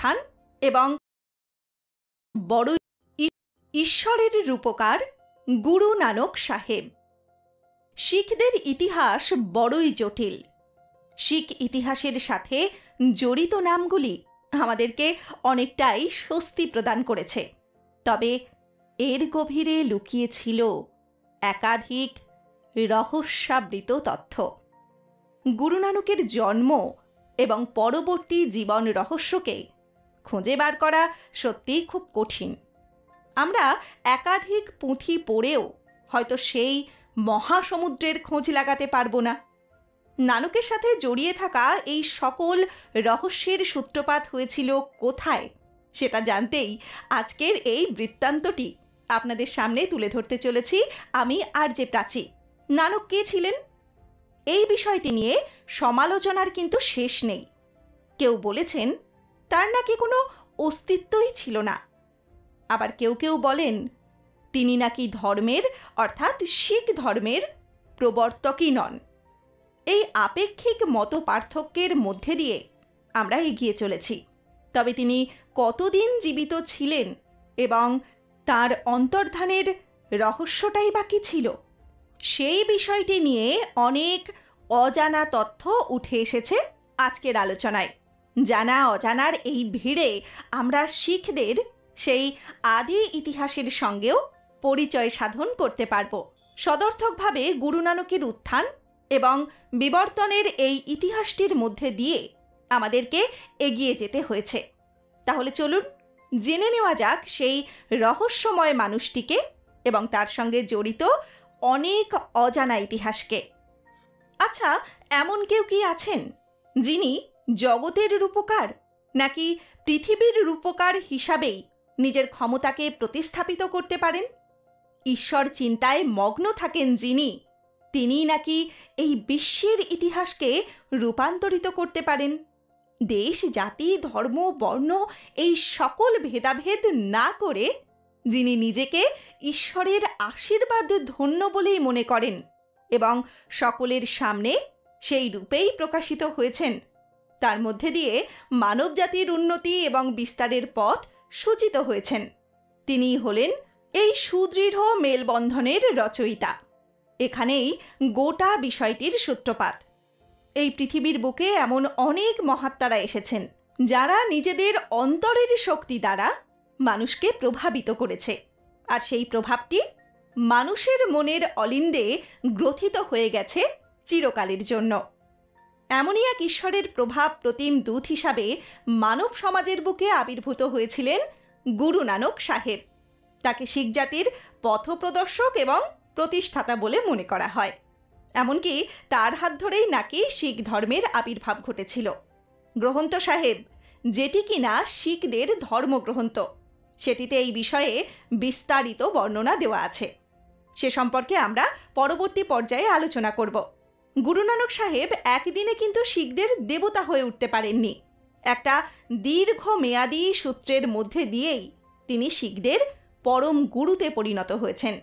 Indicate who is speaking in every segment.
Speaker 1: উত্থান এবং বড় ঈশ্বরের রূপকার গুরু নানক সাহেব। শিখদের ইতিহাস বড়ই জটিল। শিখ ইতিহাসের সাথে জড়িত নামগুলি আমাদেরকে অনেকটাই স্বস্তি প্রদান করেছে, তবে এর গভীরে লুকিয়ে ছিল একাধিক রহস্যাবৃত তথ্য। গুরু নানকের জন্ম এবং পরবর্তী জীবন রহস্যকে খুঁজে বার করা সত্যিই খুব কঠিন। আমরা একাধিক পুঁথি পড়েও হয়তো সেই মহাসমুদ্রের খোঁজ লাগাতে পারবো না। নানকের সাথে জড়িয়ে থাকা এই সকল রহস্যের সূত্রপাত হয়েছিল কোথায়, সেটা জানতেই আজকের এই বৃত্তান্তটি আপনাদের সামনে তুলে ধরতে চলেছি আমি আরজে প্রাচী। নানক কে ছিলেন? এই বিষয়টি নিয়ে সমালোচনার কিন্তু শেষ নেই। কেউ বলেছেন তার নাকি কোনো অস্তিত্বই ছিল না, আবার কেউ কেউ বলেন তিনি নাকি ধর্মের অর্থাৎ শিখ ধর্মের প্রবর্তকই নন। এই আপেক্ষিক মত পার্থক্যের মধ্যে দিয়ে আমরা এগিয়ে চলেছি। তবে তিনি কতদিন জীবিত ছিলেন এবং তার অন্তর্ধানের রহস্যটাই বা কী ছিল, সেই বিষয়টি নিয়ে অনেক অজানা তথ্য উঠে এসেছে আজকের আলোচনায়। জানা অজানার এই ভিড়ে আমরা শিখদের সেই আদি ইতিহাসের সঙ্গেও পরিচয় সাধন করতে পারব। সদর্থকভাবে গুরু নানকের উত্থান এবং বিবর্তনের এই ইতিহাসটির মধ্যে দিয়ে আমাদেরকে এগিয়ে যেতে হয়েছে। তাহলে চলুন জেনে নেওয়া যাক সেই রহস্যময় মানুষটিকে এবং তার সঙ্গে জড়িত অনেক অজানা ইতিহাসকে। আচ্ছা, এমন কেউ কি আছেন যিনি জগতের রূপকার নাকি পৃথিবীর রূপকার হিসাবেই নিজের ক্ষমতাকে প্রতিস্থাপিত করতে পারেন? ঈশ্বর চিন্তায় মগ্ন থাকেন যিনি, তিনি নাকি এই বিশ্বের ইতিহাসকে রূপান্তরিত করতে পারেন? দেশ, জাতি, ধর্ম, বর্ণ এই সকল ভেদাভেদ না করে যিনি নিজেকে ঈশ্বরের আশীর্বাদ ধন্য বলেই মনে করেন এবং সকলের সামনে সেই রূপেই প্রকাশিত হয়েছেন, তার মধ্যে দিয়ে মানবজাতির উন্নতি এবং বিস্তারের পথ সূচিত হয়েছেন। তিনিই হলেন এই সুদৃঢ় মেলবন্ধনের রচয়িতা। এখানেই গোটা বিষয়টির সূত্রপাত। এই পৃথিবীর বুকে এমন অনেক মহাত্মারা এসেছেন যারা নিজেদের অন্তরের শক্তি দ্বারা মানুষকে প্রভাবিত করেছে, আর সেই প্রভাবটি মানুষের মনের অলিন্দে গ্রথিত হয়ে গেছে চিরকালের জন্য। এমনই এক ঈশ্বরের প্রভাব প্রতিম দূত হিসাবে মানব সমাজের বুকে আবির্ভূত হয়েছিলেন গুরু নানক সাহেব। তাকে শিখ জাতির পথপ্রদর্শক এবং প্রতিষ্ঠাতা বলে মনে করা হয়। এমনকি তার হাত ধরেই নাকি শিখ ধর্মের আবির্ভাব ঘটেছিল। গ্রন্থ সাহেব, যেটি কিনা শিখদের ধর্মগ্রন্থ, সেটিতে এই বিষয়ে বিস্তারিত বর্ণনা দেওয়া আছে। সে সম্পর্কে আমরা পরবর্তী পর্যায়ে আলোচনা করব। গুরু নানক সাহেব একদিনে কিন্তু শিখদের দেবতা হয়ে উঠতে পারেননি। একটা দীর্ঘ মেয়াদী সূত্রের মধ্যে দিয়েই তিনি শিখদের পরম গুরুতে পরিণত হয়েছেন।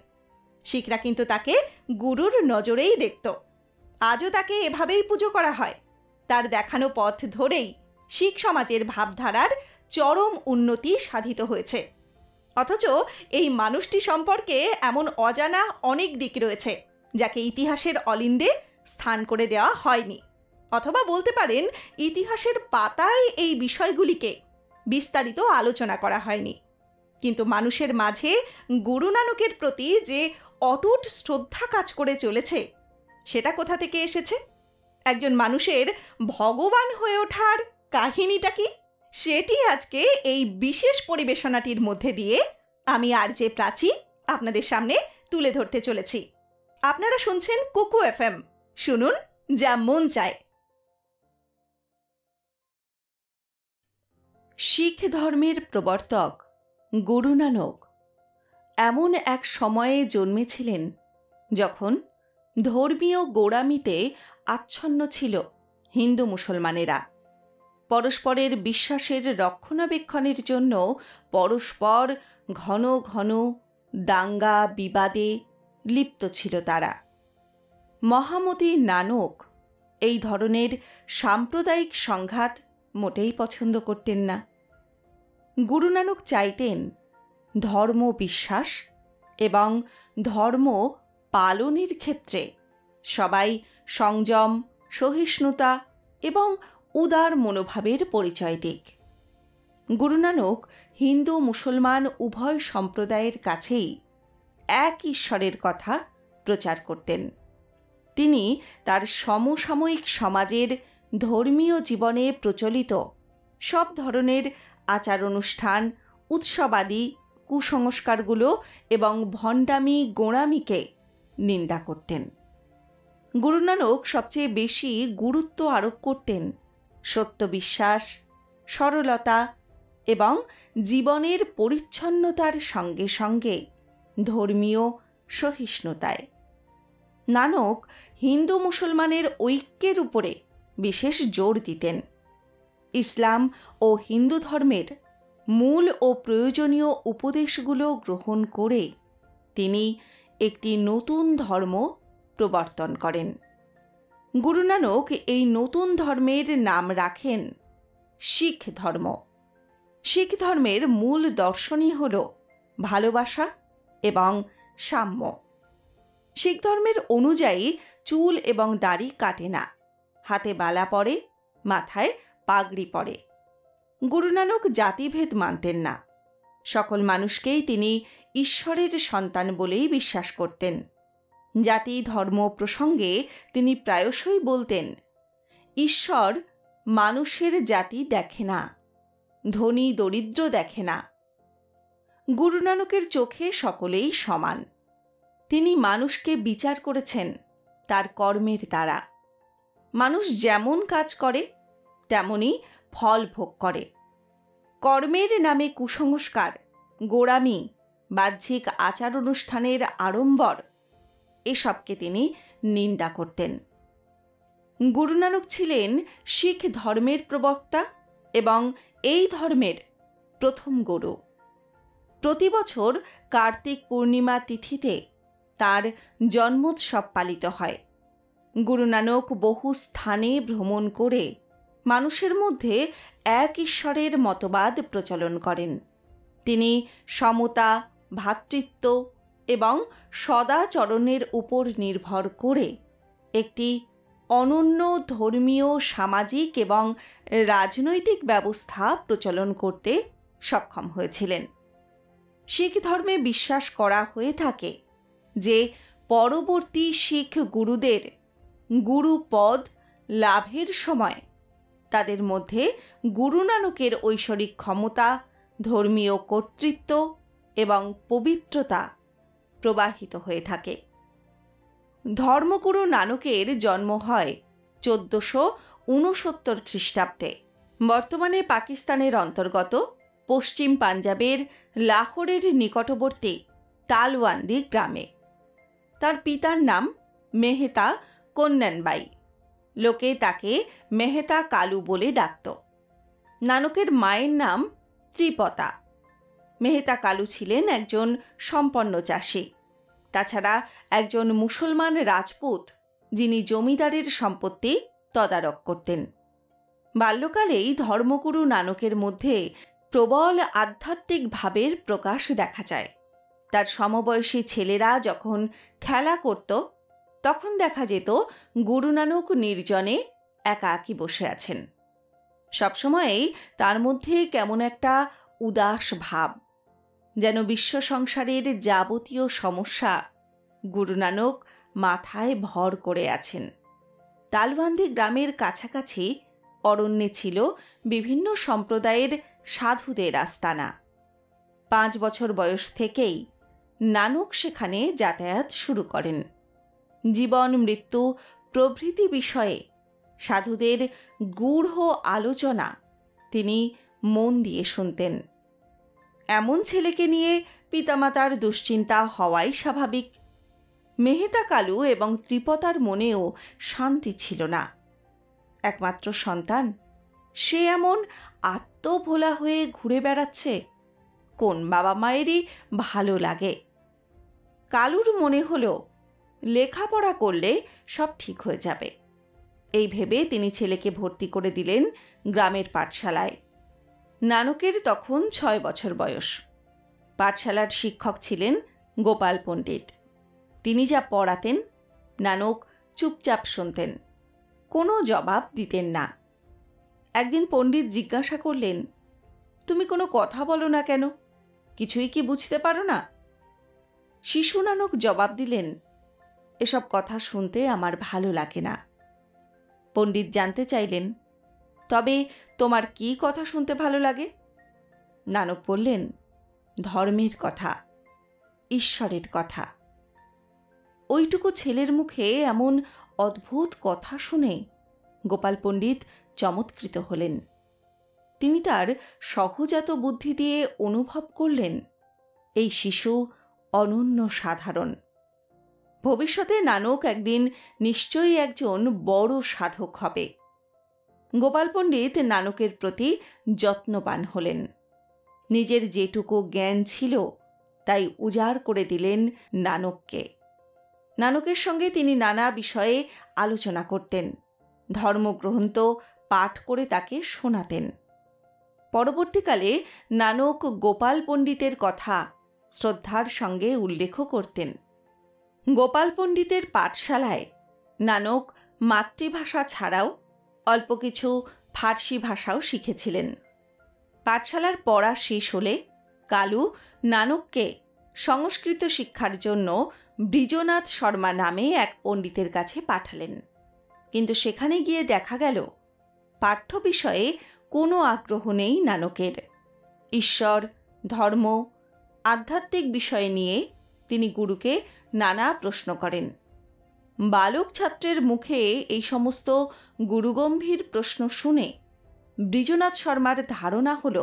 Speaker 1: শিখরা কিন্তু তাকে গুরুর নজরেই দেখত। আজও তাকে এভাবেই পুজো করা হয়। তার দেখানো পথ ধরেই শিখ সমাজের ভাবধারার চরম উন্নতি সাধিত হয়েছে। অথচ এই মানুষটি সম্পর্কে এমন অজানা অনেক দিক রয়েছে যাকে ইতিহাসের অলিন্দে স্থান করে দেওয়া হয়নি, অথবা বলতে পারেন ইতিহাসের পাতায় এই বিষয়গুলিকে বিস্তারিত আলোচনা করা হয়নি। কিন্তু মানুষের মাঝে গুরু নানকের প্রতি যে অটুট শ্রদ্ধা কাজ করে চলেছে, সেটা কোথা থেকে এসেছে? একজন মানুষের ভগবান হয়ে ওঠার কাহিনীটা কি, সেটি আজকে এই বিশেষ পরিবেশনাটির মধ্যে দিয়ে আমি আরজে প্রাচী আপনাদের সামনে তুলে ধরতে চলেছি। আপনারা শুনছেন কুকু এফএম, শুনুন যা মন চায়। শিখ ধর্মের প্রবর্তক গুরু নানক এমন এক সময়ে জন্মেছিলেন যখন ধর্মীয় গোঁড়ামিতে আচ্ছন্ন ছিল হিন্দু মুসলমানেরা। পরস্পরের বিশ্বাসের রক্ষণাবেক্ষণের জন্য পরস্পর ঘন ঘন দাঙ্গা বিবাদে লিপ্ত ছিল তারা। মহামতি নানক এই ধরনের সাম্প্রদায়িক সংঘাত মোটেই পছন্দ করতেন না। গুরু নানক চাইতেন ধর্ম বিশ্বাস এবং ধর্ম পালনের ক্ষেত্রে সবাই সংযম, সহিষ্ণুতা এবং উদার মনোভাবের পরিচয় দিক। গুরু নানক হিন্দু মুসলমান উভয় সম্প্রদায়ের কাছেই এক ঈশ্বরের কথা প্রচার করতেন। তিনি তার সমসাময়িক সমাজের ধর্মীয় জীবনে প্রচলিত সব ধরনের আচার অনুষ্ঠান, উৎসবাদি কুসংস্কারগুলো এবং ভণ্ডামি গোঁড়ামিকে নিন্দা করতেন। গুরু নানক সবচেয়ে বেশি গুরুত্ব আরোপ করতেন সত্যবিশ্বাস, সরলতা এবং জীবনের পরিচ্ছন্নতার সঙ্গে সঙ্গে ধর্মীয় সহিষ্ণুতায়। নানক হিন্দু মুসলমানের ঐক্যের উপরে বিশেষ জোর দিতেন। ইসলাম ও হিন্দু ধর্মের মূল ও প্রয়োজনীয় উপদেশগুলো গ্রহণ করে তিনি একটি নতুন ধর্ম প্রবর্তন করেন। গুরু নানক এই নতুন ধর্মের নাম রাখেন শিখ ধর্ম। শিখ ধর্মের মূল দর্শনই হল ভালোবাসা এবং সাম্য। শিখ ধর্মের অনুযায়ী চুল এবং দাড়ি কাটে না, হাতে বালা পরে, মাথায় পাগড়ি পরে। গুরু নানক জাতিভেদ মানতেন না। সকল মানুষকেই তিনি ঈশ্বরের সন্তান বলেই বিশ্বাস করতেন। জাতি ধর্ম প্রসঙ্গে তিনি প্রায়শই বলতেন, ঈশ্বর মানুষের জাতি দেখে না, ধনী দরিদ্র দেখে না। গুরু নানকের চোখে সকলেই সমান। তিনি মানুষকে বিচার করেছেন তার কর্মের দ্বারা। মানুষ যেমন কাজ করে তেমনই ফল ভোগ করে। কর্মের নামে কুসংস্কার, গোঁড়ামি, বাহ্যিক আচার অনুষ্ঠানের আড়ম্বর এসবকে তিনি নিন্দা করতেন। গুরু নানক ছিলেন শিখ ধর্মের প্রবক্তা এবং এই ধর্মের প্রথম গুরু। প্রতি বছর কার্তিক পূর্ণিমা তিথিতে তার জন্মোৎসব পালিত হয়। গুরু নানক বহু স্থানে ভ্রমণ করে মানুষের মধ্যে এক ঈশ্বরের মতবাদ প্রচলন করেন। তিনি সমতা, ভ্রাতৃত্ব এবং সদাচরণের উপর নির্ভর করে একটি অনন্য ধর্মীয়, সামাজিক এবং রাজনৈতিক ব্যবস্থা প্রচলন করতে সক্ষম হয়েছিলেন। শিখ ধর্মে বিশ্বাস করা হয়ে থাকে যে পরবর্তী শিখ গুরুদের গুরু পদ লাভের সময় তাদের মধ্যে গুরু নানকের ঐশ্বরিক ক্ষমতা, ধর্মীয় কর্তৃত্ব এবং পবিত্রতা প্রবাহিত হয়ে থাকে। ধর্মগুরু নানকের জন্ম হয় 1469 খ্রিস্টাব্দে। বর্তমানে পাকিস্তানের অন্তর্গত পশ্চিম পাঞ্জাবের লাহোরের নিকটবর্তী তালওয়ান্দি গ্রামে। তার পিতার নাম মেহতা কন্যানবাই। লোকে তাকে মেহতা কালু বলে ডাকত। নানকের মায়ের নাম ত্রিপতা। মেহতা কালু ছিলেন একজন সম্পন্ন চাষী, তাছাড়া একজন মুসলমান রাজপুত যিনি জমিদারের সম্পত্তি তদারক করতেন। বাল্যকালেই ধর্মগুরু নানকের মধ্যে প্রবল আধ্যাত্মিক ভাবের প্রকাশ দেখা যায়। তার সমবয়সী ছেলেরা যখন খেলা করত তখন দেখা যেত গুরু নানক নির্জনে একাকী বসে আছেন। সবসময়ই তার মধ্যে কেমন একটা উদাস ভাব, যেন বিশ্ব সংসারের যাবতীয় সমস্যা গুরু নানক মাথায় ভর করে আছেন। তালওয়ান্দি গ্রামের কাছাকাছি অরণ্যে ছিল বিভিন্ন সম্প্রদায়ের সাধুদের আস্তানা। 5 বছর বয়স থেকেই নানক সেখানে যাতায়াত শুরু করেন। জীবন, মৃত্যু প্রভৃতি বিষয়ে সাধুদের গূঢ় আলোচনা তিনি মন দিয়ে শুনতেন। এমন ছেলেকে নিয়ে পিতামাতার দুশ্চিন্তা হওয়াই স্বাভাবিক। মেহতা কালু এবং ত্রিপতার মনেও শান্তি ছিল না। একমাত্র সন্তান, সে এমন আত্মভোলা হয়ে ঘুরে বেড়াচ্ছে, কোন বাবা মায়েরই ভালো লাগে। কালুর মনে হলো লেখাপড়া করলে সব ঠিক হয়ে যাবে। এই ভেবে তিনি ছেলেকে ভর্তি করে দিলেন গ্রামের পাঠশালায়। নানকের তখন 6 বছর বয়স। পাঠশালার শিক্ষক ছিলেন গোপাল পণ্ডিত। তিনি যা পড়াতেন নানক চুপচাপ শুনতেন, কোনো জবাব দিতেন না। একদিন পণ্ডিত জিজ্ঞাসা করলেন, তুমি কোনো কথা বলো না কেন? কিছুই কি বুঝতে পারো না? শিশু নানক জবাব দিলেন, এসব কথা শুনতে আমার ভালো লাগে না। পণ্ডিত জানতে চাইলেন, তবে তোমার কি কথা শুনতে ভালো লাগে? নানক বললেন, ধর্মের কথা, ঈশ্বরের কথা। ওইটুকু ছেলের মুখে এমন অদ্ভুত কথা শুনে গোপাল পণ্ডিত চমৎকৃত হলেন। তিনি তার সহজাত বুদ্ধি দিয়ে অনুভব করলেন, এই শিশু অনন্য সাধারণ। ভবিষ্যতে নানক একদিন নিশ্চয়ই একজন বড় সাধক হবে। গোপাল পণ্ডিত নানকের প্রতি যত্নবান হলেন। নিজের যেটুকু জ্ঞান ছিল তাই উজাড় করে দিলেন নানককে। নানকের সঙ্গে তিনি নানা বিষয়ে আলোচনা করতেন, ধর্মগ্রন্থ পাঠ করে তাকে শোনাতেন। পরবর্তীকালে নানক গোপাল পণ্ডিতের কথা শ্রদ্ধার সঙ্গে উল্লেখ করতেন। গোপাল পণ্ডিতের পাঠশালায় নানক মাতৃভাষা ছাড়াও অল্প কিছু ফার্সি ভাষাও শিখেছিলেন। পাঠশালার পড়া শেষ হলে কালু নানককে সংস্কৃত শিক্ষার জন্য বৃজনাথ শর্মা নামে এক পণ্ডিতের কাছে পাঠালেন। কিন্তু সেখানে গিয়ে দেখা গেল পাঠ্য বিষয়ে কোনো আগ্রহ নেই নানকের। ঈশ্বর, ধর্ম, আধ্যাত্মিক বিষয় নিয়ে তিনি গুরুকে নানা প্রশ্ন করেন। বালক ছাত্রের মুখে এই সমস্ত গুরুগম্ভীর প্রশ্ন শুনে বৃজনাথ শর্মার ধারণা হল,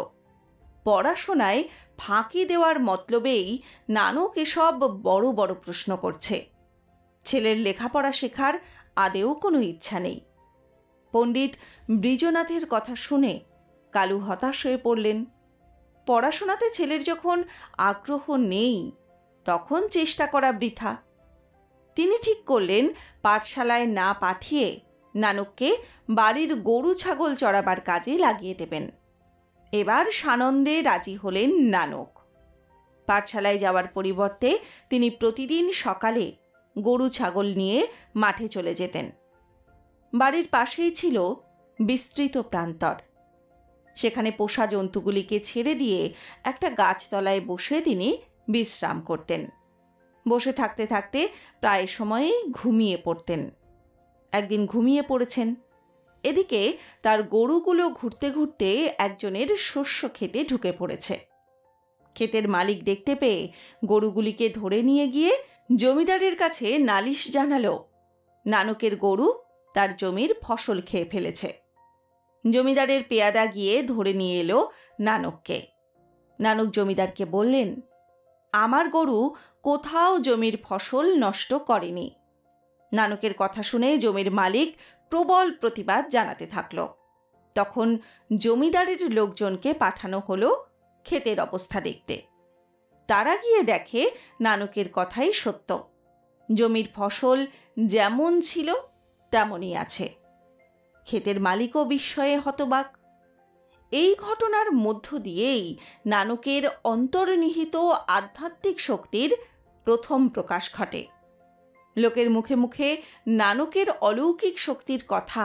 Speaker 1: পড়াশোনায় ফাঁকি দেওয়ার মতলবেই নানক এসব বড় বড় প্রশ্ন করছে। ছেলের লেখাপড়া শেখার আদেও কোনো ইচ্ছা নেই। পণ্ডিত বৃজনাথের কথা শুনে কালু হতাশ হয়ে পড়লেন। পড়াশোনাতে ছেলের যখন আগ্রহ নেই তখন চেষ্টা করা বৃথা। তিনি ঠিক করলেন পাঠশালায় না পাঠিয়ে নানককে বাড়ির গরু ছাগল চড়াবার কাজে লাগিয়ে দেবেন। এবার সানন্দে রাজি হলেন নানক। পাঠশালায় যাওয়ার পরিবর্তে তিনি প্রতিদিন সকালে গরু ছাগল নিয়ে মাঠে চলে যেতেন। বাড়ির পাশেই ছিল বিস্তৃত প্রান্তর। সেখানে পোষা জন্তুগুলিকে ছেড়ে দিয়ে একটা গাছতলায় বসে তিনি বিশ্রাম করতেন। বসে থাকতে থাকতে প্রায় সময়েই ঘুমিয়ে পড়তেন। একদিন ঘুমিয়ে পড়েছেন, এদিকে তার গরুগুলো ঘুরতে ঘুরতে একজনের শস্য খেতে ঢুকে পড়েছে। ক্ষেতের মালিক দেখতে পেয়ে গরুগুলিকে ধরে নিয়ে গিয়ে জমিদারের কাছে নালিশ জানালো, নানকের গরু তার জমির ফসল খেয়ে ফেলেছে। জমিদারের পেয়াদা গিয়ে ধরে নিয়ে এলো নানককে। নানক জমিদারকে বললেন, আমার গরু কোথাও জমির ফসল নষ্ট করেনি। নানকের কথা শুনে জমির মালিক প্রবল প্রতিবাদ জানাতে থাকল। তখন জমিদারের লোকজনকে পাঠানো হলো ক্ষেতের অবস্থা দেখতে। তারা গিয়ে দেখে নানকের কথাই সত্য, জমির ফসল যেমন ছিল তেমনই আছে। ক্ষেতের মালিকও বিস্ময়ে হতবাক। এই ঘটনার মধ্য দিয়েই নানকের অন্তর্নিহিত আধ্যাত্মিক শক্তির প্রথম প্রকাশ ঘটে। লোকের মুখে মুখে নানকের অলৌকিক শক্তির কথা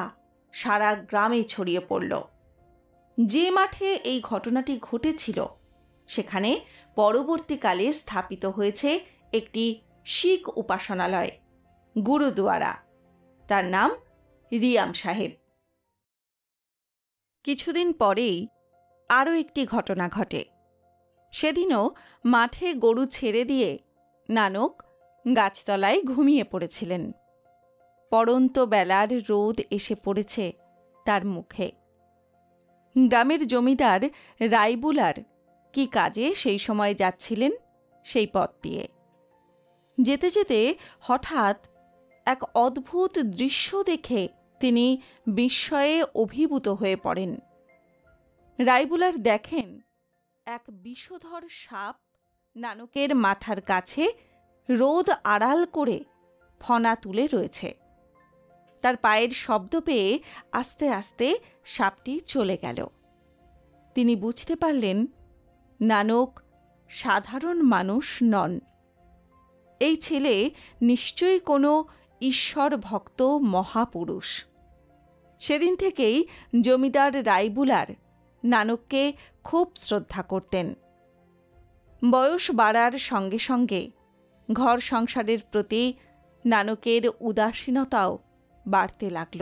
Speaker 1: সারা গ্রামে ছড়িয়ে পড়ল। যে মাঠে এই ঘটনাটি ঘটেছিল সেখানে পরবর্তীকালে স্থাপিত হয়েছে একটি শিখ উপাসনালয়, গুরুদুয়ারা। তার নাম রিয়াম সাহেব। কিছুদিন পরেই আরও একটি ঘটনা ঘটে। সেদিনও মাঠে গরু ছেড়ে দিয়ে নানক গাছতলায় ঘুমিয়ে পড়েছিলেন। পড়ন্ত বেলার রোদ এসে পড়েছে তার মুখে। গ্রামের জমিদার রাইবুলার কি কাজে সেই সময় যাচ্ছিলেন সেই পথ দিয়ে। যেতে যেতে হঠাৎ এক অদ্ভুত দৃশ্য দেখে তিনি বিস্ময়ে অভিভূত হয়ে পড়েন। রাইবুলার দেখেন এক বিষধর সাপ নানকের মাথার কাছে রোদ আড়াল করে ফনা তুলে রয়েছে। তার পায়ের শব্দ পেয়ে আস্তে আস্তে সাপটি চলে গেল। তিনি বুঝতে পারলেন নানক সাধারণ মানুষ নন। এই ছেলে নিশ্চয়ই কোনো ঈশ্বর ভক্ত মহাপুরুষ। সেদিন থেকেই জমিদার রায়বুলার নানককে খুব শ্রদ্ধা করতেন। বয়স বাড়ার সঙ্গে সঙ্গে ঘর সংসারের প্রতি নানকের উদাসীনতাও বাড়তে লাগল।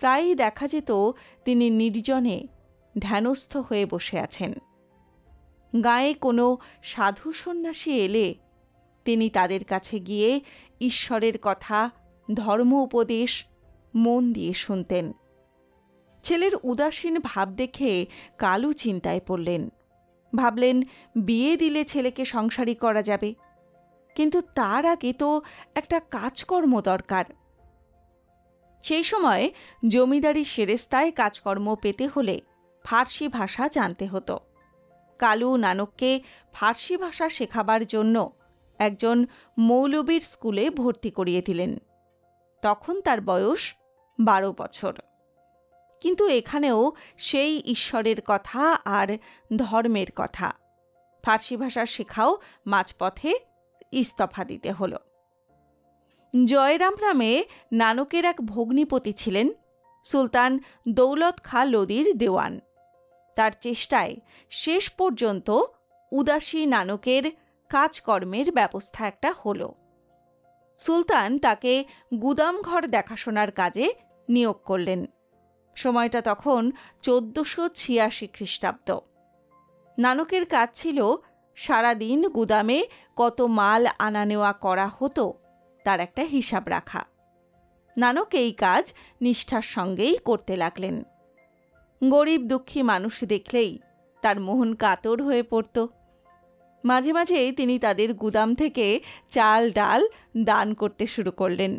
Speaker 1: প্রায়ই দেখা যেত তিনি নির্জনে ধ্যানস্থ হয়ে বসে আছেন। গায়ে কোনো সাধু সন্ন্যাসী এলে তিনি তাদের কাছে গিয়ে ঈশ্বরের কথা, ধর্ম উপদেশ মন দিয়ে শুনতেন। ছেলের উদাসীন ভাব দেখে কালু চিন্তায় পড়লেন। ভাবলেন বিয়ে দিলে ছেলেকে সংসারী করা যাবে, কিন্তু তার আগে তো একটা কাজকর্ম দরকার। সেই সময় জমিদারি সেরেস্তায় কাজকর্ম পেতে হলে ফার্সি ভাষা জানতে হতো। কালু নানককে ফার্সি ভাষা শেখাবার জন্য একজন মৌলবীর স্কুলে ভর্তি করিয়ে দিলেন। তখন তার বয়স 12 বছর। কিন্তু এখানেও সেই ঈশ্বরের কথা আর ধর্মের কথা। ফার্সি ভাষা শেখাও মাঝপথে ইস্তফা দিতে হল। জয়রাম নামে নানকের এক ভগ্নিপতি ছিলেন, সুলতান দৌলত খাঁ লোদির দেওয়ান। তার চেষ্টায় শেষ পর্যন্ত উদাসী নানকের কাজকর্মের ব্যবস্থা একটা হল। সুলতান তাকে গুদামঘর দেখাশোনার কাজে নিয়োগ করলেন। সময়টা তখন 1486 খ্রিস্টাব্দ। নানকের কাজ ছিল সারাদিন গুদামে কত মাল আনা নেওয়া করা হতো তার একটা হিসাব রাখা। নানক এই কাজ নিষ্ঠার সঙ্গেই করতে লাগলেন। গরিব দুঃখী মানুষ দেখলেই তার মন কাতর হয়ে পড়ত। মাঝে মাঝে তিনি তাদের গুদাম থেকে চাল ডাল দান করতে শুরু করলেন।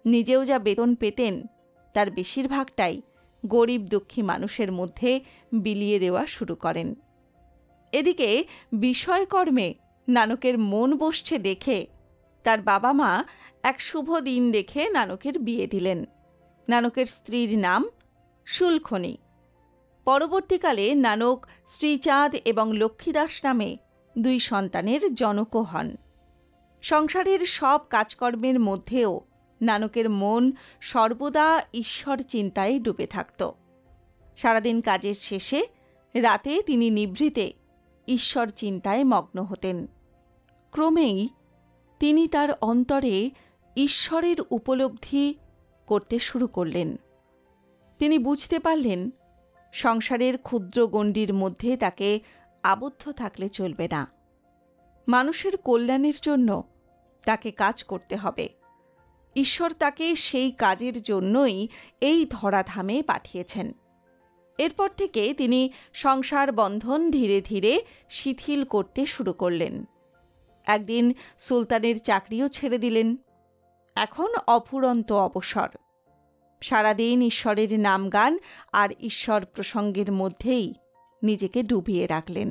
Speaker 1: নিজেও যা বেতন পেতেন তার বেশিরভাগটাই গরিব দুঃখী মানুষের মধ্যে বিলিয়ে দেওয়া শুরু করেন। এদিকে বিষয়কর্মে নানকের মন বসছে দেখে তার বাবা মা এক শুভ দিন দেখে নানকের বিয়ে দিলেন। নানকের স্ত্রীর নাম সুলক্ষণী। পরবর্তীকালে নানক শ্রীচাঁদ এবং লক্ষ্মীদাস নামে 2 সন্তানের জনকও হন। সংসারের সব কাজকর্মের মধ্যেও নানকের মন সর্বদা ঈশ্বর চিন্তায় ডুবে থাকত। সারাদিন কাজের শেষে রাতে তিনি নিভৃতে ঈশ্বর চিন্তায় মগ্ন হতেন। ক্রমেই তিনি তার অন্তরে ঈশ্বরের উপলব্ধি করতে শুরু করলেন। তিনি বুঝতে পারলেন সংসারের ক্ষুদ্র গণ্ডির মধ্যে তাকে আবদ্ধ থাকলে চলবে না। মানুষের কল্যাণের জন্য তাকে কাজ করতে হবে। ঈশ্বর তাকে সেই কাজের জন্যই এই ধরাধামে পাঠিয়েছেন। এরপর থেকে তিনি সংসার বন্ধন ধীরে ধীরে শিথিল করতে শুরু করলেন। একদিন সুলতানের চাকরিও ছেড়ে দিলেন। এখন অফুরন্ত অবসর। সারাদিন ঈশ্বরের নামগান আর ঈশ্বর প্রসঙ্গের মধ্যেই নিজেকে ডুবিয়ে রাখলেন।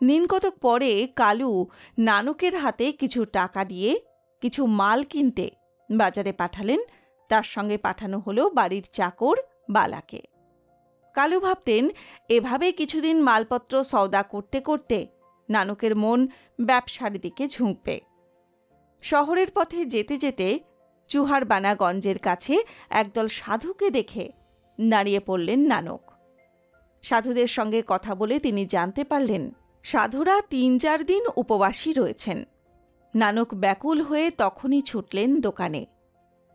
Speaker 1: দিনকতক পরে কালু নানকের হাতে কিছু টাকা দিয়ে কিছু মাল কিনতে বাজারে পাঠালেন। তার সঙ্গে পাঠানো হলো বাড়ির চাকর বালাকে। কালু ভাবতেন এভাবে কিছুদিন মালপত্র সওদা করতে করতে নানকের মন ব্যবসার দিকে ঝুঁকবে। শহরের পথে যেতে যেতে চুহারবানাগঞ্জের কাছে একদল সাধুকে দেখে দাঁড়িয়ে পড়লেন নানক। সাধুদের সঙ্গে কথা বলে তিনি জানতে পারলেন সাধুরা 3-4 দিন উপবাসী রয়েছেন। নানক ব্যাকুল হয়ে তখনই ছুটলেন দোকানে।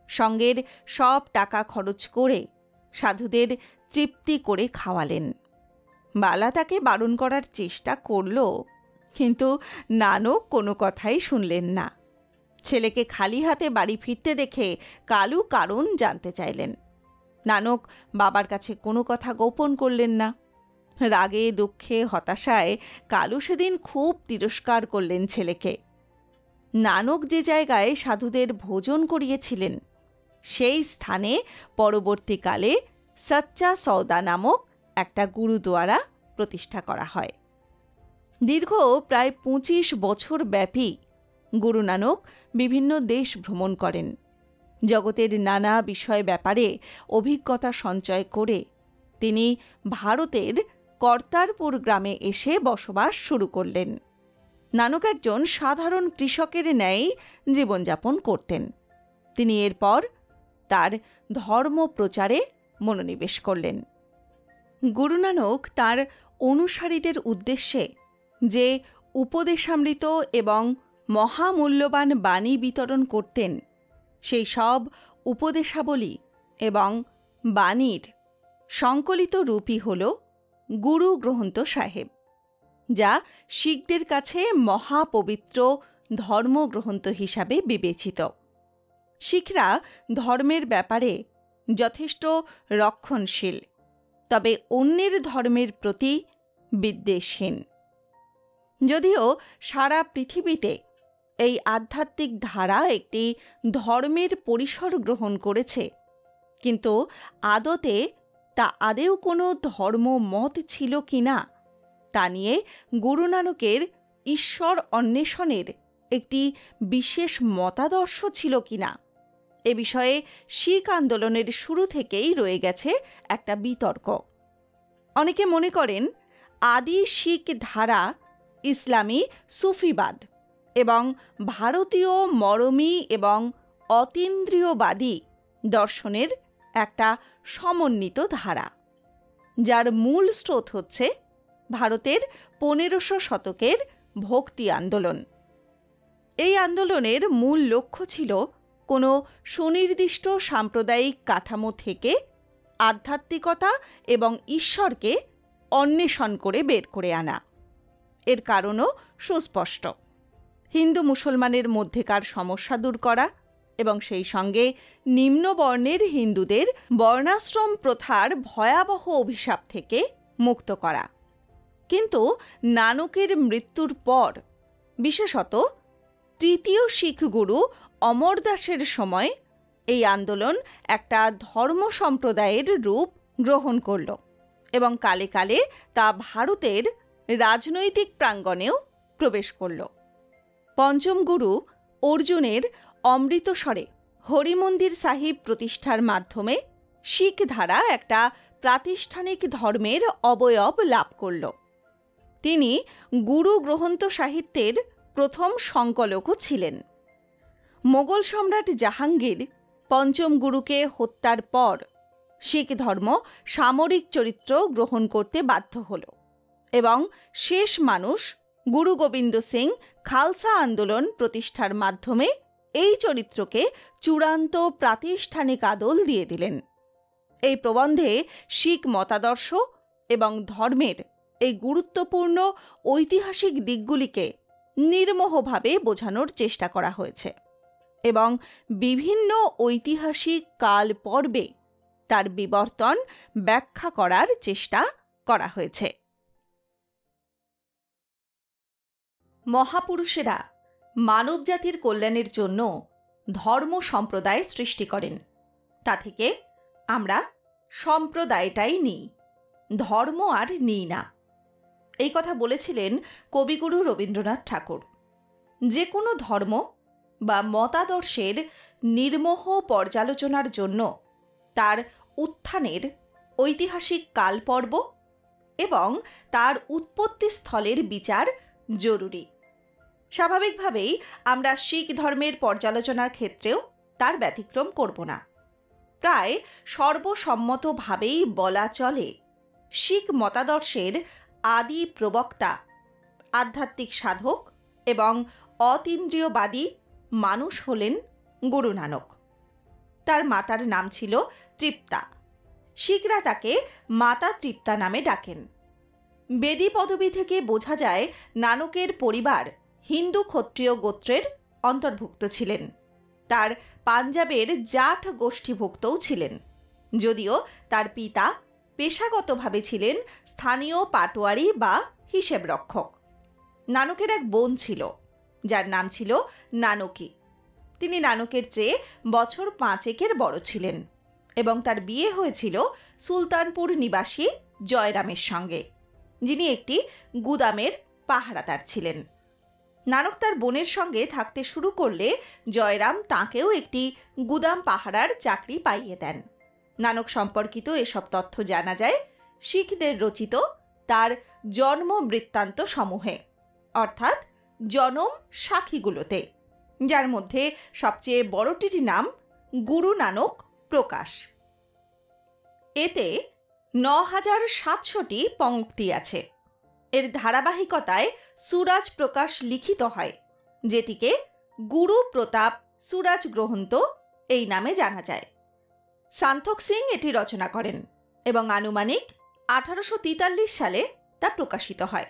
Speaker 1: সঙ্গের সব টাকা খরচ করে সাধুদের তৃপ্তি করে খাওয়ালেন। বালা তাকে বারণ করার চেষ্টা করল, কিন্তু নানক কোনো কথাই শুনলেন না। ছেলেকে খালি হাতে বাড়ি ফিরতে দেখে কালু কারণ জানতে চাইলেন। নানক বাবার কাছে কোনো কথা গোপন করলেন না। রাগে দুঃখে হতাশায় কালু সেদিন খুব তিরস্কার করলেন ছেলেকে। নানক যে জায়গায় সাধুদের ভোজন করিয়েছিলেন সেই স্থানে পরবর্তীকালে সচ্চা সওদা নামক একটা গুরুদুয়ারা প্রতিষ্ঠা করা হয়। দীর্ঘ প্রায় 25 বছর ব্যাপী গুরু নানক বিভিন্ন দেশ ভ্রমণ করেন। জগতের নানা বিষয় ব্যাপারে অভিজ্ঞতা সঞ্চয় করে তিনি ভারতের কর্তারপুর গ্রামে এসে বসবাস শুরু করলেন। নানক একজন সাধারণ কৃষকের ন্যায় জীবনযাপন করতেন। তিনি এরপর তার ধর্ম প্রচারে মনোনিবেশ করলেন। গুরু নানক তাঁর অনুসারীদের উদ্দেশ্যে যে উপদেশামৃত এবং মহামূল্যবান বাণী বিতরণ করতেন, সেই সব উপদেশাবলী এবং বাণীর সংকলিত রূপই হল গুরু গ্রন্থ সাহেব, যা শিখদের কাছে মহাপবিত্র ধর্মগ্রন্থ হিসাবে বিবেচিত। শিখরা ধর্মের ব্যাপারে যথেষ্ট রক্ষণশীল, তবে অন্যের ধর্মের প্রতি বিদ্বেষহীন। যদিও সারা পৃথিবীতে এই আধ্যাত্মিক ধারা একটি ধর্মের পরিসর গ্রহণ করেছে, কিন্তু আদতে তা আদেও কোনো ধর্মমত ছিল কিনা তা নিয়ে গুরু নানকের ঈশ্বর অন্বেষণের একটি বিশেষ মতাদর্শ ছিল কিনা এ বিষয়ে শিখ আন্দোলনের শুরু থেকেই রয়ে গেছে একটা বিতর্ক। অনেকে মনে করেন আদি শিখ ধারা ইসলামী সুফিবাদ এবং ভারতীয় মরমী এবং অতীন্দ্রিয়বাদী দর্শনের একটা সমন্বিত ধারা, যার মূল স্রোত হচ্ছে ভারতের 1500 শতকের ভক্তি আন্দোলন। এই আন্দোলনের মূল লক্ষ্য ছিল কোনো সুনির্দিষ্ট সাম্প্রদায়িক কাঠামো থেকে আধ্যাত্মিকতা এবং ঈশ্বরকে অন্বেষণ করে বের করে আনা। এর কারণও সুস্পষ্ট: হিন্দু মুসলমানের মধ্যেকার সমস্যা দূর করা এবং সেই সঙ্গে নিম্নবর্ণের হিন্দুদের বর্ণাশ্রম প্রথার ভয়াবহ অভিশাপ থেকে মুক্ত করা। কিন্তু নানকের মৃত্যুর পর, বিশেষত তৃতীয় শিখ গুরু অমরদাসের সময়, এই আন্দোলন একটা ধর্ম সম্প্রদায়ের রূপ গ্রহণ করল এবং কালে কালে তা ভারতের রাজনৈতিক প্রাঙ্গণেও প্রবেশ করল। পঞ্চম গুরু অর্জুনের অমৃতসরে হরিমন্দির সাহিব প্রতিষ্ঠার মাধ্যমে শিখ ধারা একটা প্রাতিষ্ঠানিক ধর্মের অবয়ব লাভ করল। তিনি গুরু গ্রন্থ সাহিত্যের প্রথম সংকলকও ছিলেন। মোগল সম্রাট জাহাঙ্গীর পঞ্চম গুরুকে হত্যার পর শিখ ধর্ম সামরিক চরিত্র গ্রহণ করতে বাধ্য হল এবং শেষ মানুষ গুরু গোবিন্দ সিং খালসা আন্দোলন প্রতিষ্ঠার মাধ্যমে এই চরিত্রকে চূড়ান্ত প্রাতিষ্ঠানিক আদল দিয়ে দিলেন। এই প্রবন্ধে শিখ মতাদর্শ এবং ধর্মের এই গুরুত্বপূর্ণ ঐতিহাসিক দিকগুলিকে নির্মোহভাবে বোঝানোর চেষ্টা করা হয়েছে এবং বিভিন্ন ঐতিহাসিক কাল পর্বে তার বিবর্তন ব্যাখ্যা করার চেষ্টা করা হয়েছে। মহাপুরুষেরা মানবজাতির কল্যাণের জন্য ধর্ম সম্প্রদায় সৃষ্টি করেন। তা থেকে আমরা সম্প্রদায়টাই নিই, ধর্ম আর নিই না। এই কথা বলেছিলেন কবিগুরু রবীন্দ্রনাথ ঠাকুর। যে কোনো ধর্ম বা মতাদর্শের নির্মোহ পর্যালোচনার জন্য তার উত্থানের ঐতিহাসিক কালপর্ব এবং তার উৎপত্তি স্থলের বিচার জরুরি। স্বাভাবিকভাবেই আমরা শিখ ধর্মের পর্যালোচনার ক্ষেত্রেও তার ব্যতিক্রম করব না। প্রায় সর্বসম্মতভাবেই বলা চলে, শিখ মতাদর্শের আদি প্রবক্তা, আধ্যাত্মিক সাধক এবং অতীন্দ্রিয়বাদী মানুষ হলেন গুরু নানক। তার মাতার নাম ছিল তৃপ্তা। শিখরা তাকে মাতা তৃপ্তা নামে ডাকেন। বেদী পদবী থেকে বোঝা যায় নানকের পরিবার হিন্দু ক্ষত্রিয় গোত্রের অন্তর্ভুক্ত ছিলেন। তার পাঞ্জাবের জাট গোষ্ঠীভুক্তও ছিলেন, যদিও তার পিতা পেশাগতভাবে ছিলেন স্থানীয় পাটোয়ারি বা হিসেব রক্ষক। নানকের এক বোন ছিল, যার নাম ছিল নানকী। তিনি নানকের চেয়ে বছর 5 বড় ছিলেন এবং তার বিয়ে হয়েছিল সুলতানপুর নিবাসী জয়রামের সঙ্গে, যিনি একটি গুদামের পাহারাদার ছিলেন। নানক তার বোনের সঙ্গে থাকতে শুরু করলে জয়রাম তাঁকেও একটি গুদাম পাহারার চাকরি পাইয়ে দেন। নানক সম্পর্কিত এসব তথ্য জানা যায় শিখদের রচিত তার জন্ম বৃত্তান্ত সমূহে, অর্থাৎ জনম সাক্ষীগুলোতে, যার মধ্যে সবচেয়ে বড়টির নাম গুরু নানক প্রকাশ। এতে ৯,৭০০টি পঙ্ক্তি আছে। এর ধারাবাহিকতায় সুরাজ প্রকাশ লিখিত হয়, যেটিকে গুরু প্রতাপ সুরাজ গ্রন্থ এই নামে জানা যায়। সান্থক সিং এটি রচনা করেন এবং আনুমানিক 1843 সালে তা প্রকাশিত হয়।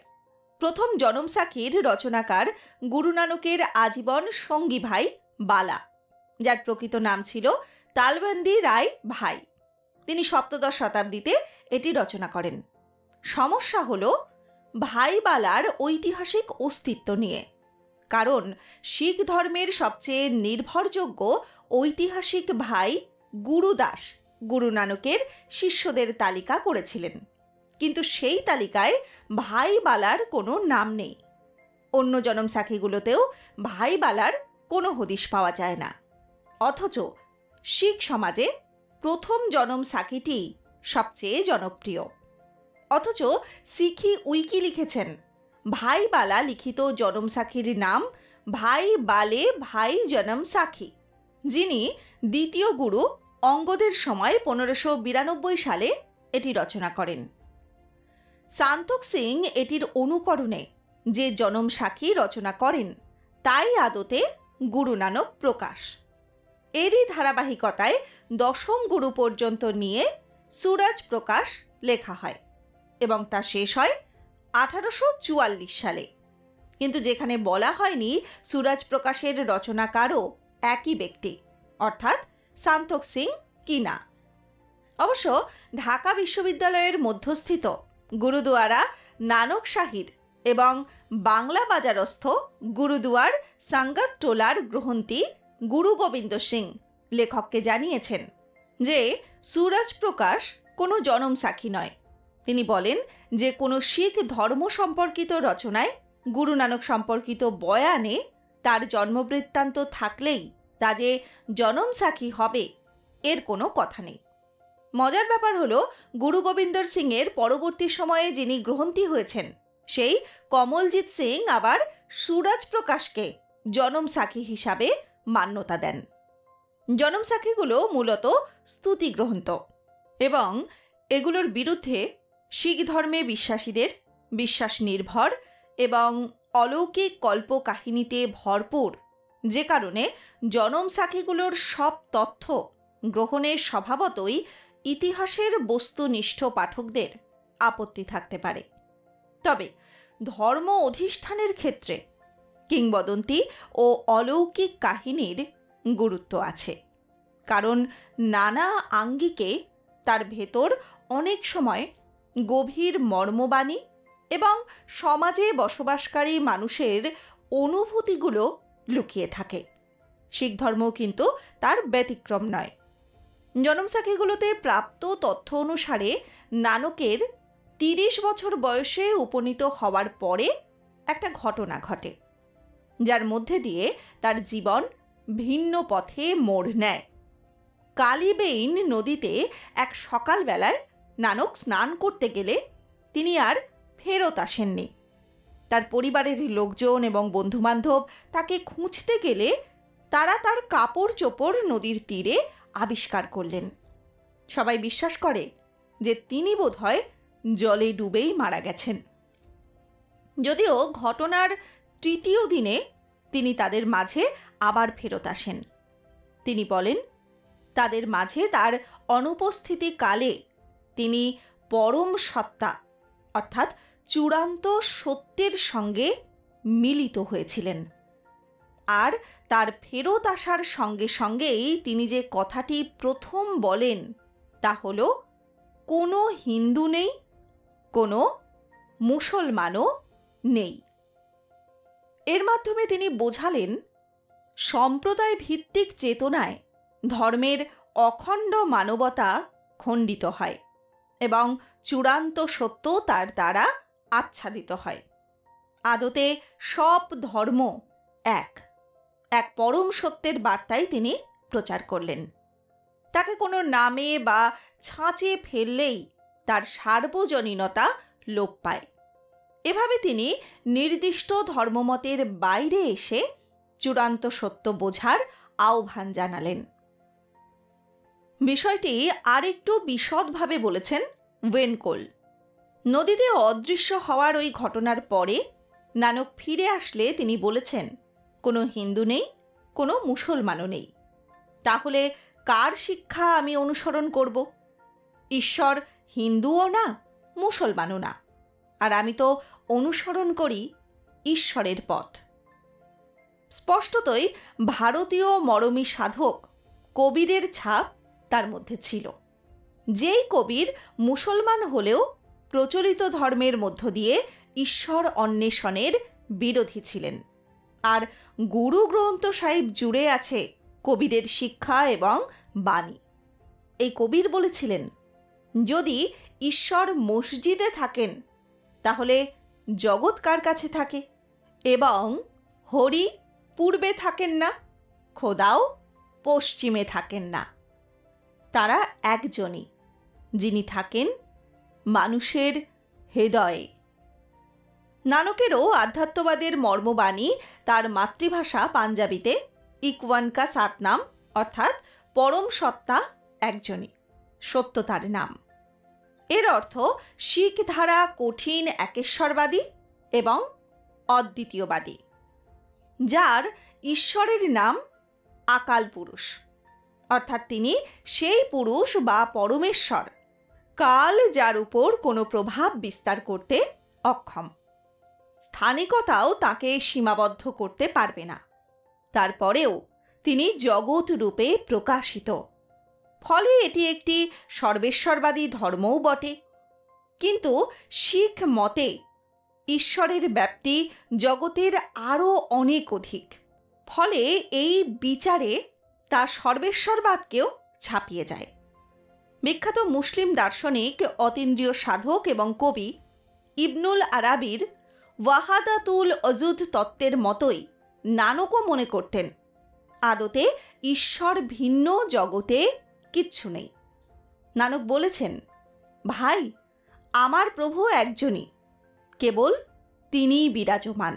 Speaker 1: প্রথম জনম সাখীর রচনাকার গুরু নানকের আজীবন সঙ্গী ভাই বালা, যার প্রকৃত নাম ছিল তালবন্দি রায় ভাই। তিনি সপ্তদশ শতাব্দীতে এটি রচনা করেন। সমস্যা হল ভাই বালার ঐতিহাসিক অস্তিত্ব নিয়ে, কারণ শিখ ধর্মের সবচেয়ে নির্ভরযোগ্য ঐতিহাসিক ভাই গুরুদাস গুরু নানকের শিষ্যদের তালিকা করেছিলেন, কিন্তু সেই তালিকায় ভাই বালার কোনো নাম নেই। অন্য জনম সাখীগুলোতেও ভাই বালার কোনো হদিশ পাওয়া যায় না। অথচ শিখ সমাজে প্রথম জনম সাখীটি সবচেয়ে জনপ্রিয়। অথচ শিখি উইকি লিখেছেন ভাই বালা লিখিত জনম সাখীর নাম ভাই বালে ভাই জনম সাখী, যিনি দ্বিতীয় গুরু অঙ্গদের সময় 1592 সালে এটি রচনা করেন। সান্তোখ সিং এটির অনুকরণে যে জনম সাখী রচনা করেন তাই আদতে গুরু নানক প্রকাশ। এরই ধারাবাহিকতায় দশম গুরু পর্যন্ত নিয়ে সুরাজ প্রকাশ লেখা হয় এবং তা শেষ হয় 1844 সালে। কিন্তু যেখানে বলা হয়নি সুরাজ প্রকাশের রচনাকারও একই ব্যক্তি, অর্থাৎ সান্তোখ সিং কিনা। অবশ্য ঢাকা বিশ্ববিদ্যালয়ের মধ্যস্থিত গুরুদুয়ারা নানক শাহীর এবং বাংলা বাজারস্থ গুরুদুয়ার সাঙ্গাত টোলার গ্রন্থি গুরু গোবিন্দ সিং লেখককে জানিয়েছেন যে সুরাজ প্রকাশ কোনো জনম সাক্ষী নয়। তিনি বলেন যে কোনো শিখ ধর্ম সম্পর্কিত রচনায় গুরু নানক সম্পর্কিত বয়ানে তার জন্মবৃত্তান্ত থাকলেই তা যে জনম সাক্ষী হবে এর কোনো কথা নেই। মজার ব্যাপার হলো গুরু গোবিন্দর সিংয়ের পরবর্তী সময়ে যিনি গ্রন্থি হয়েছেন সেই কমলজিৎ সিং আবার সুরাজ প্রকাশকে জনম সাক্ষী হিসাবে মান্যতা দেন। জনম সাক্ষীগুলো মূলত স্তুতি গ্রন্থ এবং এগুলোর বিরুদ্ধে শিখ ধর্মে বিশ্বাসীদের বিশ্বাস নির্ভর এবং অলৌকিক কল্পকাহিনীতে ভরপুর, যে কারণে জনম সাক্ষীগুলোর সব তথ্য গ্রহণের স্বভাবতই ইতিহাসের বস্তুনিষ্ঠ পাঠকদের আপত্তি থাকতে পারে। তবে ধর্ম অধিষ্ঠানের ক্ষেত্রে কিংবদন্তি ও অলৌকিক কাহিনীর গুরুত্ব আছে, কারণ নানা আঙ্গিকে তার ভেতর অনেক সময় গভীর মর্মবাণী এবং সমাজে বসবাসকারী মানুষের অনুভূতিগুলো লুকিয়ে থাকে। শিখ ধর্ম কিন্তু তার ব্যতিক্রম নয়। জনম সাখীগুলোতে প্রাপ্ত তথ্য অনুসারে নানকের 30 বছর বয়সে উপনীত হওয়ার পরে একটা ঘটনা ঘটে, যার মধ্যে দিয়ে তার জীবন ভিন্ন পথে মোড় নেয়। কালীবেইন নদীতে এক সকালবেলায় নানক স্নান করতে গেলে তিনি আর ফেরত আসেননি। তার পরিবারের লোকজন এবং বন্ধুবান্ধব তাকে খুঁজতে গেলে তারা তার কাপড় চোপড় নদীর তীরে আবিষ্কার করলেন। সবাই বিশ্বাস করে যে তিনি বোধহয় জলে ডুবেই মারা গেছেন। যদিও ঘটনার তৃতীয় দিনে তিনি তাদের মাঝে আবার ফেরত আসেন। তিনি বলেন তাদের মাঝে তার অনুপস্থিতি কালে তিনি পরম সত্তা অর্থাৎ চূড়ান্ত সত্যের সঙ্গে মিলিত হয়েছিলেন। আর তার ফেরত আসার সঙ্গে সঙ্গেই তিনি যে কথাটি প্রথম বলেন তা হল, কোনো হিন্দু নেই, কোনো মুসলমানও নেই। এর মাধ্যমে তিনি বোঝালেন সম্প্রদায় ভিত্তিক চেতনায় ধর্মের অখণ্ড মানবতা খণ্ডিত হয় এবং চূড়ান্ত সত্য তার দ্বারা আচ্ছাদিত হয়। আদতে সব ধর্ম এক এক পরম সত্যের বার্তাই তিনি প্রচার করলেন। তাকে কোনো নামে বা ছাঁচে ফেললেই তার সার্বজনীনতা লোপ পায়। এভাবে তিনি নির্দিষ্ট ধর্মমতের বাইরে এসে চূড়ান্ত সত্য বোঝার আহ্বান জানালেন। বিষয়টি আরেকটু বিশদভাবে বলেছেন ওয়েনকোল। নদীতে অদৃশ্য হওয়ার ওই ঘটনার পরে নানক ফিরে আসলে তিনি বলেছেন, কোনো হিন্দু নেই, কোনো মুসলমানও নেই, তাহলে কার শিক্ষা আমি অনুসরণ করব? ঈশ্বর হিন্দুও না, মুসলমানও না, আর আমি তো অনুসরণ করি ঈশ্বরের পথ। স্পষ্টতই ভারতীয় মরমী সাধক কবিরের ছাপ তার মধ্যে ছিল। যেই কবির মুসলমান হলেও প্রচলিত ধর্মের মধ্য দিয়ে ঈশ্বর অন্বেষণের বিরোধী ছিলেন। আর গুরু গ্রন্থ সাহিব জুড়ে আছে কবিরের শিক্ষা এবং বাণী। এই কবির বলেছিলেন, যদি ঈশ্বর মসজিদে থাকেন তাহলে জগৎ কার কাছে থাকে, এবং হরি পূর্বে থাকেন না, খোদাও পশ্চিমে থাকেন না, তারা একজনই, যিনি থাকেন মানুষের হৃদয়ে। নানকেরও আধ্যাত্মবাদের মর্মবাণী তার মাতৃভাষা পাঞ্জাবিতে ইকওয়ান কা সাতনাম, অর্থাৎ পরম সত্তা একজনই, সত্য তার নাম। এর অর্থ শিখ ধারা কঠিন একেশ্বরবাদী এবং অদ্বিতীয়বাদী, যার ঈশ্বরের নাম আকাল পুরুষ, অর্থাৎ তিনি সেই পুরুষ বা পরমেশ্বর, কাল যার উপর কোনো প্রভাব বিস্তার করতে অক্ষম। স্থানিকতাও তাকে সীমাবদ্ধ করতে পারবে না। তারপরেও তিনি জগৎ রূপে প্রকাশিত। ফলে এটি একটি সর্বেশ্বরবাদী ধর্মও বটে। কিন্তু শিখ মতে ঈশ্বরের ব্যাপ্তি জগতের আরও অনেক অধিক। ফলে এই বিচারে তা সর্বেশ্বরবাদকেও ছাপিয়ে যায়। বিখ্যাত মুসলিম দার্শনিক, অতীন্দ্রিয় সাধক এবং কবি ইবনুল আরাবির ওয়াহাদাতুল অজুদ তত্ত্বের মতোই নানকও মনে করতেন, আদতে ঈশ্বর ভিন্ন জগতে কিচ্ছু নেই। নানক বলেছেন, ভাই, আমার প্রভু একজনই, কেবল তিনিই বিরাজমান।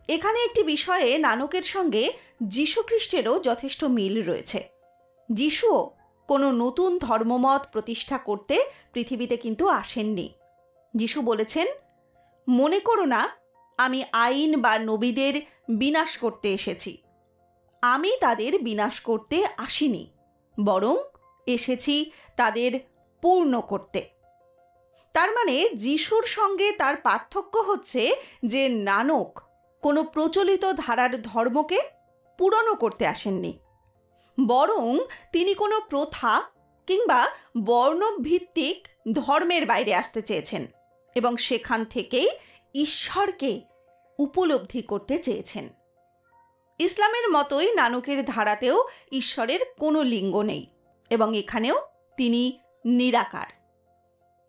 Speaker 1: এখানে একটি বিষয়ে নানকের সঙ্গে যীশুখ্রিস্টেরও যথেষ্ট মিল রয়েছে। যীশুও কোনো নতুন ধর্মমত প্রতিষ্ঠা করতে পৃথিবীতে কিন্তু আসেননি। যীশু বলেছেন, মনে করো না আমি আইন বা নবীদের বিনাশ করতে এসেছি। আমি তাদের বিনাশ করতে আসিনি, বরং এসেছি তাদের পূর্ণ করতে। তার মানে যীশুর সঙ্গে তার পার্থক্য হচ্ছে যে নানক কোনো প্রচলিত ধারার ধর্মকে পূরণ করতে আসেননি, বরং তিনি কোনো প্রথা কিংবা বর্ণভিত্তিক ধর্মের বাইরে আসতে চেয়েছেন এবং সেখান থেকেই ঈশ্বরকে উপলব্ধি করতে চেয়েছেন। ইসলামের মতোই নানকের ধারাতেও ঈশ্বরের কোনো লিঙ্গ নেই এবং এখানেও তিনি নিরাকার।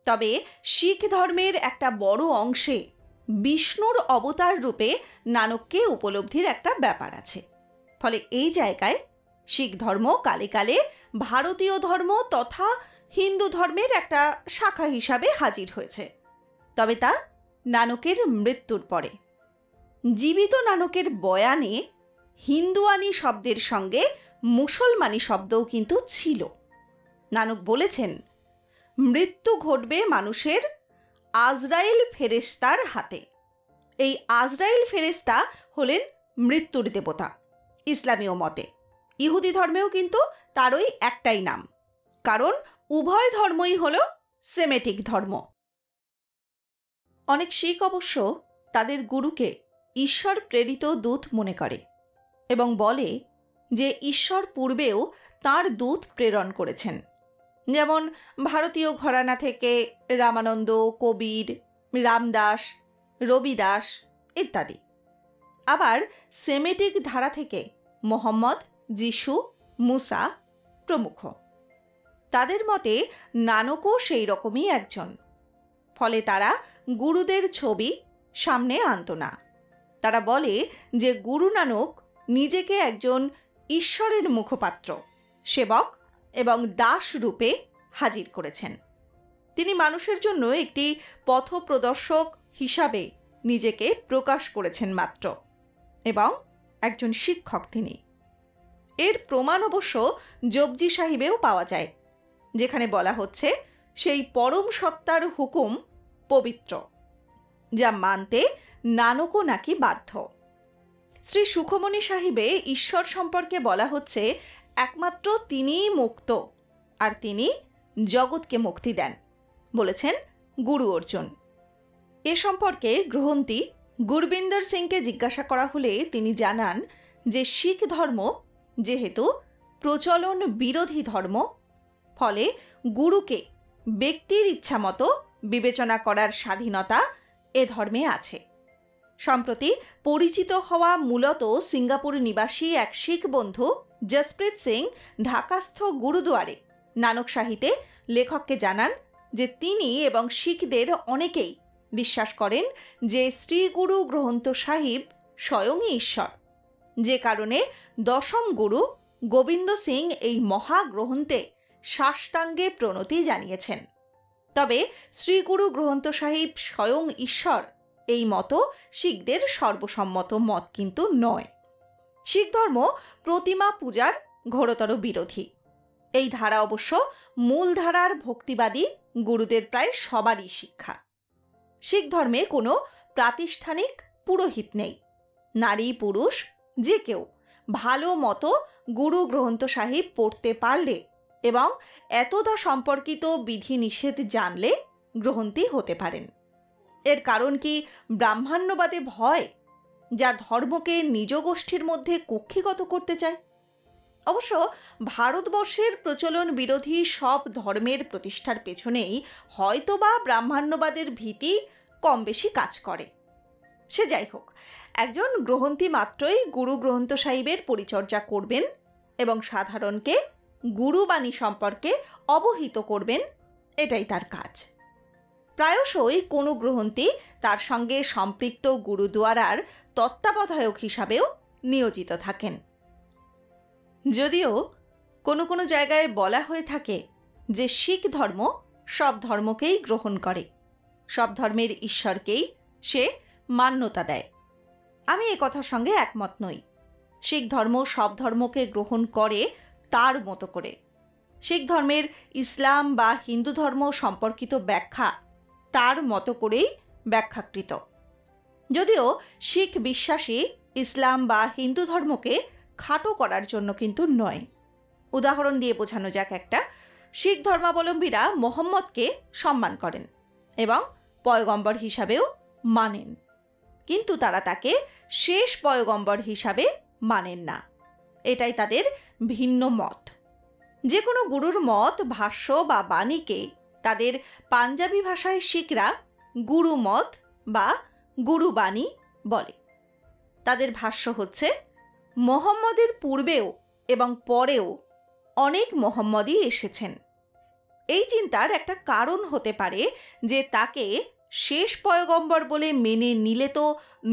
Speaker 1: তবে শিখ ধর্মের একটা বড় অংশে বিষ্ণুর অবতার রূপে নানককে উপলব্ধির একটা ব্যাপার আছে। ফলে এই জায়গায় শিখ ধর্ম কালে কালে ভারতীয় ধর্ম তথা হিন্দু ধর্মের একটা শাখা হিসাবে হাজির হয়েছে, তবে তা নানকের মৃত্যুর পরে। জীবিত নানকের বয়ানে হিন্দুয়ানি শব্দের সঙ্গে মুসলমানি শব্দও কিন্তু ছিল। নানক বলেছেন, মৃত্যু ঘটবে মানুষের আজরাইল ফেরেশতার হাতে। এই আজরাইল ফেরেশতা হলেন মৃত্যুর দেবতা ইসলামীয় মতে। ইহুদি ধর্মেও কিন্তু তারই একটাই নাম, কারণ উভয় ধর্মই হল সেমেটিক ধর্ম। অনেক শিখ অবশ্য তাদের গুরুকে ঈশ্বর প্রেরিত দূত মনে করে এবং বলে যে ঈশ্বর পূর্বেও তাঁর দূত প্রেরণ করেছেন, যেমন ভারতীয় ঘরানা থেকে রামানন্দ, কবির, রামদাস, রবিদাস ইত্যাদি। আবার সেমেটিক ধারা থেকে মোহাম্মদ, যিশু, মুসা প্রমুখ। তাদের মতে নানকও সেই রকমই একজন। ফলে তারা গুরুদের ছবি সামনে আনত না। তারা বলে যে গুরু নানক নিজেকে একজন ঈশ্বরের মুখপাত্র, সেবক এবং দাস রূপে হাজির করেছেন। তিনি মানুষের জন্য একটি পথপ্রদর্শক হিসাবে নিজেকে প্রকাশ করেছেন মাত্র, এবং একজন শিক্ষক তিনি। এর প্রমাণ অবশ্য জপজি সাহিবেও পাওয়া যায়, যেখানে বলা হচ্ছে সেই পরম সত্তার হুকুম পবিত্র, যা মানতে নানকও নাকি বাধ্য। শ্রী সুখমণি সাহিবে ঈশ্বর সম্পর্কে বলা হচ্ছে একমাত্র তিনিই মুক্ত, আর তিনি জগৎকে মুক্তি দেন, বলেছেন গুরু অর্জুন। এ সম্পর্কে গ্রহন্তী গুরবিন্দর সিংকে জিজ্ঞাসা করা হলে তিনি জানান যে শিখ ধর্ম যেহেতু প্রচলন বিরোধী ধর্ম, ফলে গুরুকে ব্যক্তির ইচ্ছামতো বিবেচনা করার স্বাধীনতা এ ধর্মে আছে। সম্প্রতি পরিচিত হওয়া মূলত সিঙ্গাপুর নিবাসী এক শিখ বন্ধু জসপ্রীত সিং ঢাকাস্থ গুরুদুয়ারে নানকশাহীতে লেখককে জানান যে তিনি এবং শিখদের অনেকেই বিশ্বাস করেন যে শ্রী গুরু গ্রন্থ সাহিব স্বয়ংই ঈশ্বর, যে কারণে দশম গুরু গোবিন্দ সিং এই মহাগ্রন্থে সাষ্টাঙ্গে প্রণতি জানিয়েছেন। তবে শ্রীগুরু গ্রন্থ সাহিব স্বয়ং ঈশ্বর এই মত শিখদের সর্বসম্মত মত কিন্তু নয়। শিখ ধর্ম প্রতিমা পূজার ঘোরতর বিরোধী। এই ধারা অবশ্য মূলধারার ভক্তিবাদী গুরুদের প্রায় সবারই শিক্ষা। শিখ ধর্মে কোনো প্রাতিষ্ঠানিক পুরোহিত নেই। নারী পুরুষ যে কেউ ভালো মতো গুরু গ্রন্থ সাহিব পড়তে পারলে এবং এতদা সম্পর্কিত বিধিনিষেধ জানলে গ্রহন্তী হতে পারেন। এর কারণ কি ব্রাহ্মণ্যবাদে ভয়, যা ধর্মকে নিজ গোষ্ঠীর মধ্যে কক্ষিগত করতে চায়? অবশ্য ভারতবর্ষের প্রচলন বিরোধী সব ধর্মের প্রতিষ্ঠার পেছনেই হয়তোবা ব্রাহ্মণ্যবাদের ভীতি কম বেশি কাজ করে। সে যাই হোক, একজন গ্রহন্তী মাত্রই গুরু গ্রন্থ সাহিবের পরিচর্যা করবেন এবং সাধারণকে গুরুবাণী সম্পর্কে অবহিত করবেন, এটাই তার কাজ। প্রায়শই কোনো গ্রহন্তী তার সঙ্গে সম্পৃক্ত গুরুদুয়ারার তত্ত্বাবধায়ক হিসাবেও নিয়োজিত থাকেন। যদিও কোনো কোনো জায়গায় বলা হয়ে থাকে যে শিখ ধর্ম সব ধর্মকেই গ্রহণ করে, সব ধর্মের ঈশ্বরকেই সে মান্যতা দেয়। আমি এ কথার সঙ্গে একমত নই। শিখ ধর্ম সব ধর্মকে গ্রহণ করে তার মতো করে। শিখ ধর্মের ইসলাম বা হিন্দু ধর্ম সম্পর্কিত ব্যাখ্যা তার মতো করেই ব্যাখ্যাকৃত। যদিও শিখ বিশ্বাসী ইসলাম বা হিন্দু ধর্মকে খাটো করার জন্য কিন্তু নয়। উদাহরণ দিয়ে বোঝানো যাক একটা, শিখ ধর্মাবলম্বীরা মোহাম্মদকে সম্মান করেন এবং পয়গম্বর হিসাবেও মানেন, কিন্তু তারা তাকে শেষ পয়গম্বর হিসাবে মানেন না। এটাই তাদের ভিন্ন মত। যে কোনো গুরুর মত, ভাষ্য বা বাণীকে তাদের পাঞ্জাবি ভাষায় শিখরা গুরু মত বা গুরুবাণী বলে। তাদের ভাষ্য হচ্ছে, মোহাম্মদের পূর্বেও এবং পরেও অনেক মোহাম্মদই এসেছেন। এই চিন্তার একটা কারণ হতে পারে যে তাকে শেষ পয়গম্বর বলে মেনে নিলে তো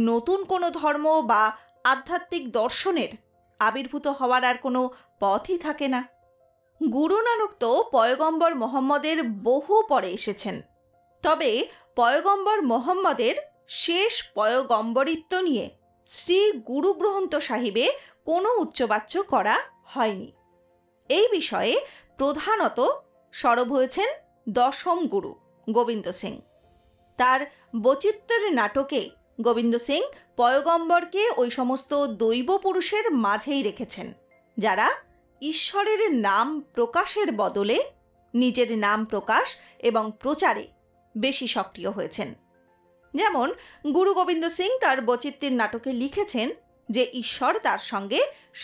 Speaker 1: নতুন কোনো ধর্ম বা আধ্যাত্মিক দর্শনের আবির্ভূত হওয়ার আর কোনো পথই থাকে না। গুরু নানক তো পয়গম্বর মোহাম্মদের বহু পরে এসেছেন, তবে পয়গম্বর মোহাম্মদের শেষ পয়গম্বরিত্ব নিয়ে শ্রী গুরু গ্রন্থ সাহিবে কোনো উচ্চবাচ্য করা হয়নি। এই বিষয়ে প্রধানত সরব হয়েছেন দশম গুরু গোবিন্দ সিং। তার বচিত্রের নাটকে গোবিন্দ সিং পয়গম্বরকে ওই সমস্ত দৈব পুরুষের মাঝেই রেখেছেন যারা ঈশ্বরের নাম প্রকাশের বদলে নিজের নাম প্রকাশ এবং প্রচারে বেশি সক্রিয় হয়েছেন। যেমন গুরু গোবিন্দ সিং তার বচিত্রের নাটকে লিখেছেন যে ঈশ্বর তার সঙ্গে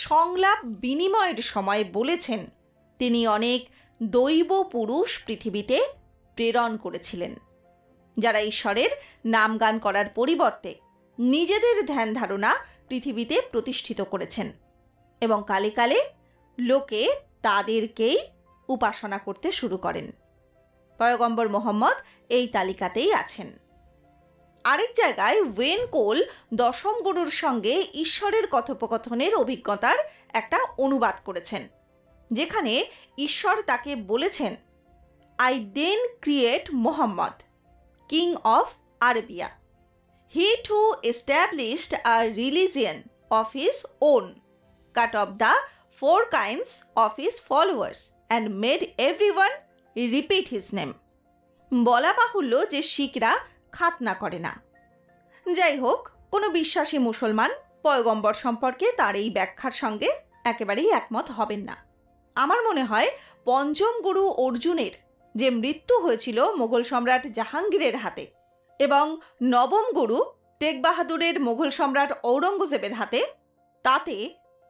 Speaker 1: সংলাপ বিনিময়ের সময় বলেছেন তিনি অনেক দৈব পুরুষ পৃথিবীতে প্রেরণ করেছিলেন, যারা ঈশ্বরের নাম গান করার পরিবর্তে নিজেদের ধ্যান ধারণা পৃথিবীতে প্রতিষ্ঠিত করেছেন এবং কালে কালে লোকে তাদেরকেই উপাসনা করতে শুরু করেন। পয়গম্বর মোহাম্মদ এই তালিকাতেই আছেন। আরেক জায়গায় ওয়েন কোল দশম গুরুর সঙ্গে ঈশ্বরের কথোপকথনের অভিজ্ঞতার একটা অনুবাদ করেছেন, যেখানে ঈশ্বর তাকে বলেছেন, I then create Muhammad, king of Arabia. He too established a religion of his own, cut off the four kinds of his followers and made everyone repeat his name. বলা বাহুল্য যে শিখরা খাতনা করে না। যাই হোক, কোনো বিশ্বাসী মুসলমান পয়গম্বর সম্পর্কে তার এই ব্যাখ্যার সঙ্গে একেবারেই একমত হবেন না। আমার মনে হয় পঞ্চম গুরু অর্জুনের যে মৃত্যু হয়েছিল মোগল সম্রাট জাহাঙ্গীরের হাতে এবং নবম গুরু তেগ বাহাদুরের মোগল সম্রাট ঔরঙ্গজেবের হাতে, তাতে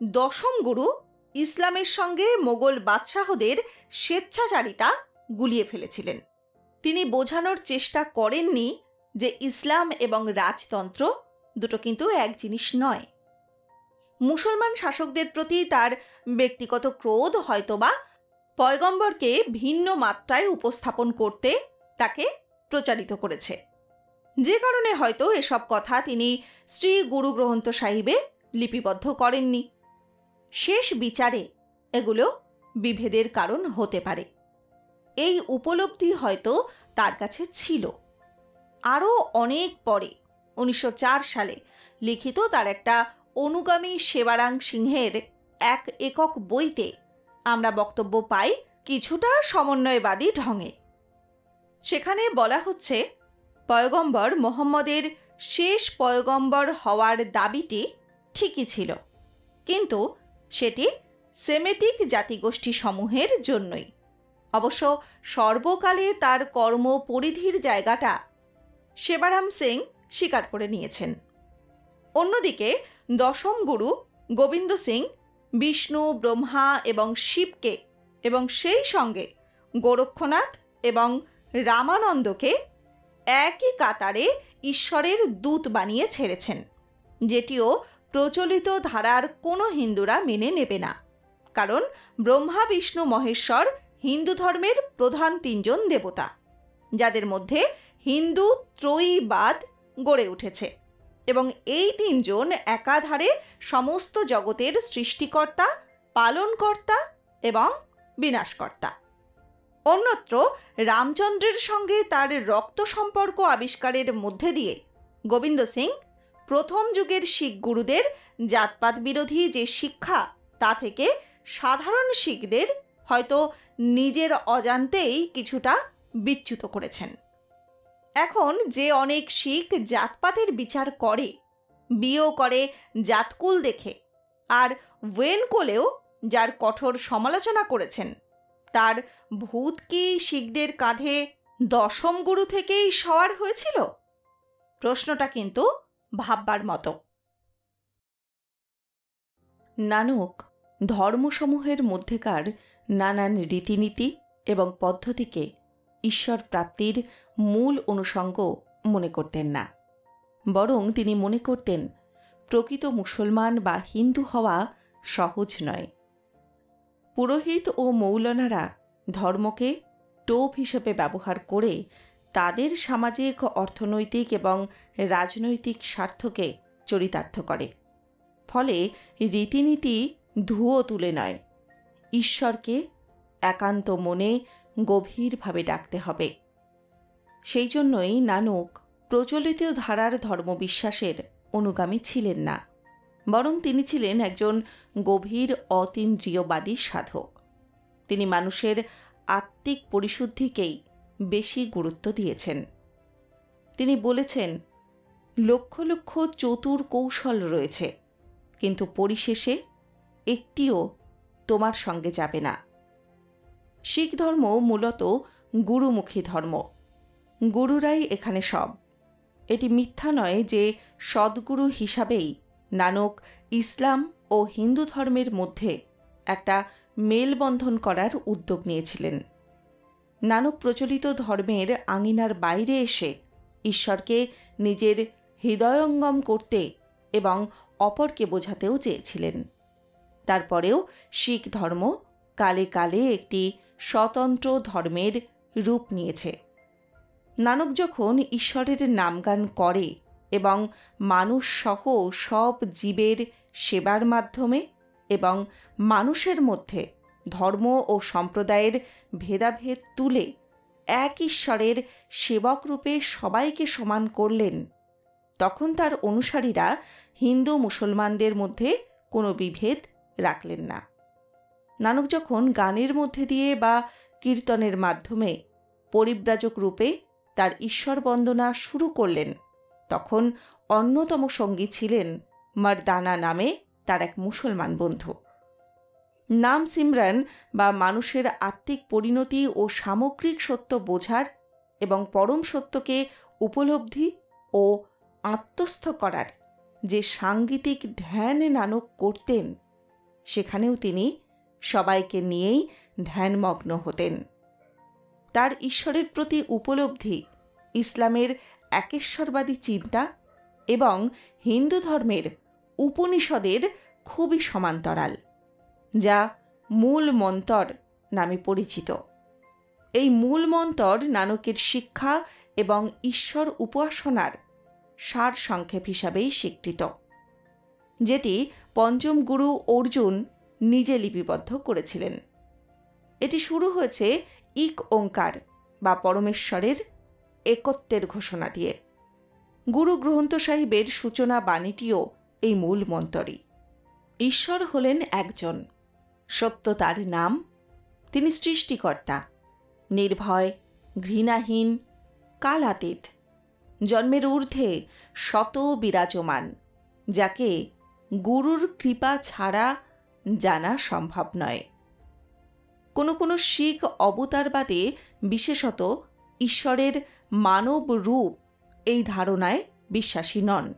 Speaker 1: দশম গুরু ইসলামের সঙ্গে মোগল বাদশাহদের স্বেচ্ছাচারিতা গুলিয়ে ফেলেছিলেন। তিনি বোঝানোর চেষ্টা করেননি যে ইসলাম এবং রাজতন্ত্র দুটো কিন্তু এক জিনিস নয়। মুসলমান শাসকদের প্রতি তার ব্যক্তিগত ক্রোধ হয়তোবা পয়গম্বরকে ভিন্ন মাত্রায় উপস্থাপন করতে তাকে প্রচারিত করেছে, যে কারণে হয়তো এসব কথা তিনি শ্রী গুরু গ্রন্থ সাহিবে লিপিবদ্ধ করেননি। শেষ বিচারে এগুলো বিভেদের কারণ হতে পারে, এই উপলব্ধি হয়তো তার কাছে ছিল। আরও অনেক পরে 1904 সালে লিখিত তার একটা অনুগামী সেবারাং সিংহের এক একক বইতে আমরা বক্তব্য পাই কিছুটা সমন্বয়বাদী ঢঙে। সেখানে বলা হচ্ছে, পয়গম্বর মোহাম্মদের শেষ পয়গম্বর হওয়ার দাবিটি ঠিকই ছিল, কিন্তু সেটি সেমেটিক জাতিগোষ্ঠী সমূহের জন্যই। অবশ্য সর্বকালে তার কর্ম পরিধির জায়গাটা সেবারাম সিং স্বীকার করে নিয়েছেন। অন্যদিকে দশম গুরু গোবিন্দ সিং বিষ্ণু, ব্রহ্মা এবং শিবকে এবং সেই সঙ্গে গোরক্ষনাথ এবং রামানন্দকে একই কাতারে ঈশ্বরের দূত বানিয়ে ছেড়েছেন, যেটিও প্রচলিত ধারার কোনো হিন্দুরা মেনে নেবে না। কারণ ব্রহ্মা, বিষ্ণু, মহেশ্বর হিন্দু ধর্মের প্রধান তিনজন দেবতা, যাদের মধ্যে হিন্দু ত্রয়ীবাদ গড়ে উঠেছে এবং এই তিনজন একাধারে সমস্ত জগতের সৃষ্টিকর্তা, পালনকর্তা এবং বিনাশকর্তা। অন্যত্র রামচন্দ্রের সঙ্গে তার রক্ত সম্পর্ক আবিষ্কারের মধ্যে দিয়ে গোবিন্দ সিং প্রথম যুগের শিখ গুরুদের জাতপাত বিরোধী যে শিক্ষা, তা থেকে সাধারণ শিখদের হয়তো নিজের অজান্তেই কিছুটা বিচ্যুত করেছেন। এখন যে অনেক শিখ জাতপাতের বিচার করে, বিয়েও করে জাতকুল দেখে, আর ওয়েনকোলেও যার কঠোর সমালোচনা করেছেন, তার ভূত কি শিখদের কাঁধে দশম গুরু থেকেই সওয়ার হয়েছিল? প্রশ্নটা কিন্তু ভাববার মতো। নানক ধর্মসমূহের মধ্যেকার নানান রীতিনীতি এবং পদ্ধতিকে ঈশ্বর প্রাপ্তির মূল অনুষঙ্গ মনে করতেন না, বরং তিনি মনে করতেন প্রকৃত মুসলমান বা হিন্দু হওয়া সহজ নয়। পুরোহিত ও মৌলানারা ধর্মকে টোপ হিসেবে ব্যবহার করে তাদের সামাজিক, অর্থনৈতিক এবং রাজনৈতিক স্বার্থকে চরিতার্থ করে। ফলে রীতিনীতি ধুয়ো তুলে নয়, ঈশ্বরকে একান্ত মনে গভীরভাবে ডাকতে হবে। সেই জন্যই নানক প্রচলিত ধারার ধর্মবিশ্বাসের অনুগামী ছিলেন না, বরং তিনি ছিলেন একজন গভীর অতীন্দ্রিয়বাদী সাধক। তিনি মানুষের আত্মিক পরিশুদ্ধিকেই বেশি গুরুত্ব দিয়েছেন। তিনি বলেছেন, লক্ষ লক্ষ চতুর কৌশল রয়েছে, কিন্তু পরিশেষে একটিও তোমার সঙ্গে যাবে না। শিখ ধর্ম মূলত গুরুমুখী ধর্ম, গুরুরাই এখানে সব। এটি মিথ্যা নয় যে সদ্গুরু হিসাবেই নানক ইসলাম ও হিন্দু ধর্মের মধ্যে একটা মেলবন্ধন করার উদ্যোগ নিয়েছিলেন। নানক প্রচলিত ধর্মের আঙিনার বাইরে এসে ঈশ্বরকে নিজের হৃদয়ঙ্গম করতে এবং অপরকে বোঝাতেও চেয়েছিলেন। তারপরেও শিখ ধর্ম কালে কালে একটি স্বতন্ত্র ধর্মের রূপ নিয়েছে। নানক যখন ঈশ্বরের নামগান করে এবং মানুষ সহ সব জীবের সেবার মাধ্যমে এবং মানুষের মধ্যে ধর্ম ও সম্প্রদায়ের ভেদাভেদ তুলে এক ঈশ্বরের সেবক রূপে সবাইকে সমান করলেন, তখন তার অনুসারীরা হিন্দু মুসলমানদের মধ্যে কোনো বিভেদ রাখলেন না। নানক যখন গানের মধ্যে দিয়ে বা কীর্তনের মাধ্যমে পরিব্রাজক রূপে তার ঈশ্বর বন্দনা শুরু করলেন, তখন অন্যতম সঙ্গী ছিলেন মর্দানা নামে তার এক মুসলমান বন্ধু। নাম সিমরান বা মানুষের আত্মিক পরিণতি ও সামগ্রিক সত্য বোঝার এবং পরম সত্যকে উপলব্ধি ও আত্মস্থ করার যে সাঙ্গীতিক ধ্যান নানক করতেন, সেখানেও তিনি সবাইকে নিয়েই ধ্যানমগ্ন হতেন। তার ঈশ্বরের প্রতি উপলব্ধি ইসলামের একেশ্বরবাদী চিন্তা এবং হিন্দু ধর্মের উপনিষদের খুবই সমান্তরাল, যা মূল মন্তর নামে পরিচিত। এই মূল মন্তর নানকের শিক্ষা এবং ঈশ্বর উপাসনার সার সংক্ষেপ হিসাবেই স্বীকৃত, যেটি পঞ্চম গুরু অর্জুন নিজে লিপিবদ্ধ করেছিলেন। এটি শুরু হয়েছে ইক ওঙ্কার বা পরমেশ্বরের একত্বের ঘোষণা দিয়ে। গুরু গ্রন্থ সাহিবের সূচনা বাণীটিও এই মূল মন্ত্রই। ঈশ্বর হলেন একজন, সত্য তার নাম, তিনি সৃষ্টিকর্তা, নির্ভয়, ঘৃণাহীন, কালাতীত, জন্মের ঊর্ধ্বে শত বিরাজমান, যাকে গুরুর কৃপা ছাড়া জানা সম্ভব নয়। কোনো কোনো শিখ অবতারবাদে বিশেষত ঈশ্বরের মানব রূপ এই ধারণায় বিশ্বাসী নন।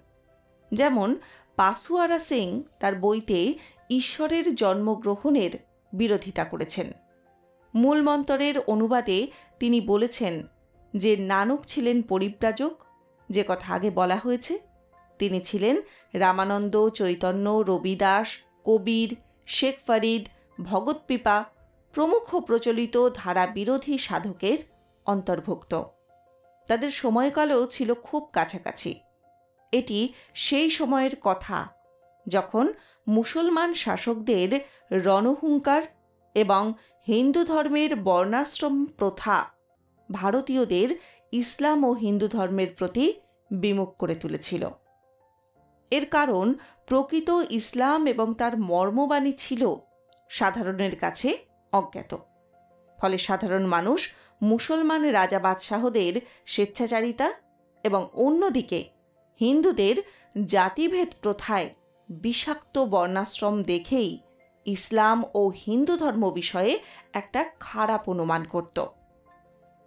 Speaker 1: যেমন পাসুয়ারা সিং তার বইতে ঈশ্বরের জন্মগ্রহণের বিরোধিতা করেছেন। মূল মন্ত্রের অনুবাদে তিনি বলেছেন যে নানক ছিলেন পরিব্রাজক, যে কথা আগে বলা হয়েছে। তিনি ছিলেন রামানন্দ, চৈতন্য, রবিদাস, কবির, শেখ ফরিদ, ভগৎ পিপা প্রমুখ প্রচলিত ধারা বিরোধী সাধকের অন্তর্ভুক্ত। তাদের সময়কালও ছিল খুব কাছাকাছি। এটি সেই সময়ের কথা যখন মুসলমান শাসকদের রণহুঙ্কার এবং হিন্দু ধর্মের বর্ণাশ্রম প্রথা ভারতীয়দের ইসলাম ও হিন্দু ধর্মের প্রতি বিমুখ করে তুলেছিল। এর কারণ প্রকৃত ইসলাম এবং তার মর্মবাণী ছিল সাধারণের কাছে অজ্ঞাত। ফলে সাধারণ মানুষ মুসলমান রাজা বাদশাহদের স্বেচ্ছাচারিতা এবং অন্যদিকে হিন্দুদের জাতিভেদ প্রথায় বিষাক্ত বর্ণাশ্রম দেখেই ইসলাম ও হিন্দু ধর্ম বিষয়ে একটা খারাপ অনুমান করত।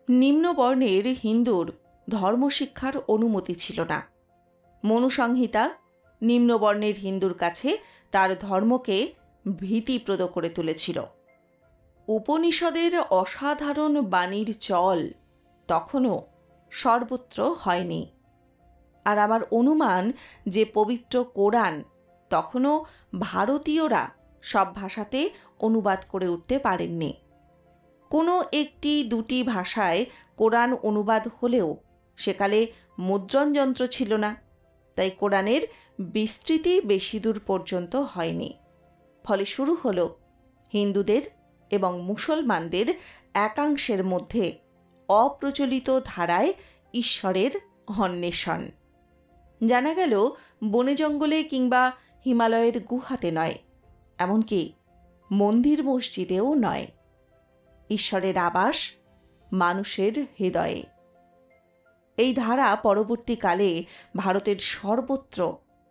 Speaker 1: নিম্নবর্ণের হিন্দুর ধর্মশিক্ষার অনুমতি ছিল না। মনুসংহিতা নিম্নবর্ণের হিন্দুর কাছে তার ধর্মকে ভীতিপ্রদ করে তুলেছিল। উপনিষদের অসাধারণ বাণীর চল তখনও সর্বত্র হয়নি। আর আমার অনুমান যে পবিত্র কোরআন তখনও ভারতীয়রা সব ভাষাতে অনুবাদ করে উঠতে পারেননি। কোনো একটি দুটি ভাষায় কোরআন অনুবাদ হলেও সেকালে মুদ্রণ যন্ত্র ছিল না, তাই কোরআনের বিস্তৃতি বেশি দূর পর্যন্ত হয়নি। ফলে শুরু হলো হিন্দুদের এবং মুসলমানদের একাংশের মধ্যে অপ্রচলিত ধারায় ঈশ্বরের অন্বেষণ। জানা গেল বনে জঙ্গলে কিংবা হিমালয়ের গুহাতে নয়, এমনকি মন্দির মসজিদেও নয়। ঈশ্বরের আবাস মানুষের হৃদয়ে। এই ধারা পরবর্তীকালে ভারতের সর্বত্র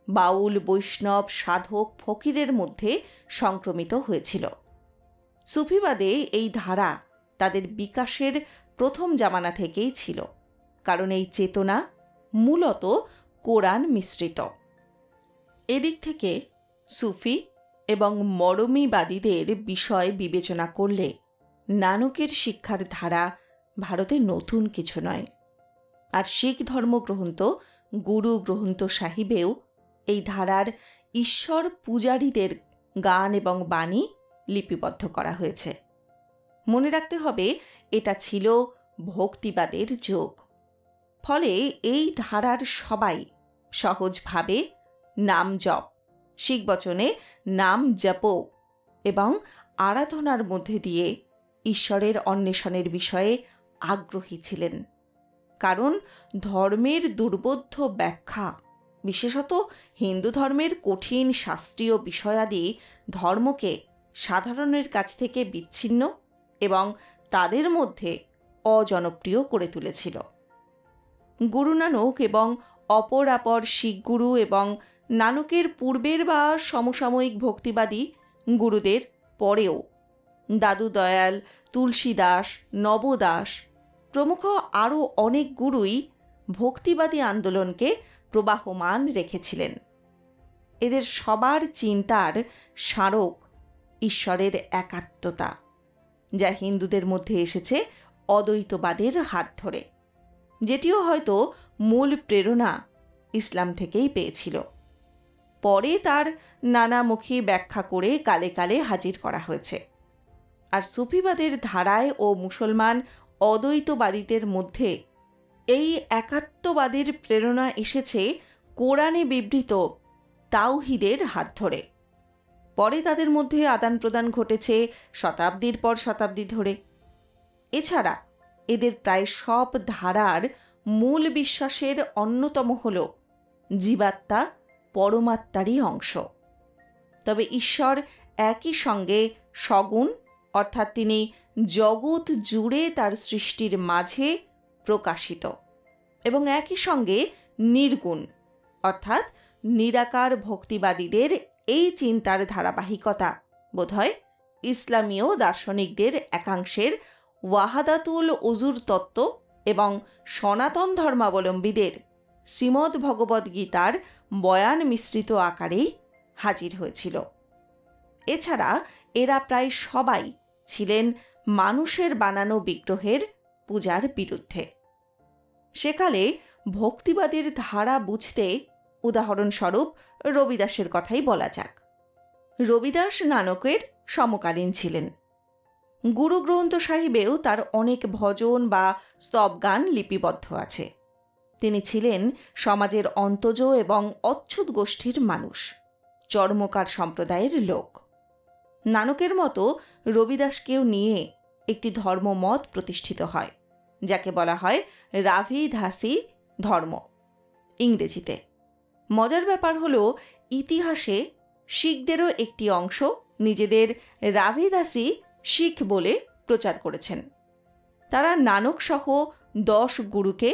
Speaker 1: বাউল, বৈষ্ণব, সাধক, ফকিরের মধ্যে সংক্রমিত হয়েছিল। সুফিবাদে এই ধারা তাদের বিকাশের প্রথম জামানা থেকেই ছিল, কারণ এই চেতনা মূলত কোরআন মিশ্রিত। এদিক থেকে সুফি এবং মরমীবাদীদের বিষয় বিবেচনা করলে নানকের শিক্ষার ধারা ভারতে নতুন কিছু নয়। আর শিখ ধর্মগ্রন্থ গুরু গ্রন্থ সাহিবেও এই ধারার ঈশ্বর পূজারীদের গান এবং বাণী লিপিবদ্ধ করা হয়েছে। মনে রাখতে হবে এটা ছিল ভক্তিবাদের যুগ। ফলে এই ধারার সবাই সহজভাবে নাম জপ, শিখ বচনে নাম জপ এবং আরাধনার মধ্যে দিয়ে ঈশ্বরের অন্বেষণের বিষয়ে আগ্রহী ছিলেন। কারণ ধর্মের দুর্বোধ্য ব্যাখ্যা, বিশেষত হিন্দু ধর্মের কঠিন শাস্ত্রীয় বিষয়াদি ধর্মকে সাধারণের কাছ থেকে বিচ্ছিন্ন এবং তাদের মধ্যে অজনপ্রিয় করে তুলেছিল। গুরু নানক এবং অপরাপর শিখ গুরু এবং নানকের পূর্বের বা সমসাময়িক ভক্তিবাদী গুরুদের পরেও দাদু দয়াল, তুলসীদাস, নবদাস প্রমুখ আরও অনেক গুরুই ভক্তিবাদী আন্দোলনকে প্রবাহমান রেখেছিলেন। এদের সবার চিন্তার স্মারক ঈশ্বরের একাত্মতা, যা হিন্দুদের মধ্যে এসেছে অদ্বৈতবাদের হাত ধরে, যেটিও হয়তো মূল প্রেরণা ইসলাম থেকেই পেয়েছিল। পরে তার নানামুখী ব্যাখ্যা করে কালে কালে হাজির করা হয়েছে। আর সুফিবাদের ধারায় ও মুসলমান অদ্বৈতবাদীদের মধ্যে এই একাত্মবাদের প্রেরণা এসেছে কোরআনে বিবৃত তাওহীদের হাত ধরে। পরে তাদের মধ্যে আদান প্রদান ঘটেছে শতাব্দীর পর শতাব্দী ধরে। এছাড়া এদের প্রায় সব ধারার মূল বিশ্বাসের অন্যতম হল জীবাত্মা পরমাত্মারই অংশ। তবে ঈশ্বর একই সঙ্গে সগুণ, অর্থাৎ তিনি জগৎ জুড়ে তার সৃষ্টির মাঝে প্রকাশিত, এবং একই সঙ্গে নির্গুণ, অর্থাৎ নিরাকার ভক্তিবাদীদের এই চিন্তার ধারাবাহিকতা বোধহয় ইসলামীয় দার্শনিকদের একাংশের ওয়াহাদাতুল উজুর তত্ত্ব এবং সনাতন ধর্মাবলম্বীদের শ্রীমদ্ ভগবদ্গীতার বয়ান মিশ্রিত আকারেই হাজির হয়েছিল। এছাড়া এরা প্রায় সবাই ছিলেন মানুষের বানানো বিগ্রহের পূজার বিরুদ্ধে। সেকালে ভক্তিবাদের ধারা বুঝতে উদাহরণস্বরূপ রবিদাসের কথাই বলা যাক। রবিদাস নানকের সমকালীন ছিলেন। গুরু গ্রন্থ সাহিবেও তার অনেক ভজন বা স্তবগান লিপিবদ্ধ আছে। তিনি ছিলেন সমাজের অন্তজ এবং অচ্ছুত গোষ্ঠীর মানুষ, চর্মকার সম্প্রদায়ের লোক। নানকের মতো রবিদাসকেও নিয়ে একটি ধর্মমত প্রতিষ্ঠিত হয়, যাকে বলা হয় রাভিদাসী ধর্ম ইংরেজিতে। মজার ব্যাপার হলো, ইতিহাসে শিখদেরও একটি অংশ নিজেদের রাভিদাসী শিখ বলে প্রচার করেছেন। তারা নানক সহ 10 গুরুকে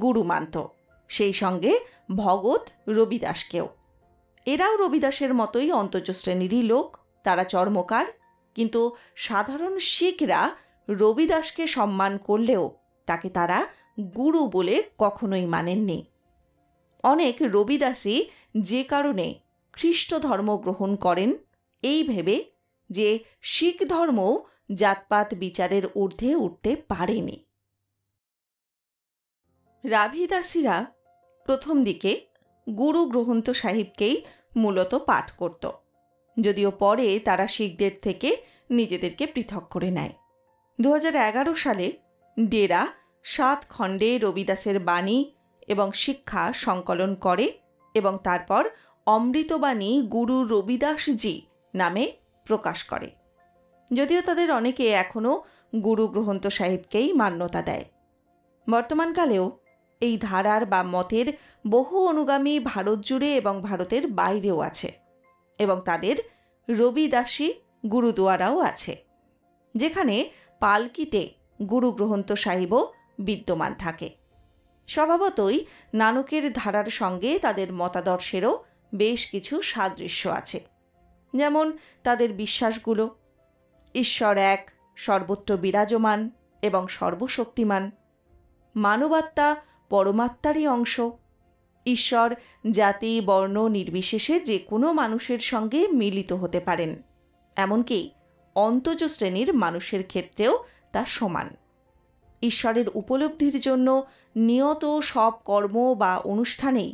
Speaker 1: গুরু মানত, সেই সঙ্গে ভগৎ রবিদাসকেও। এরাও রবিদাসের মতোই অন্তর্জ শ্রেণীরই লোক। তারা চর্মকার, কিন্তু সাধারণ শিখরা রবিদাসকে সম্মান করলেও তাকে তারা গুরু বলে কখনোই মানেননি। অনেক রবিদাসী যে কারণে খ্রিস্ট ধর্ম গ্রহণ করেন এই ভেবে যে শিখ ধর্মও জাতপাত বিচারের ঊর্ধ্বে উঠতে পারেনি। রাভিদাসীরা প্রথম দিকে গুরু গ্রন্থ সাহিবকেই মূলত পাঠ করত, যদিও পরে তারা শিখদের থেকে নিজেদেরকে পৃথক করে নেয়। 2011 সালে ডেরা 7 খণ্ডে রবিদাসের বাণী এবং শিক্ষা সংকলন করে এবং তারপর অমৃতবাণী গুরু রবিদাসজি নামে প্রকাশ করে। যদিও তাদের অনেকে এখনও গুরু গ্রন্থ সাহিবকেই মান্যতা দেয়। বর্তমানকালেও এই ধারার বা মতের বহু অনুগামী ভারত জুড়ে এবং ভারতের বাইরেও আছে, এবং তাদের রবিদাসী গুরুদুয়ারাও আছে, যেখানে পালকিতে গুরু গ্রন্থ সাহিবও বিদ্যমান থাকে। স্বভাবতই নানকের ধারার সঙ্গে তাদের মতাদর্শেরও বেশ কিছু সাদৃশ্য আছে। যেমন তাদের বিশ্বাসগুলো: ঈশ্বর এক, সর্বত্র বিরাজমান এবং সর্বশক্তিমান; মানবাত্মা পরমাত্মারই অংশ; ঈশ্বর জাতি বর্ণ নির্বিশেষে যে কোনো মানুষের সঙ্গে মিলিত হতে পারেন, এমনকি অন্তজ শ্রেণীর মানুষের ক্ষেত্রেও তা সমান; ঈশ্বরের উপলব্ধির জন্য নিয়ত সব কর্ম বা অনুষ্ঠানেই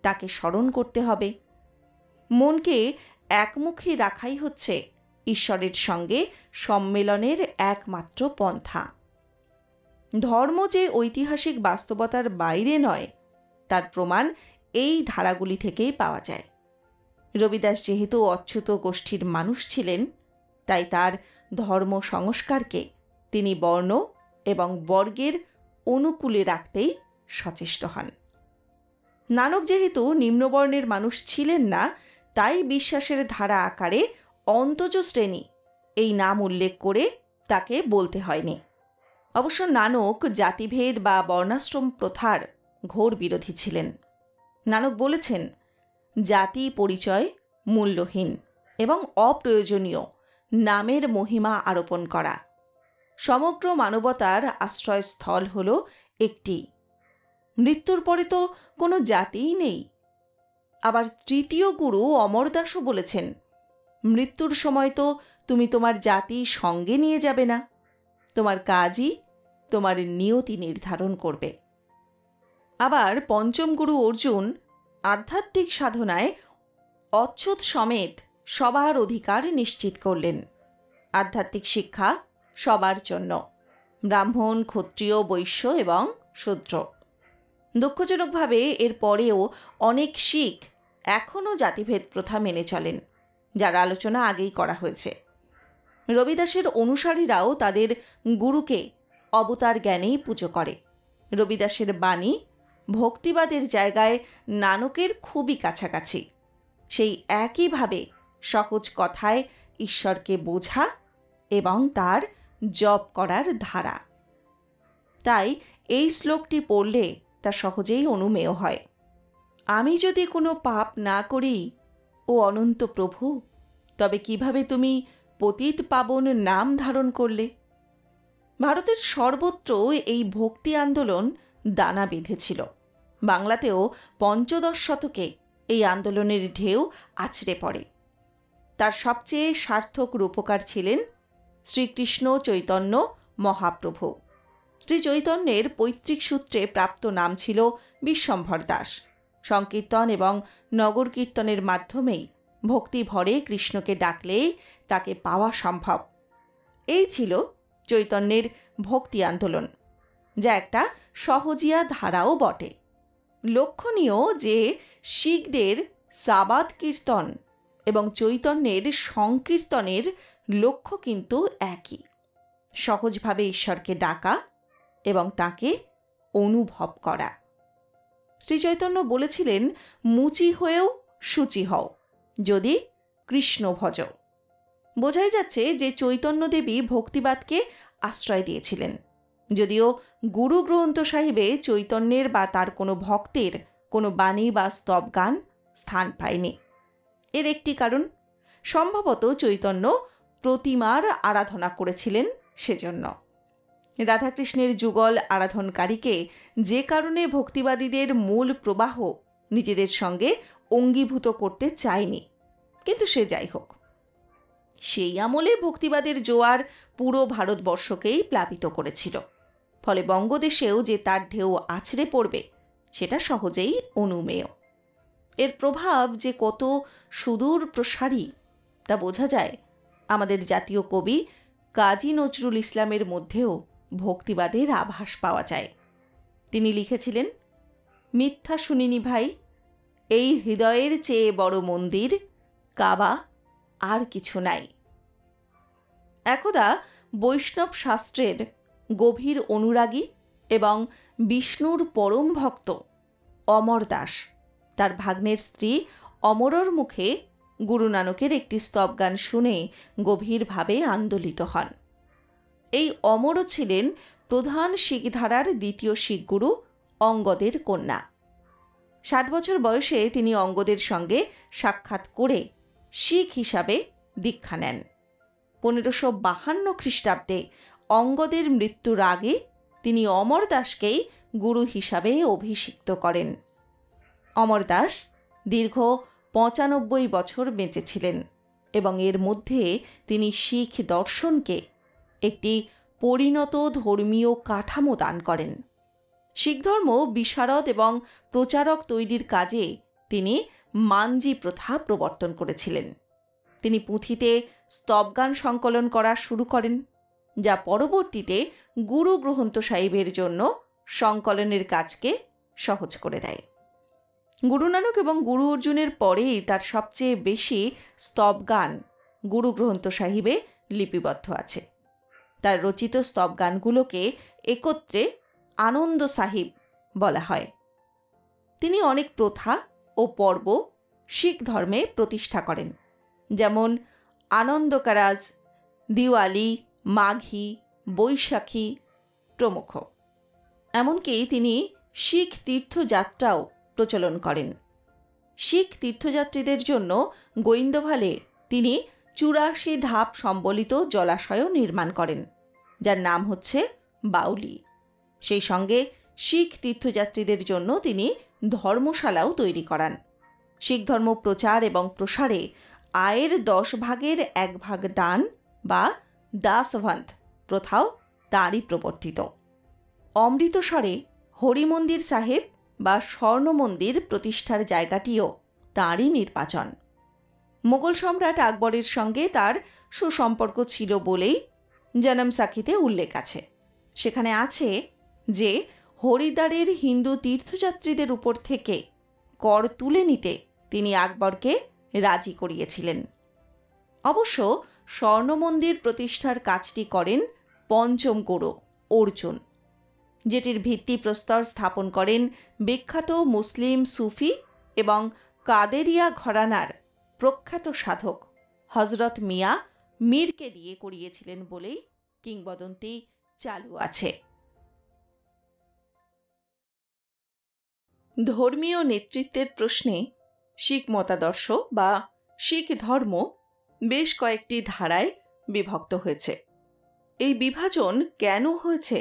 Speaker 1: তাকে স্মরণ করতে হবে; মনকে একমুখী রাখাই হচ্ছে ঈশ্বরের সঙ্গে সম্মেলনের একমাত্র পন্থা। ধর্ম যে ঐতিহাসিক বাস্তবতার বাইরে নয়, তার প্রমাণ এই ধারাগুলি থেকেই পাওয়া যায়। রবিদাস যেহেতু অচ্যুত গোষ্ঠীর মানুষ ছিলেন, তাই তার ধর্ম সংস্কারকে তিনি বর্ণ এবং বর্গের অনুকূলে রাখতেই সচেষ্ট হন। নানক যেহেতু নিম্নবর্ণের মানুষ ছিলেন না, তাই বিশ্বাসের ধারা আকারে অন্তজ শ্রেণী এই নাম উল্লেখ করে তাকে বলতে হয়নি। অবশ্য নানক জাতিভেদ বা বর্ণাশ্রম প্রথার ঘোর বিরোধী ছিলেন। নানক বলেছেন, জাতি পরিচয় মূল্যহীন এবং অপ্রয়োজনীয় নামের মহিমা আরোপণ করা। সমগ্র মানবতার আশ্রয়স্থল হল একটি। মৃত্যুর পরে তো কোনো জাতিই নেই। আবার তৃতীয় গুরু অমরদাসও বলেছেন, মৃত্যুর সময় তো তুমি তোমার জাতি সঙ্গে নিয়ে যাবে না, তোমার কাজই তোমার নিয়তি নির্ধারণ করবে। আবার পঞ্চম গুরু অর্জুন আধ্যাত্মিক সাধনায় অচ্ছুত সমেত সবার অধিকার নিশ্চিত করলেন। আধ্যাত্মিক শিক্ষা সবার জন্য, ব্রাহ্মণ, ক্ষত্রিয়, বৈশ্য এবং শূদ্র। দুঃখজনকভাবে এর পরেও অনেক শিখ এখনও জাতিভেদ প্রথা মেনে চলেন, যার আলোচনা আগেই করা হয়েছে। রবিদাসের অনুসারীরাও তাদের গুরুকে অবতার জ্ঞানেই পুজো করে। রবিদাসের বাণী ভক্তিবাদের জায়গায় নানকের খুবই কাছাকাছি। সেই একইভাবে সহজ কথায় ঈশ্বরকে বোঝা এবং তার জপ করার ধারা। তাই এই শ্লোকটি পড়লে তা সহজেই অনুমেয় হয়। আমি যদি কোনো পাপ না করি, ও অনন্ত প্রভু, তবে কিভাবে তুমি পতিত পাবন নাম ধারণ করলে? ভারতের সর্বত্র এই ভক্তি আন্দোলন দানা বেঁধেছিল। বাংলাতেও পঞ্চদশ শতকে এই আন্দোলনের ঢেউ আছড়ে পড়ে। তার সবচেয়ে সার্থক রূপকার ছিলেন শ্রীকৃষ্ণ চৈতন্য মহাপ্রভু। শ্রী চৈতন্যের পৈতৃক সূত্রে প্রাপ্ত নাম ছিল বিশ্বম্ভর দাস। সংকীর্তন এবং নগর কীর্তনের মাধ্যমেই ভক্তি ভরে কৃষ্ণকে ডাকলেই তাকে পাওয়া সম্ভব। এই ছিল চৈতন্যের ভক্তি আন্দোলন, যা একটা সহজিয়া ধারাও বটে। লক্ষণীয় যে শিখদের সাবাত কীর্তন এবং চৈতন্যের সংকীর্তনের লক্ষ্য কিন্তু একই, সহজভাবে ঈশ্বরকে ডাকা এবং তাকে অনুভব করা। শ্রীচৈতন্য বলেছিলেন, মুচি হয়েও শুচি হও যদি কৃষ্ণ ভজ। বোঝাই যাচ্ছে যে চৈতন্যদেবী ভক্তিবাদকে আশ্রয় দিয়েছিলেন, যদিও গুরু গ্রন্থ সাহিবে চৈতন্যের বা তার কোনো ভক্তের কোনো বাণী বা স্তব গান স্থান পায়নি। এর একটি কারণ, সম্ভবত চৈতন্য প্রতিমার আরাধনা করেছিলেন সেজন্য। রাধাকৃষ্ণের যুগল আরাধনকারীকে যে কারণে ভক্তিবাদীদের মূল প্রবাহ নিজেদের সঙ্গে অঙ্গীভূত করতে চায়নি, কিন্তু সে যাই হোক, সেই আমলে ভক্তিবাদের জোয়ার পুরো ভারতবর্ষকেই প্লাবিত করেছিল। ফলে বঙ্গদেশেও যে তার ঢেউ আছড়ে পড়বে সেটা সহজেই অনুমেয়। এর প্রভাব যে কত সুদূর প্রসারী তা বোঝা যায় আমাদের জাতীয় কবি কাজী নজরুল ইসলামের মধ্যেও ভক্তিবাদের আভাস পাওয়া যায়। তিনি লিখেছিলেন, মিথ্যা শুনিনি ভাই, এই হৃদয়ের চেয়ে বড় মন্দির কাবা আর কিছু নাই। একদা বৈষ্ণব শাস্ত্রের গভীর অনুরাগী এবং বিষ্ণুর পরম ভক্ত অমর দাস তার ভাগ্নের স্ত্রী অমরর মুখে গুরু নানকের একটি স্তবগান শুনে গভীরভাবে আন্দোলিত হন। এই অমরও ছিলেন প্রধান শিখধারার দ্বিতীয় শিখগুরু অঙ্গদের কন্যা। 60 বছর বয়সে তিনি অঙ্গদের সঙ্গে সাক্ষাৎ করে শিখ হিসাবে দীক্ষা নেন। 1552 খ্রিস্টাব্দে অঙ্গদের মৃত্যুর আগে তিনি অমর দাসকেই গুরু হিসাবে অভিষিক্ত করেন। অমর দাস দীর্ঘ 95 বছর বেঁচেছিলেন এবং এর মধ্যে তিনি শিখ দর্শনকে একটি পরিণত ধর্মীয় কাঠামো দান করেন। শিখ ধর্ম বিশারদ এবং প্রচারক তৈরির কাজে তিনি মানজি প্রথা প্রবর্তন করেছিলেন। তিনি পুঁথিতে স্তবগান সংকলন করা শুরু করেন, যা পরবর্তীতে গুরু গ্রন্থ সাহিবের জন্য সংকলনের কাজকে সহজ করে দেয়। গুরু নানক এবং গুরু অর্জুনের পরেই তার সবচেয়ে বেশি স্তবগান গুরু গ্রন্থ সাহিবে লিপিবদ্ধ আছে। তার রচিত স্তব গানগুলোকে একত্রে আনন্দ সাহিব বলা হয়। তিনি অনেক প্রথা ও পর্ব শিখ ধর্মে প্রতিষ্ঠা করেন, যেমন আনন্দকারাজ, দিওয়ালি, মাঘী, বৈশাখী প্রমুখ। এমনকি তিনি শিখ তীর্থযাত্রাও প্রচলন করেন। শিখ তীর্থযাত্রীদের জন্য গোইন্দভালে তিনি 84 ধাপ সম্বলিত জলাশয়ও নির্মাণ করেন, যার নাম হচ্ছে বাউলি। সেই সঙ্গে শিখ তীর্থযাত্রীদের জন্য তিনি ধর্মশালাও তৈরি করান। শিখ ধর্ম প্রচার এবং প্রসারে আয়ের 10 ভাগের 1 ভাগ দান বা দাসভন্ত প্রথাও তাঁরই প্রবর্তিত। অমৃতসরে হরিমন্দির সাহেব বা স্বর্ণ মন্দির প্রতিষ্ঠার জায়গাটিও তাঁরই নির্বাচন। মোগল সম্রাট আকবরের সঙ্গে তার সুসম্পর্ক ছিল বলেই জনম সাখিতে উল্লেখ আছে। সেখানে আছে যে হরিদ্বারের হিন্দু তীর্থযাত্রীদের উপর থেকে কর তুলে নিতে তিনি আকবরকে রাজি করিয়েছিলেন। অবশ্য স্বর্ণ মন্দির প্রতিষ্ঠার কাজটি করেন পঞ্চম গুরু অর্জুন, যেটির ভিত্তিপ্রস্তর স্থাপন করেন বিখ্যাত মুসলিম সুফি এবং কাদেরিয়া ঘরানার প্রখ্যাত সাধক হজরত মিয়া মীরকে দিয়ে করিয়েছিলেন বলেই কিংবদন্তি চালু আছে। ধর্মীয় নেতৃত্বের প্রশ্নে শিখ মতাদর্শ বা শিখ ধর্ম বেশ কয়েকটি ধারায় বিভক্ত হয়েছে। এই বিভাজন কেন হয়েছে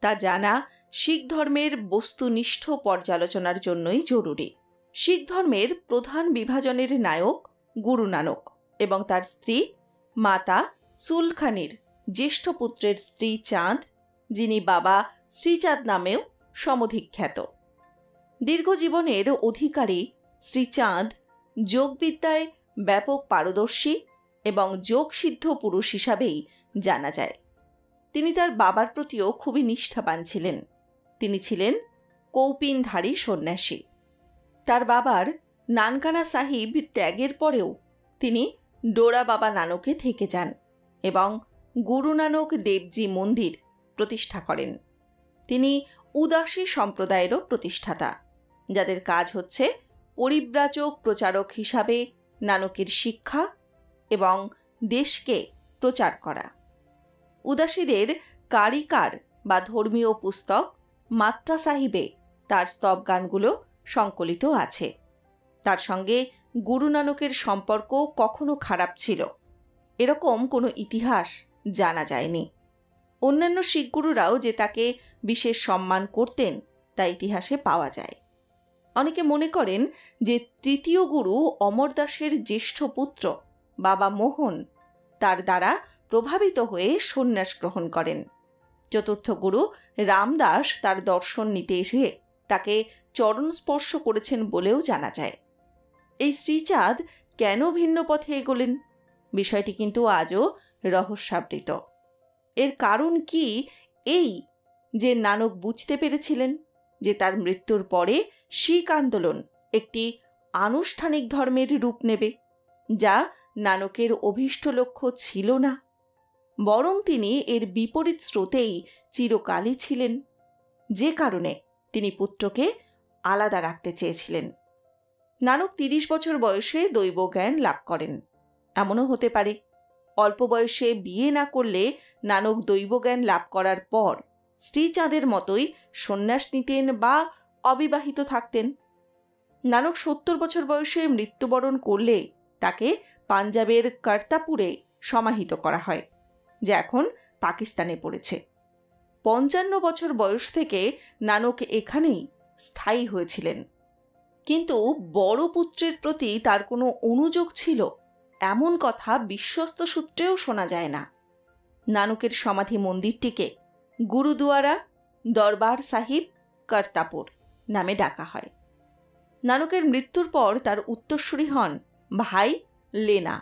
Speaker 1: তা জানা শিখ ধর্মের বস্তুনিষ্ঠ পর্যালোচনার জন্যই জরুরি। শিখ ধর্মের প্রধান বিভাজনের নায়ক গুরু নানক এবং তার স্ত্রী মাতা সুলখানির জ্যেষ্ঠ পুত্রের স্ত্রী চাঁদ, যিনি বাবা শ্রীচাঁদ নামেও সমধিখ্যাত। দীর্ঘজীবনের অধিকারী শ্রীচাঁদ যোগবিদ্যায় ব্যাপক পারদর্শী এবং যোগসিদ্ধ পুরুষ হিসাবেই জানা যায়। তিনি তার বাবার প্রতিও খুবই নিষ্ঠাবান ছিলেন। তিনি ছিলেন কৌপিনধারী সন্ন্যাসী। তার বাবার নানকানা সাহিব ত্যাগের পরেও তিনি ডোরা বাবা নানকে থেকে যান এবং গুরু নানক দেবজি মন্দির প্রতিষ্ঠা করেন। তিনি উদাসী সম্প্রদায়েরও প্রতিষ্ঠাতা, যাদের কাজ হচ্ছে পরিব্রাজক প্রচারক হিসাবে নানকের শিক্ষা এবং দেশকে প্রচার করা। উদাসীদের কারিকার বা ধর্মীয় পুস্তক মাত্রা সাহিবে তার স্তব গানগুলো সংকলিত আছে। তার সঙ্গে গুরু নানকের সম্পর্ক কখনো খারাপ ছিল এরকম কোনো ইতিহাস জানা যায়নি। অন্যান্য শিখ গুরুরাও যে তাকে বিশেষ সম্মান করতেন তা ইতিহাসে পাওয়া যায়। অনেকে মনে করেন যে তৃতীয় গুরু অমরদাসের জ্যেষ্ঠ পুত্র বাবা মোহন তার দ্বারা প্রভাবিত হয়ে সন্ন্যাস গ্রহণ করেন। চতুর্থ গুরু রামদাস তার দর্শন নিতে এসে তাকে চরণ স্পর্শ করেছেন বলেও জানা যায়। এই শ্রীচাঁদ কেন ভিন্ন পথে এগোলেন বিষয়টি কিন্তু আজও রহস্যাবৃত। এর কারণ কি এই যে নানক বুঝতে পেরেছিলেন যে তার মৃত্যুর পরে শিখ আন্দোলন একটি আনুষ্ঠানিক ধর্মের রূপ নেবে, যা নানকের অভীষ্ট লক্ষ্য ছিল না, বরং তিনি এর বিপরীত স্রোতেই চিরকালই ছিলেন, যে কারণে তিনি পুত্রকে আলাদা রাখতে চেয়েছিলেন। নানক 30 বছর বয়সে দৈব জ্ঞান লাভ করেন। এমনও হতে পারে অল্প বয়সে বিয়ে না করলে নানক দৈব জ্ঞান লাভ করার পর শ্রীচাঁদের মতোই সন্ন্যাস নিতেন বা অবিবাহিত থাকতেন। নানক 70 বছর বয়সে মৃত্যুবরণ করলে তাকে পাঞ্জাবের কর্তাপুরে সমাহিত করা হয়, যা এখন পাকিস্তানে পড়েছে। 55 বছর বয়স থেকে নানক এখানেই স্থায়ী হয়েছিলেন। কিন্তু বড় পুত্রের প্রতি তার কোনো অনুযোগ ছিল এমন কথা বিশ্বস্ত সূত্রেও শোনা যায় না। নানকের সমাধি মন্দিরটিকে গুরুদুয়ারা দরবার সাহিব কর্তাপুর নামে ডাকা হয়। নানকের মৃত্যুর পর তার উত্তরসূরি হন ভাই লেনা,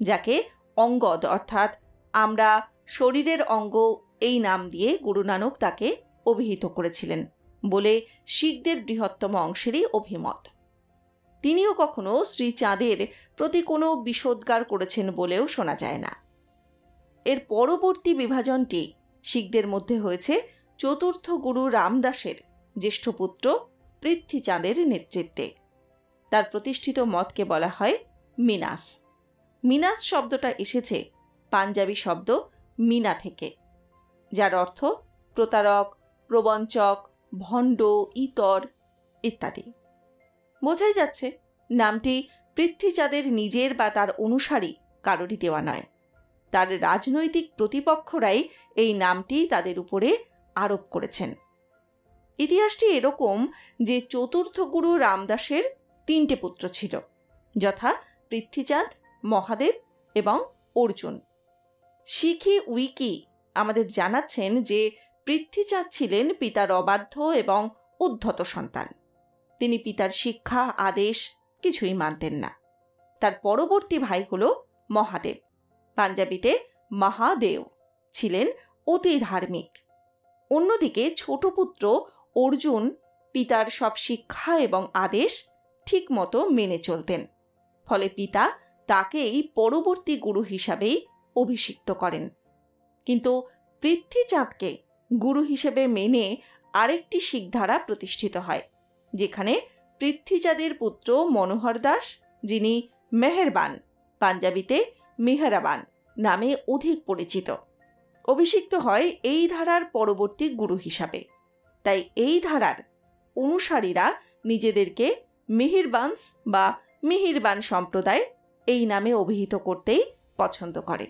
Speaker 1: যাকে অঙ্গদ অর্থাৎ আমরা শরীরের অঙ্গ এই নাম দিয়ে গুরু নানক তাকে অভিহিত করেছিলেন বলে শিখদের বৃহত্তম অংশেরই অভিমত। তিনিও কখনো শ্রীচাঁদের প্রতি কোনো বিষোদ্গার করেছেন বলেও শোনা যায় না। এর পরবর্তী বিভাজনটি শিখদের মধ্যে হয়েছে চতুর্থ গুরু রামদাসের জ্যেষ্ঠ পুত্র পৃথ্বীচাঁদের নেতৃত্বে। তার প্রতিষ্ঠিত মতকে বলা হয় মিনাস। মিনাস শব্দটা এসেছে পাঞ্জাবি শব্দ মিনা থেকে, যার অর্থ প্রতারক, প্রবঞ্চক, ভণ্ড, ইতর ইত্যাদি। বোঝাই যাচ্ছে নামটি পৃথ্বীচাঁদের নিজের বা তার অনুসারী কারোরই দেওয়া নয়। তার রাজনৈতিক প্রতিপক্ষরাই এই নামটি তাদের উপরে আরোপ করেছেন। ইতিহাসটি এরকম যে চতুর্থ গুরু রামদাসের 3টে পুত্র ছিল, যথা পৃথ্বীচাঁদ, মহাদেব এবং অর্জুন। শিখি উইকি আমাদের জানাচ্ছেন যে পৃথ্বীচাঁদ ছিলেন পিতার অবাধ্য এবং উদ্ধত সন্তান। তিনি পিতার শিক্ষা, আদেশ কিছুই মানতেন না। তার পরবর্তী ভাই হল মহাদেব, পাঞ্জাবিতে মহাদেব, ছিলেন অতি ধার্মিক। অন্যদিকে ছোট পুত্র অর্জুন পিতার সব শিক্ষা এবং আদেশ ঠিকমতো মেনে চলতেন। ফলে পিতা তাকেই পরবর্তী গুরু হিসাবেই অভিষিক্ত করেন। কিন্তু পৃথ্বীচাঁদকে গুরু হিসেবে মেনে আরেকটি শিখধারা প্রতিষ্ঠিত হয়, যেখানে পৃথ্বীচাঁদের পুত্র মনোহর দাস, যিনি মেহেরবান, পাঞ্জাবিতে মেহরাবান নামে অধিক পরিচিত, অভিষিক্ত হয় এই ধারার পরবর্তী গুরু হিসাবে। তাই এই ধারার অনুসারীরা নিজেদেরকে মিহিরবান্স বা মিহিরবান সম্প্রদায় এই নামে অভিহিত করতেই পছন্দ করে।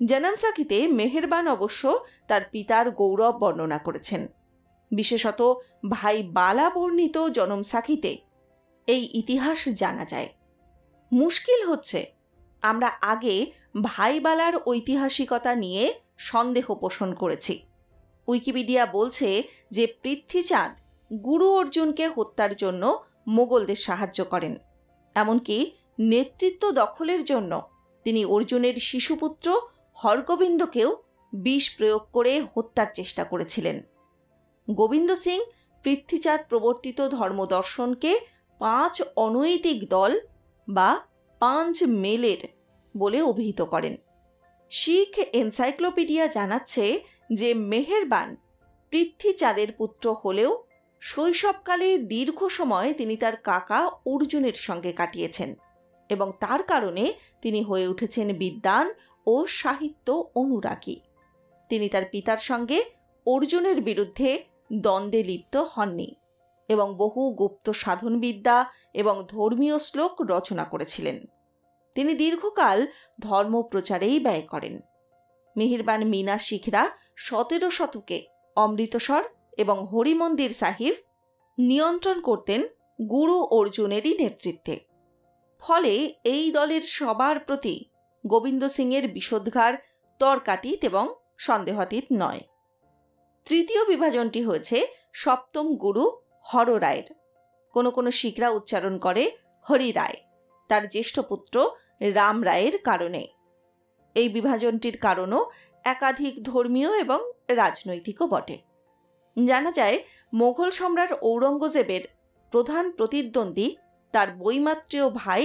Speaker 1: জনমসাখিতে মেহেরবান অবশ্য তার পিতার গৌরব বর্ণনা করেছেন। বিশেষত ভাই বালা বর্ণিত জনমসাখিতে এই ইতিহাস জানা যায়। মুশকিল হচ্ছে আমরা আগে ভাই বালার ঐতিহাসিকতা নিয়ে সন্দেহ পোষণ করেছি। উইকিপিডিয়া বলছে যে পৃথ্বীচাঁদ গুরু অর্জুনকে হত্যার জন্য মোগলদের সাহায্য করেন। এমনকি নেতৃত্ব দখলের জন্য তিনি অর্জুনের শিশুপুত্র হরগোবিন্দকেও বিষ প্রয়োগ করে হত্যার চেষ্টা করেছিলেন। গোবিন্দ সিং পৃথ্বীচাঁদ প্রবর্তিত ধর্মদর্শনকে 5 অনৈতিক দল বা 5 মেলের বলে অভিহিত করেন। শিখ এনসাইক্লোপিডিয়া জানাচ্ছে যে মেহেরবান পৃথ্বীচাঁদের পুত্র হলেও শৈশবকালে দীর্ঘ সময় তিনি তার কাকা অর্জুনের সঙ্গে কাটিয়েছেন এবং তার কারণে তিনি হয়ে উঠেছেন বিদ্বান ও সাহিত্য অনুরাগী। তিনি তার পিতার সঙ্গে অর্জুনের বিরুদ্ধে দ্বন্দ্বে লিপ্ত হননি এবং বহু গুপ্ত সাধনবিদ্যা এবং ধর্মীয় শ্লোক রচনা করেছিলেন। তিনি দীর্ঘকাল ধর্ম প্রচারেই ব্যয় করেন। মেহেরবান মিনা শিখরা 17 শতকে অমৃতসর এবং হরিমন্দির সাহিব নিয়ন্ত্রণ করতেন গুরু অর্জুনেরই নেতৃত্বে। ফলে এই দলের সবার প্রতি গোবিন্দ সিংয়ের বিষোদ্গার তর্কাতীত এবং সন্দেহাতীত নয়। তৃতীয় বিভাজনটি হয়েছে সপ্তম গুরু হররায়ের। কোনো কোনো শিখরা উচ্চারণ করে হরি রায়, তার জ্যেষ্ঠ পুত্র রাম রায়ের কারণে। এই বিভাজনটির কারণও একাধিক ধর্মীয় এবং রাজনৈতিকও বটে। জানা যায় মোগল সম্রাট ঔরঙ্গজেবের প্রধান প্রতিদ্বন্দ্বী তার বৈমাত্রেয় ভাই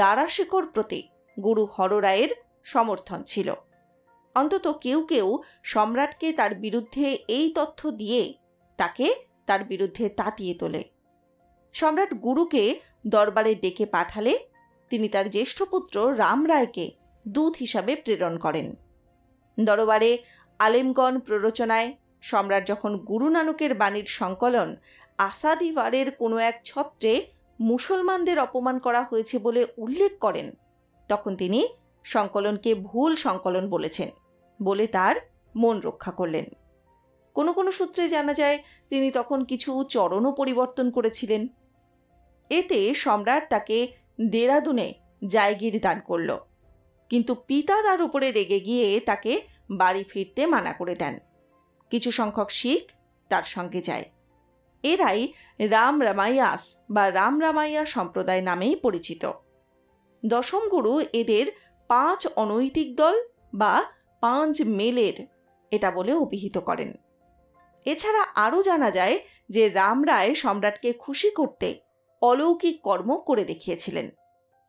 Speaker 1: দারাশেখর প্রতি গুরু হররায়ের সমর্থন ছিল। অন্তত কেউ কেউ সম্রাটকে তার বিরুদ্ধে এই তথ্য দিয়ে তাকে তার বিরুদ্ধে তাতিয়ে তোলে। সম্রাট গুরুকে দরবারে ডেকে পাঠালে তিনি তার জ্যেষ্ঠ পুত্র রাম রায়কে দূত হিসাবে প্রেরণ করেন। দরবারে আলেমগণ প্ররোচনায় সম্রাট যখন গুরু নানকের বাণীর সংকলন আসাদিওয়ারের কোনো এক ছত্রে মুসলমানদের অপমান করা হয়েছে বলে উল্লেখ করেন, তখন তিনি সংকলনকে ভুল সংকলন বলেছেন বলে তার মন রক্ষা করলেন। কোনো কোনো সূত্রে জানা যায় তিনি তখন কিছু চরণও পরিবর্তন করেছিলেন। এতে সম্রাট তাকে দেরাদুনে জায়গির দান করল, কিন্তু পিতা তার উপরে রেগে গিয়ে তাকে বাড়ি ফিরতে মানা করে দেন। কিছু সংখ্যক শিখ তার সঙ্গে যায়। এরাই রাম রামাইয়াস বা রাম রামাইয়া সম্প্রদায় নামেই পরিচিত। দশম গুরু এদের 5 অনৈতিক দল বা 5 মেলের এটা বলে অভিহিত করেন। এছাড়া আরও জানা যায় যে রাম রায় সম্রাটকে খুশি করতে অলৌকিক কর্ম করে দেখিয়েছিলেন।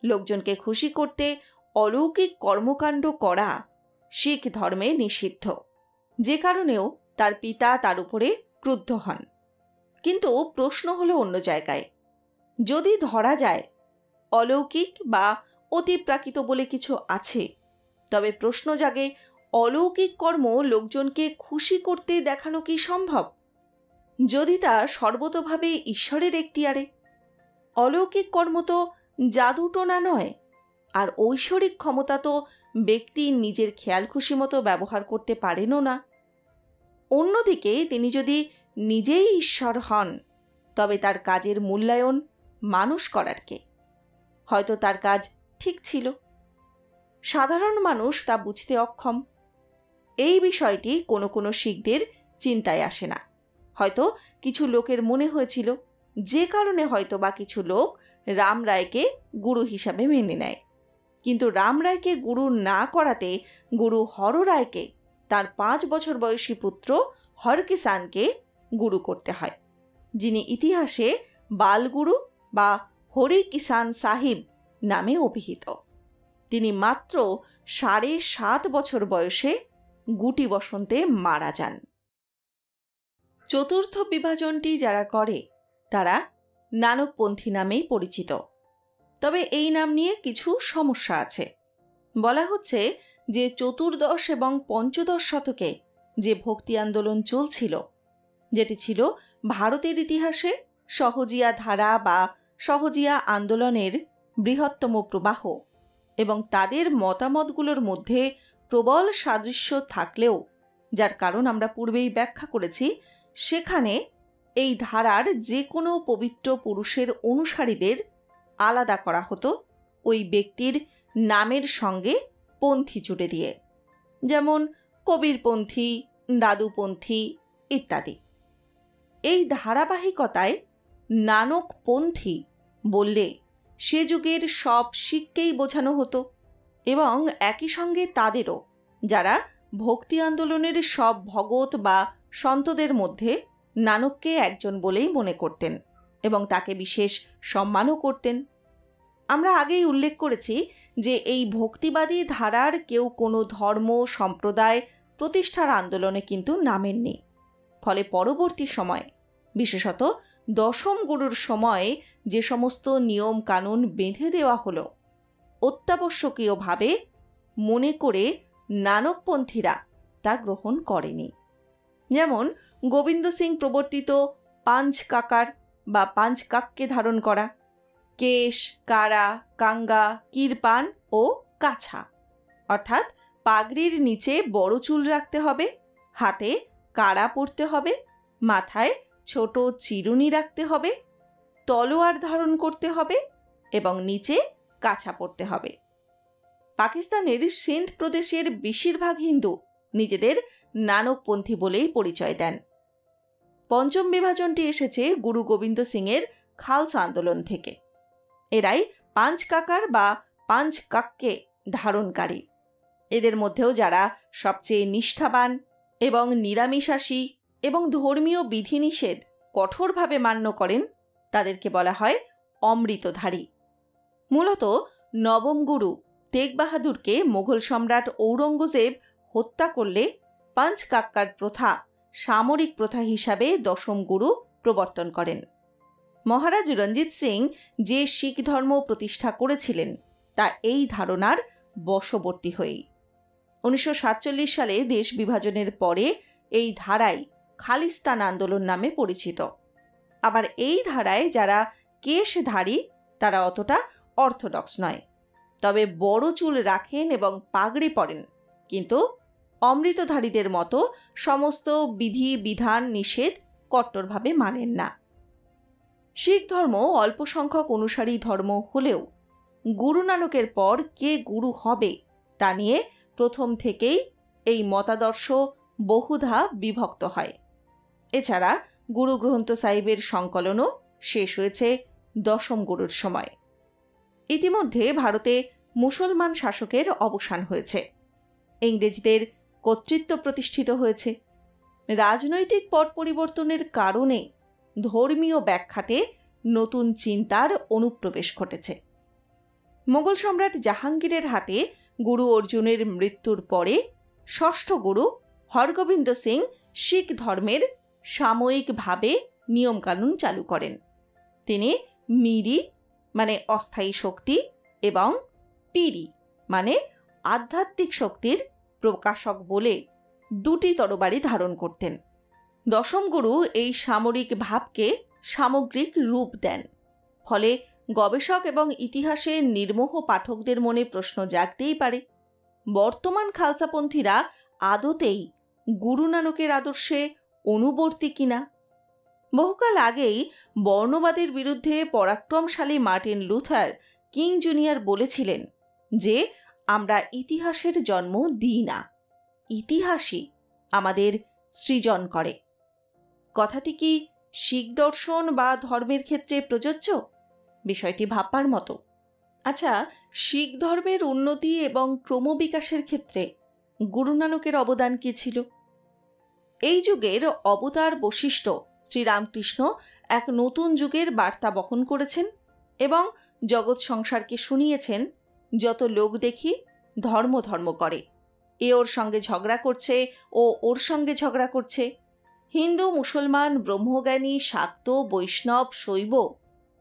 Speaker 1: লোকজনকে খুশি করতে অলৌকিক কর্মকাণ্ড করা শিখ ধর্মে নিষিদ্ধ, যে কারণেও তার পিতা তার উপরে ক্রুদ্ধ হন। কিন্তু প্রশ্ন হলো অন্য জায়গায়। যদি ধরা যায় অলৌকিক বা অতিপ্রাকৃত বলে কিছু আছে, তবে প্রশ্ন জাগে, অলৌকিক কর্ম লোকজনকে খুশি করতে দেখানো কি সম্ভব, যদি তা সর্বতোভাবে ঈশ্বরের এখতিয়ারে? অলৌকিক কর্ম তো জাদুটোনা নয়, আর ঐশ্বরিক ক্ষমতা তো ব্যক্তি নিজের খেয়াল খুশি মতো ব্যবহার করতে পারেনও না। অন্যদিকে তিনি যদি নিজেই ঈশ্বর হন, তবে তার কাজের মূল্যায়ন মানুষ করার কে? হয়তো তার কাজ ঠিক ছিল, সাধারণ মানুষ তা বুঝতে অক্ষম। এই বিষয়টি কোনো কোনো শিখদের চিন্তায় আসে না। হয়তো কিছু লোকের মনে হয়েছিল, যে কারণে হয়তো বা কিছু লোক রাম রায়কে গুরু হিসাবে মেনে নেয়। কিন্তু রাম রায়কে গুরু না করাতে গুরু হর রায়কে তার 5 বছর বয়সী পুত্র হরকিষানকে গুরু করতে হয়, যিনি ইতিহাসে বালগুরু বা হরি কিষান সাহিব নামে অভিহিত। তিনি মাত্র 7.5 বছর বয়সে গুটি বসন্তে মারা যান। চতুর্থ বিভাজনটি যারা করে তারা নানকপন্থী নামেই পরিচিত। তবে এই নাম নিয়ে কিছু সমস্যা আছে। বলা হচ্ছে যে চতুর্দশ এবং পঞ্চদশ শতকে যে ভক্তি আন্দোলন চলছিল, যেটি ছিল ভারতের ইতিহাসে সহজিয়া ধারা বা সহজিয়া আন্দোলনের বৃহত্তম প্রবাহ, এবং তাদের মতামতগুলোর মধ্যে প্রবল সাদৃশ্য থাকলেও, যার কারণ আমরা পূর্বেই ব্যাখ্যা করেছি, সেখানে এই ধারার যে কোনো পবিত্র পুরুষের অনুসারীদের আলাদা করা হতো ওই ব্যক্তির নামের সঙ্গে পন্থী জুড়ে দিয়ে, যেমন কবিরপন্থী, দাদুপন্থী ইত্যাদি। এই ধারাবাহিকতায় নানকপন্থী বললে সে যুগের সব শিখকেই বোঝানো হতো, এবং একই সঙ্গে তাদেরও যারা ভক্তি আন্দোলনের সব ভগত বা সন্তদের মধ্যে নানককে একজন বলেই মনে করতেন এবং তাকে বিশেষ সম্মানও করতেন। আমরা আগেই উল্লেখ করেছি যে এই ভক্তিবাদী ধারার কেউ কোনো ধর্ম সম্প্রদায় প্রতিষ্ঠার আন্দোলনে কিন্তু নামেননি। ফলে পরবর্তী সময়ে, বিশেষত দশম গুরুর সময়ে যে সমস্ত নিয়ম কানুন বেঁধে দেওয়া হলো, অত্যাবশ্যকীয়ভাবে মনে করে নানকপন্থীরা তা গ্রহণ করেনি। যেমন গোবিন্দ সিং প্রবর্তিত পাঞ্চ কাকার বা পাঞ্চ কাককে ধারণ করা, কেশ, কারা, কাঙ্গা, কিরপান ও কাছা, অর্থাৎ পাগড়ির নিচে বড় চুল রাখতে হবে, হাতে কারা পরতে হবে, মাথায় ছোট চিরুনি রাখতে হবে, তলোয়ার ধারণ করতে হবে এবং নিচে কাছা পরতে হবে। পাকিস্তানের সিন্ধ প্রদেশের বেশিরভাগ হিন্দু নিজেদের নানকপন্থী বলেই পরিচয় দেন। পঞ্চম বিভাজনটি এসেছে গুরু গোবিন্দ সিংয়ের খালসা আন্দোলন থেকে। এরাই পাঞ্চ কাকার বা পাঞ্চ কাককে ধারণকারী। এদের মধ্যেও যারা সবচেয়ে নিষ্ঠাবান এবং নিরামিষাশী এবং ধর্মীয় বিধিনিষেধ কঠোরভাবে মান্য করেন, তাদেরকে বলা হয় অমৃতধারী। মূলত নবম গুরু তেগ বাহাদুরকে মোগল সম্রাট ঔরঙ্গজেব হত্যা করলে পাঞ্চ কাক্কার প্রথা সামরিক প্রথা হিসাবে দশম গুরু প্রবর্তন করেন। মহারাজ রঞ্জিত সিং যে শিখ ধর্ম প্রতিষ্ঠা করেছিলেন তা এই ধারণার বশবর্তী হয়েই। 1947 সালে দেশ বিভাজনের পরে এই ধারাই খালিস্তান আন্দোলন নামে পরিচিত। আবার এই ধারায় যারা কেশধারী তারা অতটা অর্থোডক্স নয়, তবে বড় চুল রাখেন এবং পাগড়ি পরেন, কিন্তু অমৃতধারীদের মতো সমস্ত বিধি বিধান নিষেধ কট্টরভাবে মানেন না। শিখ ধর্ম অল্প সংখ্যক অনুসারী ধর্ম হলেও গুরু নানকের পর কে গুরু হবে তা নিয়ে প্রথম থেকেই এই মতাদর্শ বহুধা বিভক্ত হয়। এছাড়া গুরু গ্রন্থ সাহিবের সংকলনও শেষ হয়েছে দশম গুরুর সময়। ইতিমধ্যে ভারতে মুসলমান শাসকের অবসান হয়েছে, ইংরেজদের কর্তৃত্ব প্রতিষ্ঠিত হয়েছে। রাজনৈতিক পট পরিবর্তনের কারণে ধর্মীয় ব্যাখ্যাতে নতুন চিন্তার অনুপ্রবেশ ঘটেছে। মোগল সম্রাট জাহাঙ্গীরের হাতে গুরু অর্জুনের মৃত্যুর পরে ষষ্ঠ গুরু হরগোবিন্দ সিং শিখ ধর্মের সাময়িকভাবে নিয়মকানুন চালু করেন। তিনি মিরি মানে অস্থায়ী শক্তি এবং পিরি মানে আধ্যাত্মিক শক্তির প্রকাশক বলে দুটি তরবারি ধারণ করতেন। দশম গুরু এই সামরিক ভাবকে সামগ্রিক রূপ দেন। ফলে গবেষক এবং ইতিহাসের নির্মোহ পাঠকদের মনে প্রশ্ন জাগতেই পারে, বর্তমান খালসাপন্থীরা আদতেই গুরু নানকের আদর্শে অনুবর্তী কিনা। বহুকাল আগেই বর্ণবাদের বিরুদ্ধে পরাক্রমশালী মার্টিন লুথার কিং জুনিয়র বলেছিলেন যে আমরা ইতিহাসের জন্ম দিই না, ইতিহাসই আমাদের সৃজন করে। কথাটি কি শিখ দর্শন বা ধর্মের ক্ষেত্রে প্রযোজ্য? বিষয়টি ভাববার মতো। আচ্ছা, শিখ ধর্মের উন্নতি এবং ক্রমবিকাশের ক্ষেত্রে গুরু নানকের অবদান কী ছিল? এই যুগের অবতার বশিষ্ঠ শ্রীরামকৃষ্ণ এক নতুন যুগের বার্তা বহন করেছেন এবং জগৎ সংসারকে শুনিয়েছেন, যত লোক দেখি ধর্ম ধর্ম করে, এ ওর সঙ্গে ঝগড়া করছে, ও ওর সঙ্গে ঝগড়া করছে। হিন্দু, মুসলমান, ব্রহ্মজ্ঞানী, শাক্ত, বৈষ্ণব, শৈব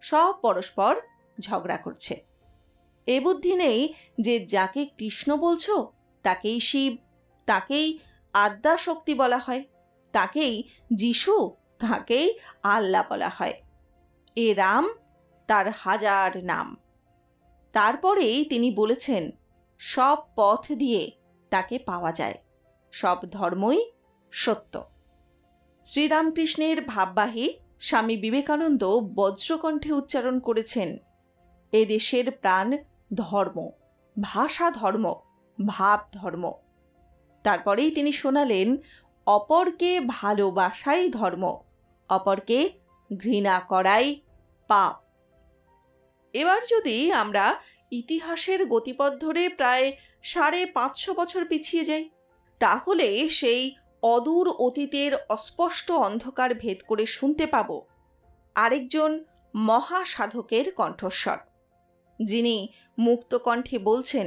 Speaker 1: সব পরস্পর ঝগড়া করছে। এ বুদ্ধি নেই যে যাকে কৃষ্ণ বলছো তাকেই শিব, তাকেই আদ্যা শক্তি বলা হয়, তাকেই যিশু, তাকেই আল্লাহ বলা হয়। এ রাম, তার হাজার নাম। তারপরেই তিনি বলেছেন সব পথ দিয়ে তাকে পাওয়া যায়, সব ধর্মই সত্য। শ্রীরামকৃষ্ণের ভাববাহী স্বামী বিবেকানন্দ বজ্রকণ্ঠে উচ্চারণ করেছেন, এ দেশের প্রাণ ধর্ম, ভাষা ধর্ম, ভাব ধর্ম। তারপরেই তিনি শোনালেন, অপরকে ভালোবাসাই ধর্ম, অপরকে ঘৃণা করাই পাপ। এবার যদি আমরা ইতিহাসের গতিপথ ধরে প্রায় 550 বছর পিছিয়ে যাই, তাহলে সেই অদূর অতীতের অস্পষ্ট অন্ধকার ভেদ করে শুনতে পাব আরেকজন মহাসাধকের কণ্ঠস্বর, যিনি মুক্ত কণ্ঠে বলছেন,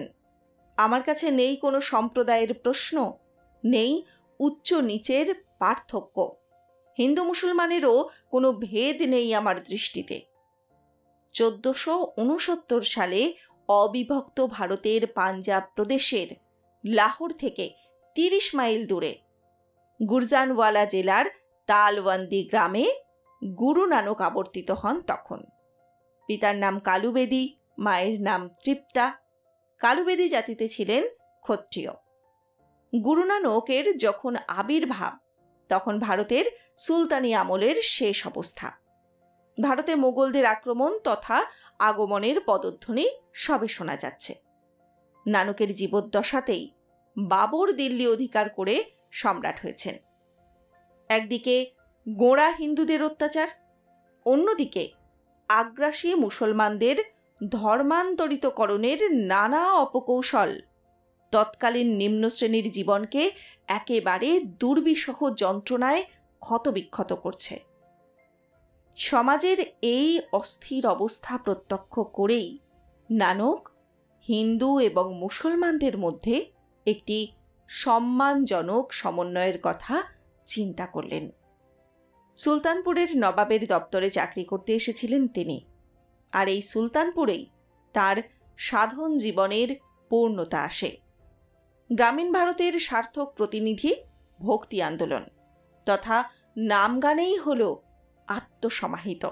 Speaker 1: আমার কাছে নেই কোনো সম্প্রদায়ের প্রশ্ন, নেই উচ্চ নিচের পার্থক্য, হিন্দু মুসলমানেরও কোনো ভেদ নেই আমার দৃষ্টিতে। 1469 সালে অবিভক্ত ভারতের পাঞ্জাব প্রদেশের লাহোর থেকে 30 মাইল দূরে গুরজানওয়ালা জেলার তালওয়ান্দি গ্রামে গুরু নানক আবর্তিত হন তখন। পিতার নাম কালুবেদী, মায়ের নাম তৃপ্তা। কালুবেদী জাতিতে ছিলেন ক্ষত্রিয়। গুরু নানকের যখন আবির্ভাব, তখন ভারতের সুলতানি আমলের শেষ অবস্থা। ভারতে মোগলদের আক্রমণ তথা আগমনের পদধ্বনি সবে শোনা যাচ্ছে। নানকের জীবদ্দশাতেই বাবর দিল্লি অধিকার করে সম্রাট হয়েছেন। একদিকে গোঁড়া হিন্দুদের অত্যাচার, অন্যদিকে আগ্রাসী মুসলমানদের ধর্মান্তরিতকরণের নানা অপকৌশল তৎকালীন নিম্ন শ্রেণীর জীবনকে একেবারে দুর্বিষহ যন্ত্রণায় ক্ষতবিক্ষত করছে। সমাজের এই অস্থির অবস্থা প্রত্যক্ষ করেই নানক হিন্দু এবং মুসলমানদের মধ্যে একটি সম্মানজনক সমন্বয়ের কথা চিন্তা করলেন। সুলতানপুরের নবাবের দপ্তরে চাকরি করতে এসেছিলেন তিনি, আর এই সুলতানপুরেই তার সাধন জীবনের পূর্ণতা আসে। গ্রামীণ ভারতের সার্থক প্রতিনিধি ভক্তি আন্দোলন তথা নামগানেই হল আত্মসমাহিত।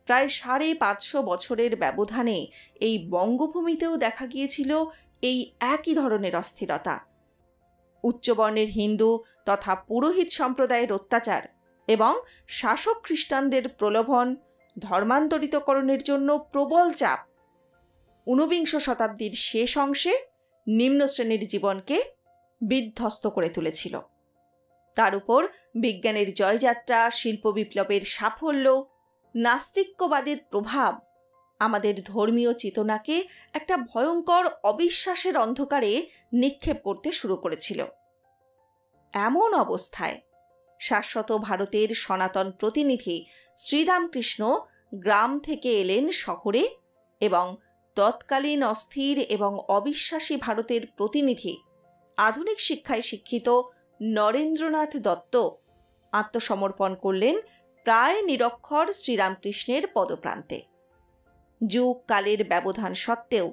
Speaker 1: প্রায় 550 বছরের ব্যবধানে এই বঙ্গভূমিতেও দেখা গিয়েছিল এই একই ধরনের অস্থিরতা। উচ্চবর্ণের হিন্দু তথা পুরোহিত সম্প্রদায়ের অত্যাচার এবং শাসক খ্রিস্টানদের প্রলোভন, ধর্মান্তরিতকরণের জন্য প্রবল চাপ 19 শতাব্দীর শেষ অংশে নিম্ন শ্রেণীর জীবনকে বিধ্বস্ত করে তুলেছিল। তার উপর বিজ্ঞানের জয়যাত্রা, শিল্প বিপ্লবের সাফল্য, নাস্তিক্যবাদের প্রভাব আমাদের ধর্মীয় চেতনাকে একটা ভয়ঙ্কর অবিশ্বাসের অন্ধকারে নিক্ষেপ করতে শুরু করেছিল। এমন অবস্থায় শাশ্বত ভারতের সনাতন প্রতিনিধি শ্রীরামকৃষ্ণ গ্রাম থেকে এলেন শহরে এবং তৎকালীন অস্থির এবং অবিশ্বাসী ভারতের প্রতিনিধি আধুনিক শিক্ষায় শিক্ষিত নরেন্দ্রনাথ দত্ত আত্মসমর্পণ করলেন প্রায় নিরক্ষর শ্রীরামকৃষ্ণের পদপ্রান্তে। যুগ কালের ব্যবধান সত্ত্বেও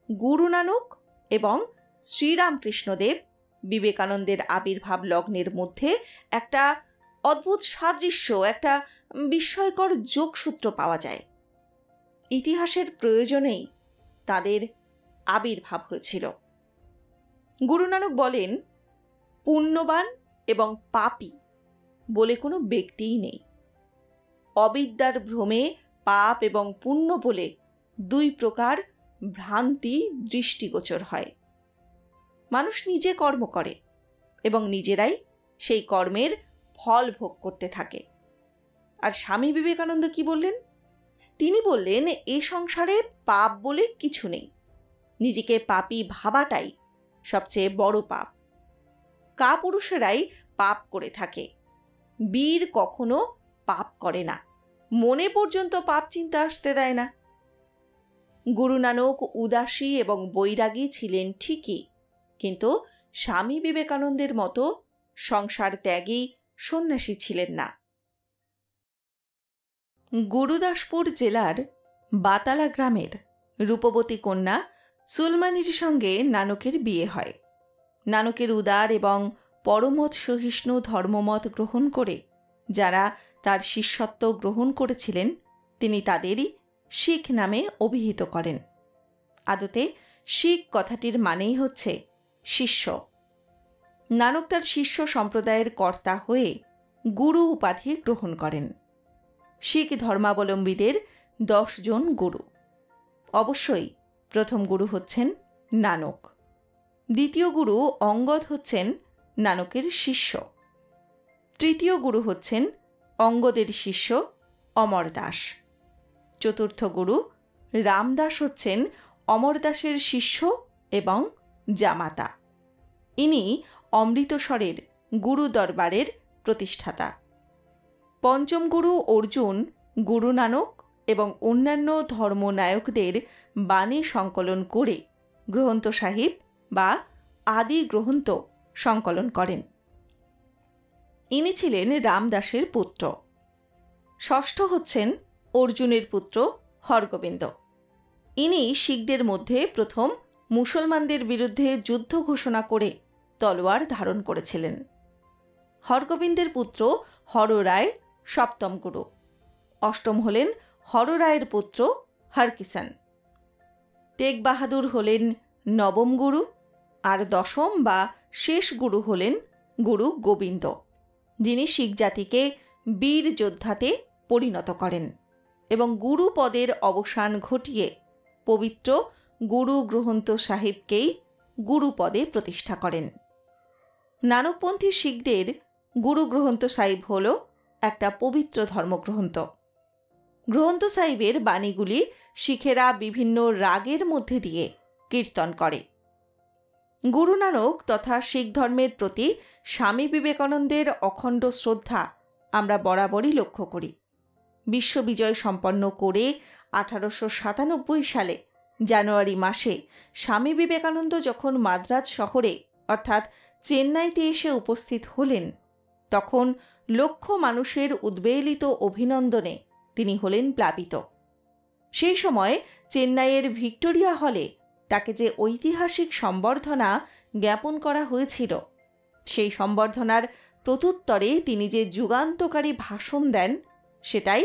Speaker 1: গুরু নানক এবং শ্রীরামকৃষ্ণদেব বিবেকানন্দের আবির্ভাব লগ্নের মধ্যে একটা অদ্ভুত সাদৃশ্য, একটা বিস্ময়কর যোগসূত্র পাওয়া যায়। ইতিহাসের প্রয়োজনেই তাদের আবির্ভাব হয়েছিল। গুরু নানক বলেন, পুণ্যবান এবং পাপী বলে কোনো ব্যক্তিই নেই। অবিদ্যার ভ্রমে পাপ এবং পুণ্য বলে দুই প্রকার ভ্রান্তি দৃষ্টিগোচর হয়। মানুষ নিজে কর্ম করে এবং নিজেরাই সেই কর্মের ফল ভোগ করতে থাকে। আর স্বামী বিবেকানন্দ কি বললেন? তিনি বললেন, এ সংসারে পাপ বলে কিছু নেই। নিজেকে পাপী ভাবাটাই সবচেয়ে বড় পাপ। কাপুরুষেরাই পাপ করে থাকে। বীর কখনো পাপ করে না, মনে পর্যন্ত পাপ চিন্তা আসতে দেয় না। গুরু নানক উদাসী এবং বৈরাগী ছিলেন ঠিকই, কিন্তু স্বামী বিবেকানন্দের মতো সংসার ত্যাগী সন্ন্যাসী ছিলেন না। গুরুদাসপুর জেলার বাতালা গ্রামের রূপবতী কন্যা সুলমানির সঙ্গে নানকের বিয়ে হয়। নানকের উদার এবং পরমত সহিষ্ণু ধর্মমত গ্রহণ করে যারা তার শিষ্যত্ব গ্রহণ করেছিলেন, তিনি তাদেরই শিখ নামে অভিহিত করেন। আদতে শিখ কথাটির মানেই হচ্ছে শিষ্য। নানক তার শিষ্য সম্প্রদায়ের কর্তা হয়ে গুরু উপাধি গ্রহণ করেন। শিখ ধর্মাবলম্বীদের 10 জন গুরু। অবশ্যই প্রথম গুরু হচ্ছেন নানক। দ্বিতীয় গুরু অঙ্গদ হচ্ছেন নানকের শিষ্য। তৃতীয় গুরু হচ্ছেন অঙ্গদের শিষ্য অমরদাস। চতুর্থ গুরু রামদাস হচ্ছেন অমরদাসের শিষ্য এবং জামাতা। ইনি অমৃতসরের গুরু দরবারের প্রতিষ্ঠাতা। পঞ্চম গুরু অর্জুন গুরু নানক এবং অন্যান্য ধর্মনায়কদের বাণী সংকলন করে গ্রন্থ সাহিব বা আদি গ্রন্থ সংকলন করেন। ইনি ছিলেন রামদাসের পুত্র। ষষ্ঠ হচ্ছেন অর্জুনের পুত্র হরগোবিন্দ। ইনি শিখদের মধ্যে প্রথম মুসলমানদের বিরুদ্ধে যুদ্ধ ঘোষণা করে তলোয়ার ধারণ করেছিলেন। হরগোবিন্দের পুত্র হররায় সপ্তম গুরু। অষ্টম হলেন হররায়ের পুত্র হরকিষান। তেগ বাহাদুর হলেন নবম গুরু, আর দশম বা শেষ গুরু হলেন গুরু গোবিন্দ, যিনি শিখ জাতিকে বীর যোদ্ধাতে পরিণত করেন এবং গুরু পদের অবসান ঘটিয়ে পবিত্র গুরু গ্রন্থ সাহিবকেই গুরু পদে প্রতিষ্ঠা করেন। নানকপন্থী শিখদের গুরু গ্রন্থ সাহিব হল একটা পবিত্র ধর্মগ্রন্থ। গ্রন্থ সাহিবের বাণীগুলি শিখেরা বিভিন্ন রাগের মধ্যে দিয়ে কীর্তন করে। গুরু নানক তথা শিখ ধর্মের প্রতি স্বামী বিবেকানন্দের অখণ্ড শ্রদ্ধা আমরা বরাবরই লক্ষ্য করি। বিশ্ববিজয় সম্পন্ন করে 1897 সালে জানুয়ারি মাসে স্বামী বিবেকানন্দ যখন মাদ্রাজ শহরে অর্থাৎ চেন্নাইতে এসে উপস্থিত হলেন, তখন লক্ষ মানুষের উদ্বেলিত অভিনন্দনে তিনি হলেন প্লাবিত। সেই সময় চেন্নাইয়ের ভিক্টোরিয়া হলে তাকে যে ঐতিহাসিক সম্বর্ধনা জ্ঞাপন করা হয়েছিল, সেই সম্বর্ধনার প্রত্যুত্তরে তিনি যে যুগান্তকারী ভাষণ দেন, সেটাই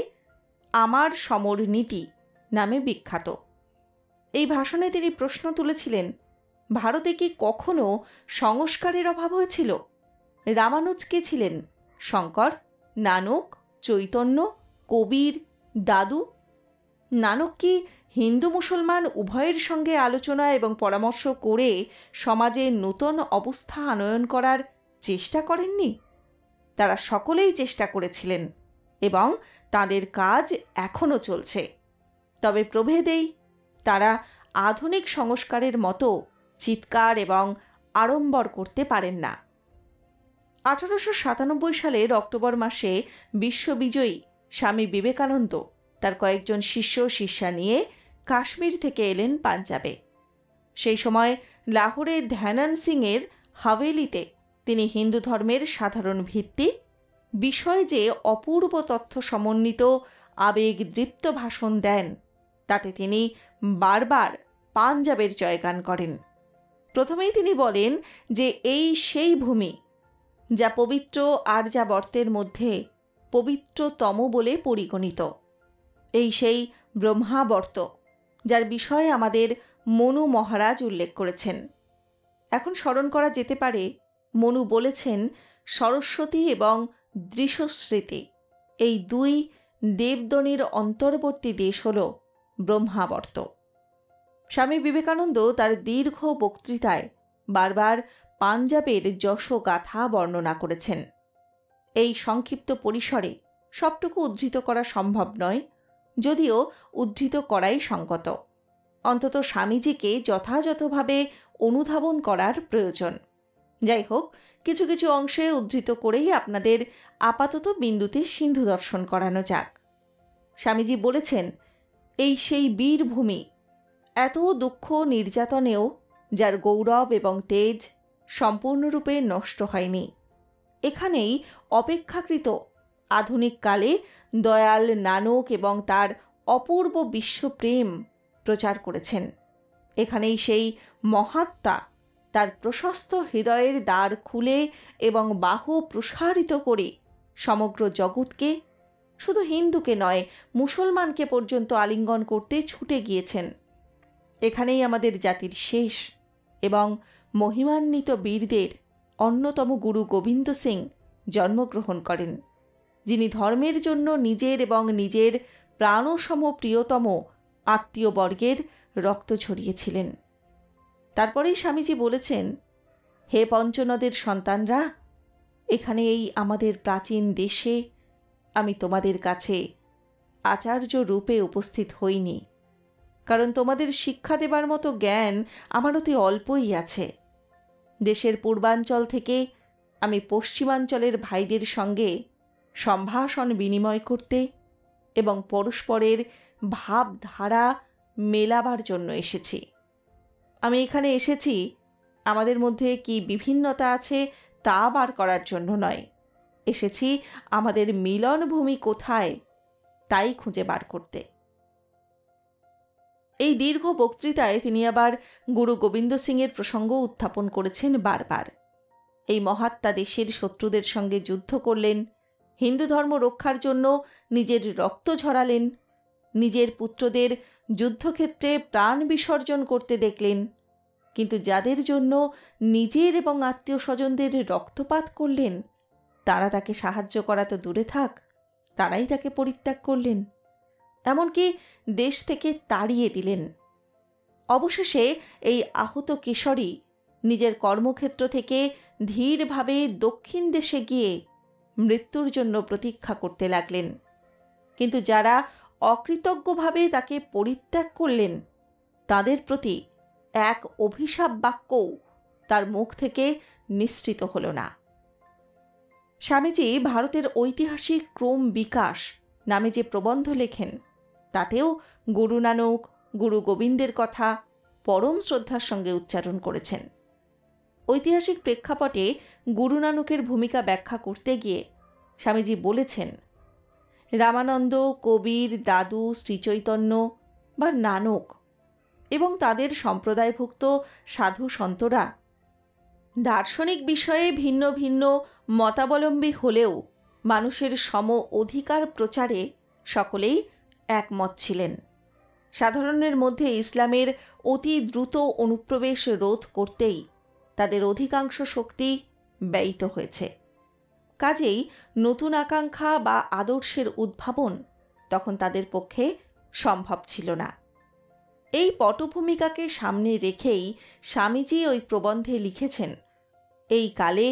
Speaker 1: আমার সমর নীতি নামে বিখ্যাত। এই ভাষণে তিনি প্রশ্ন তুলেছিলেন, ভারতে কি কখনো সংস্কারের অভাব হয়েছিল? রামানুজ কে ছিলেন? শঙ্কর, নানক, চৈতন্য, কবির, দাদু? নানক কি হিন্দু মুসলমান উভয়ের সঙ্গে আলোচনা এবং পরামর্শ করে সমাজে নূতন অবস্থা আনয়ন করার চেষ্টা করেননি? তারা সকলেই চেষ্টা করেছিলেন এবং তাদের কাজ এখনও চলছে। তবে প্রভেদেই তারা আধুনিক সংস্কারের মতো চিৎকার এবং আড়ম্বর করতে পারেন না। 1897 সালের অক্টোবর মাসে বিশ্ববিজয়ী স্বামী বিবেকানন্দ তার কয়েকজন শিষ্য শিষ্যা নিয়ে কাশ্মীর থেকে এলেন পাঞ্জাবে। সেই সময় লাহোরে ধ্যানান সিংয়ের হাভেলিতে তিনি হিন্দু ধর্মের সাধারণ ভিত্তি বিষয় যে অপূর্ব তথ্য সমন্বিত আবেগদৃপ্ত ভাষণ দেন, তাতে তিনি বারবার পাঞ্জাবের জয়গান করেন। প্রথমেই তিনি বলেন যে এই সেই ভূমি যা পবিত্র আর্যাবর্তের মধ্যে পবিত্রতম বলে পরিগণিত, এই সেই ব্রহ্মাবর্ত যার বিষয়ে আমাদের মনু মহারাজ উল্লেখ করেছেন। এখন স্মরণ করা যেতে পারে, মনু বলেছেন সরস্বতী এবং দৃশস্মৃতি এই দুই দেবদনির অন্তর্বর্তী দেশ হল ব্রহ্মাবর্ত। স্বামী বিবেকানন্দ তার দীর্ঘ বক্তৃতায় বারবার পাঞ্জাবের যশোগাথা বর্ণনা করেছেন। এই সংক্ষিপ্ত পরিসরে সবটুকু উদ্ধৃত করা সম্ভব নয়, যদিও উদ্ধৃত করাই সঙ্গত। অন্তত স্বামীজিকে যথাযথভাবে অনুধাবন করার প্রয়োজন। যাই হোক, কিছু কিছু অংশে উদ্ধৃত করেই আপনাদের আপাতত বিন্দুতে সিন্ধু দর্শন করানো যাক। স্বামীজি বলেছেন, এই সেই বীরভূমি, এত দুঃখ নির্যাতনেও যার গৌরব এবং তেজ সম্পূর্ণরূপে নষ্ট হয়নি। এখানেই অপেক্ষাকৃত আধুনিক কালে দয়াল নানক এবং তার অপূর্ব বিশ্বপ্রেম প্রচার করেছেন। এখানেই সেই মহাত্মা তার প্রশস্ত হৃদয়ের দ্বার খুলে এবং বাহু প্রসারিত করে সমগ্র জগৎকে, শুধু হিন্দুকে নয় মুসলমানকে পর্যন্ত আলিঙ্গন করতে ছুটে গিয়েছেন। এখানেই আমাদের জাতির শেষ এবং মহিমান্বিত বীরদের অন্যতম গুরু গোবিন্দ সিং জন্মগ্রহণ করেন, যিনি ধর্মের জন্য নিজের এবং নিজের প্রাণসম প্রিয়তম আত্মীয়বর্গের রক্ত ঝরিয়েছিলেন। তারপরেই স্বামীজি বলেছেন, হে পঞ্চনদের সন্তানরা, এখানে এই আমাদের প্রাচীন দেশে আমি তোমাদের কাছে আচার্য রূপে উপস্থিত হইনি, কারণ তোমাদের শিক্ষা দেবার মতো জ্ঞান আমার অতি অল্পই আছে। দেশের পূর্বাঞ্চল থেকে আমি পশ্চিমাঞ্চলের ভাইদের সঙ্গে সম্ভাষণ বিনিময় করতে এবং পরস্পরের ভাবধারা মেলাবার জন্য এসেছি। আমি এখানে এসেছি আমাদের মধ্যে কি বিভিন্নতা আছে তা বার করার জন্য নয়, এসেছি আমাদের মিলনভূমি কোথায় তাই খুঁজে বার করতে। এই দীর্ঘ বক্তৃতায় তিনি আবার গুরু গোবিন্দ সিংয়ের প্রসঙ্গ উত্থাপন করেছেন বারবার। এই মহাত্মা দেশের শত্রুদের সঙ্গে যুদ্ধ করলেন, হিন্দু ধর্ম রক্ষার জন্য নিজের রক্ত ঝরালেন, নিজের পুত্রদের যুদ্ধক্ষেত্রে প্রাণ বিসর্জন করতে দেখলেন, কিন্তু যাদের জন্য নিজের এবং আত্মীয় স্বজনদের রক্তপাত করলেন, তারা তাকে সাহায্য করা তো দূরে থাক, তারাই তাকে পরিত্যাগ করলেন, এমনকি দেশ থেকে তাড়িয়ে দিলেন। অবশেষে এই আহত কিশোরী নিজের কর্মক্ষেত্র থেকে ধীরভাবে দক্ষিণ দেশে গিয়ে মৃত্যুর জন্য প্রতীক্ষা করতে লাগলেন। কিন্তু যারা অকৃতজ্ঞভাবে তাকে পরিত্যাগ করলেন, তাদের প্রতি এক অভিশাপ বাক্যও তার মুখ থেকে নিঃসৃত হল না। স্বামীজি ভারতের ঐতিহাসিক ক্রম বিকাশ নামে যে প্রবন্ধ লেখেন, তাতেও গুরু নানক, গুরু গোবিন্দের কথা পরম শ্রদ্ধার সঙ্গে উচ্চারণ করেছেন। ঐতিহাসিক প্রেক্ষাপটে গুরু নানকের ভূমিকা ব্যাখ্যা করতে গিয়ে স্বামীজি বলেছেন, রামানন্দ, কবির, দাদু, শ্রীচৈতন্য বা নানক এবং তাদের সম্প্রদায়ভুক্ত সাধু সন্তরা দার্শনিক বিষয়ে ভিন্ন ভিন্ন মতাবলম্বী হলেও মানুষের সম অধিকার প্রচারে সকলেই একমত ছিলেন। সাধারণের মধ্যে ইসলামের অতি দ্রুত অনুপ্রবেশ রোধ করতেই তাদের অধিকাংশ শক্তি ব্যয়িত হয়েছে। কাজেই নতুন আকাঙ্ক্ষা বা আদর্শের উদ্ভাবন তখন তাদের পক্ষে সম্ভব ছিল না। এই পটভূমিকাকে সামনে রেখেই স্বামীজি ওই প্রবন্ধে লিখেছেন, এই কালে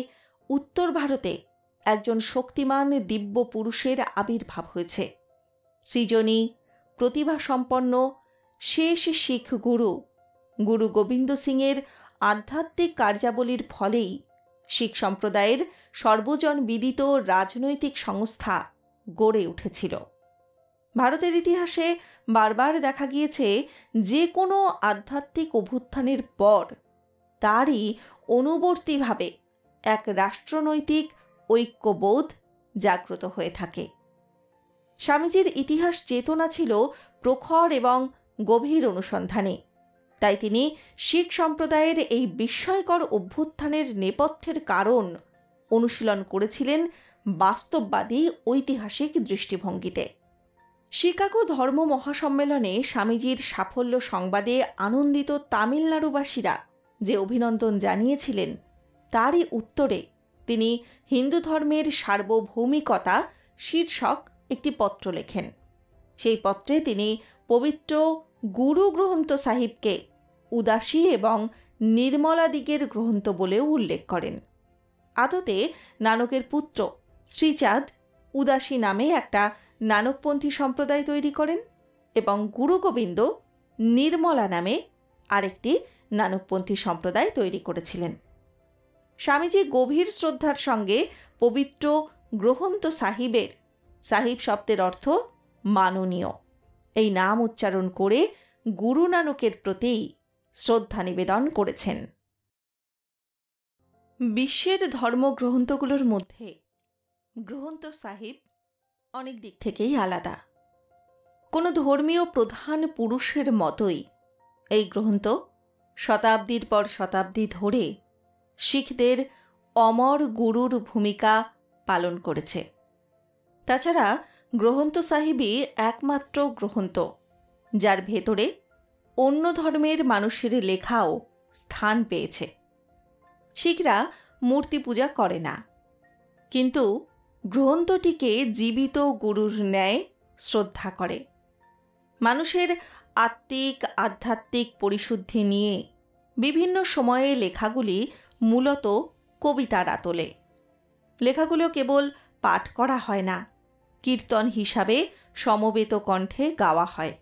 Speaker 1: উত্তর ভারতে একজন শক্তিমান দিব্য পুরুষের আবির্ভাব হয়েছে। সৃজনী, প্রতিভাসম্পন্ন শেষ শিখ গুরু গুরু গোবিন্দ সিংয়ের আধ্যাত্মিক কার্যাবলীর ফলেই শিখ সম্প্রদায়ের সর্বজন বিদিত রাজনৈতিক সংস্থা গড়ে উঠেছিল। ভারতের ইতিহাসে বারবার দেখা গিয়েছে যে কোনো আধ্যাত্মিক অভ্যুত্থানের পর তারই অনুবর্তীভাবে এক রাষ্ট্রনৈতিক ঐক্যবোধ জাগ্রত হয়ে থাকে। স্বামীজির ইতিহাস চেতনা ছিল প্রখর এবং গভীর অনুসন্ধানে। তাই তিনি শিখ সম্প্রদায়ের এই বিস্ময়কর অভ্যুত্থানের নেপথ্যের কারণ অনুশীলন করেছিলেন বাস্তববাদী ঐতিহাসিক দৃষ্টিভঙ্গিতে। শিকাগো ধর্ম মহাসম্মেলনে স্বামীজির সাফল্য সংবাদে আনন্দিত তামিলনাড়ুবাসীরা যে অভিনন্দন জানিয়েছিলেন, তারই উত্তরে তিনি হিন্দু ধর্মের সার্বভৌমিকতা শীর্ষক একটি পত্র লেখেন। সেই পত্রে তিনি পবিত্র গুরু গ্রন্থ সাহিবকে উদাসী এবং নির্মলাদিগের গ্রন্থ বলেও উল্লেখ করেন। আদতে নানকের পুত্র শ্রীচাঁদ উদাসী নামে একটা নানকপন্থী সম্প্রদায় তৈরি করেন এবং গুরু গোবিন্দ নির্মলা নামে আরেকটি নানকপন্থী সম্প্রদায় তৈরি করেছিলেন। স্বামীজি গভীর শ্রদ্ধার সঙ্গে পবিত্র গ্রন্থ সাহিবের, সাহিব শব্দের অর্থ মাননীয়, এই নাম উচ্চারণ করে গুরু নানকের প্রতি শ্রদ্ধা নিবেদন করেছেন। বিশ্বের ধর্মগ্রন্থগুলোর মধ্যে গ্রন্থ সাহিব অনেক দিক থেকেই আলাদা। কোনো ধর্মীয় প্রধান পুরুষের মতোই এই গ্রন্থ শতাব্দীর পর শতাব্দী ধরে শিখদের অমর গুরুর ভূমিকা পালন করেছে। তাছাড়া গ্রন্থ সাহিবই একমাত্র গ্রন্থ যার ভেতরে অন্য ধর্মের মানুষের লেখাও স্থান পেয়েছে। শিখরা মূর্তি পূজা করে না, কিন্তু গ্রন্থটিকে জীবিত গুরুর ন্যায় শ্রদ্ধা করে। মানুষের আত্মিক আধ্যাত্মিক পরিশুদ্ধি নিয়ে বিভিন্ন সময়ে লেখাগুলি মূলত কবিতার আতলে। লেখাগুলো কেবল পাঠ করা হয় না, কীর্তন হিসাবে সমবেত কণ্ঠে গাওয়া হয়।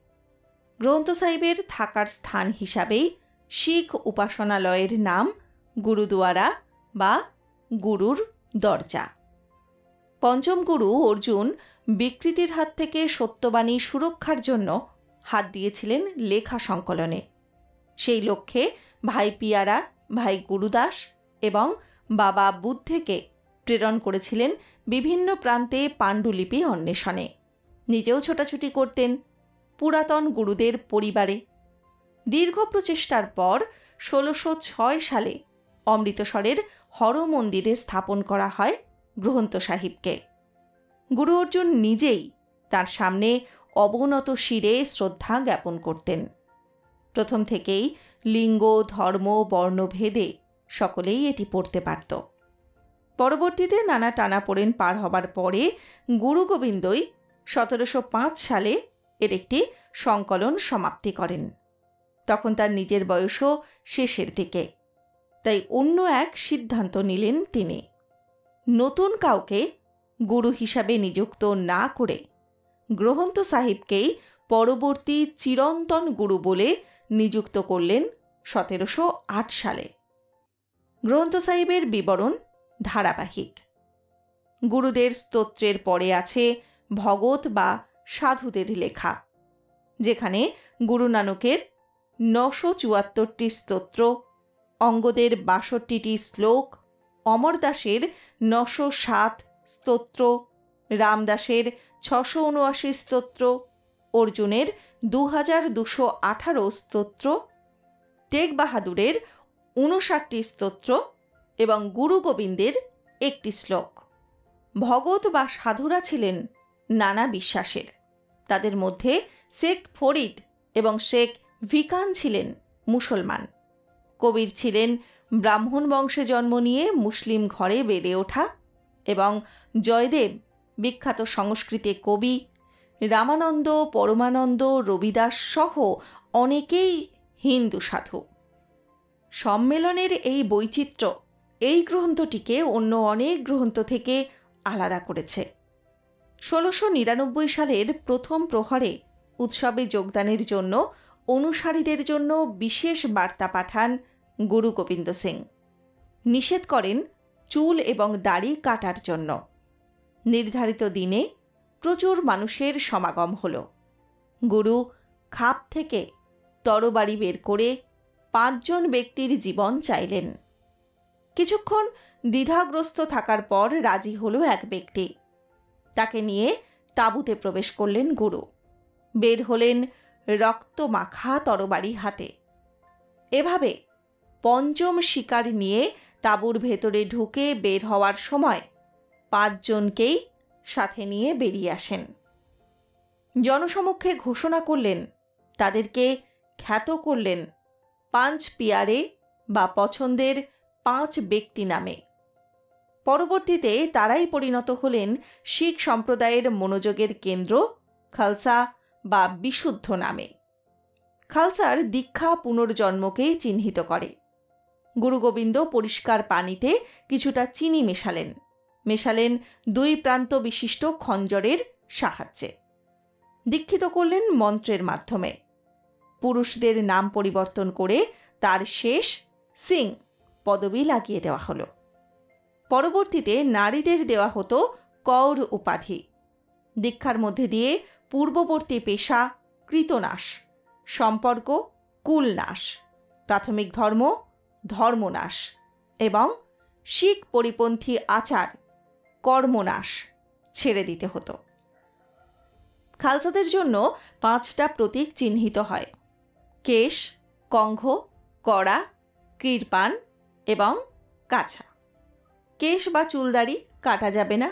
Speaker 1: গ্রন্থ সাহিবের থাকার স্থান হিসাবেই শিখ উপাসনালয়ের নাম গুরুদুয়ারা বা গুরুর দরজা। পঞ্চম গুরু অর্জুন বিকৃতির হাত থেকে সত্যবাণী সুরক্ষার জন্য হাত দিয়েছিলেন লেখা সংকলনে। সেই লক্ষ্যে ভাই পিয়ারা, ভাই গুরুদাস এবং বাবা বুদ্ধকে প্রেরণ করেছিলেন বিভিন্ন প্রান্তে পাণ্ডুলিপি অন্বেষণে। নিজেও ছোটাছুটি করতেন পুরাতন গুরুদের পরিবারে। দীর্ঘ প্রচেষ্টার পর 1606 সালে অমৃতসরের হর মন্দিরে স্থাপন করা হয় গ্রন্থ সাহিবকে। গুরু অর্জুন নিজেই তার সামনে অবনত শিরে শ্রদ্ধা জ্ঞাপন করতেন। প্রথম থেকেই লিঙ্গ, ধর্ম, বর্ণভেদে সকলেই এটি পড়তে পারত। পরবর্তীতে নানা টানাপোড়েন পার হবার পরে গুরু গোবিন্দই 1705 সালে এর একটি সংকলন সমাপ্তি করেন। তখন তার নিজের বয়সও শেষের দিকে, তাই অন্য এক সিদ্ধান্ত নিলেন তিনি। নতুন কাউকে গুরু হিসাবে নিযুক্ত না করে গ্রন্থ সাহিবকেই পরবর্তী চিরন্তন গুরু বলে নিযুক্ত করলেন 1708 সালে। গ্রন্থ সাহিবের বিবরণ ধারাবাহিক। গুরুদের স্তোত্রের পরে আছে ভগত বা সাধুদের লেখা, যেখানে গুরু নানকের 974টি স্তোত্র, অঙ্গদের 62টি শ্লোক, অমরদাসের 907 স্তোত্র, রামদাসের 679 স্তোত্র, অর্জুনের 2218 স্তোত্র, তেগ বাহাদুরের 59টি স্তোত্র এবং গুরু গোবিন্দের 1টি শ্লোক। ভগত বা সাধুরা ছিলেন নানা বিশ্বাসের। তাদের মধ্যে শেখ ফরিদ এবং শেখ ভিকান ছিলেন মুসলমান। কবির ছিলেন ব্রাহ্মণ বংশে জন্ম নিয়ে মুসলিম ঘরে বেড়ে ওঠা, এবং জয়দেব বিখ্যাত সংস্কৃতে কবি, রামানন্দ, পরমানন্দ, রবিদাস সহ অনেকেই হিন্দু সাধু। সম্মেলনের এই বৈচিত্র্য এই গ্রন্থটিকে অন্য অনেক গ্রন্থ থেকে আলাদা করেছে। 1699 সালের প্রথম প্রহরে উৎসবে যোগদানের জন্য অনুসারীদের জন্য বিশেষ বার্তা পাঠান গুরু গোবিন্দ সিং। নিষেধ করেন চুল এবং দাড়ি কাটার জন্য। নির্ধারিত দিনে প্রচুর মানুষের সমাগম হল। গুরু খাপ থেকে তরবারি বের করে 5 জন ব্যক্তির জীবন চাইলেন। কিছুক্ষণ দ্বিধাগ্রস্ত থাকার পর রাজি হলো এক ব্যক্তি। তাকে নিয়ে তাঁবুতে প্রবেশ করলেন গুরু। বের হলেন রক্ত মাখা তরবারি হাতে। এভাবে পঞ্চম শিকার নিয়ে তাঁবুর ভেতরে ঢুকে বের হওয়ার সময় 5 জনকেই সাথে নিয়ে বেরিয়ে আসেন। জনসমক্ষে ঘোষণা করলেন, তাদেরকে খ্যাত করলেন 5 পিয়ারে বা পছন্দের 5 ব্যক্তি নামে। পরবর্তীতে তারাই পরিণত হলেন শিখ সম্প্রদায়ের মনোযোগের কেন্দ্র খালসা বা বিশুদ্ধ নামে। খালসার দীক্ষা পুনর্জন্মকেই চিহ্নিত করে। গুরু গোবিন্দ পরিষ্কার পানিতে কিছুটা চিনি মেশালেন 2 প্রান্ত বিশিষ্ট খঞ্জরের সাহায্যে। দীক্ষিত করলেন মন্ত্রের মাধ্যমে। পুরুষদের নাম পরিবর্তন করে তার শেষ সিং পদবি লাগিয়ে দেওয়া হলো। পরবর্তীতে নারীদের দেওয়া হতো কৌর উপাধি। দীক্ষার মধ্যে দিয়ে পূর্ববর্তী পেশা কৃতনাশ, সম্পর্ক কুলনাশ, প্রাথমিক ধর্ম ধর্মনাশ এবং শিখ পরিপন্থী আচার কর্মনাশ ছেড়ে দিতে হতো। খালসাদের জন্য 5টা প্রতীক চিহ্নিত হয়: কেশ, কঙ্ঘ, কড়া, কৃপান এবং কাছা। কেশ বা চুলদাড়ি কাটা যাবে না।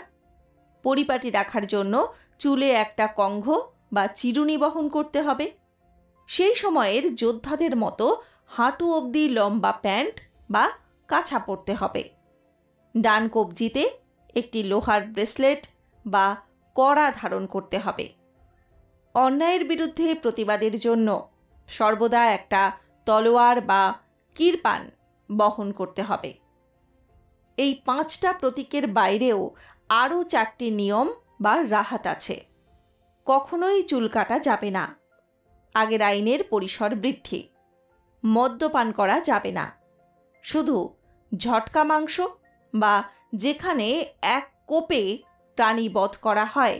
Speaker 1: পরিপাটি রাখার জন্য চুলে একটা কঙ্ঘ বা চিরুনি বহন করতে হবে। সেই সময়ের যোদ্ধাদের মতো হাঁটু অবধি লম্বা প্যান্ট বা কাছা পরতে হবে। ডান কবজিতে একটি লোহার ব্রেসলেট বা কড়া ধারণ করতে হবে। অন্যায়ের বিরুদ্ধে প্রতিবাদের জন্য সর্বদা একটা তলোয়ার বা কিরপান বহন করতে হবে। এই 5টা প্রতীকের বাইরেও আরও 4টি নিয়ম বা রাহাত আছে। কখনোই চুল কাটা যাবে না। আগের আইনের পরিসর বৃদ্ধি। মদ্যপান করা যাবে না। শুধু ঝটকা মাংস বা যেখানে এক কোপে প্রাণী বধ করা হয়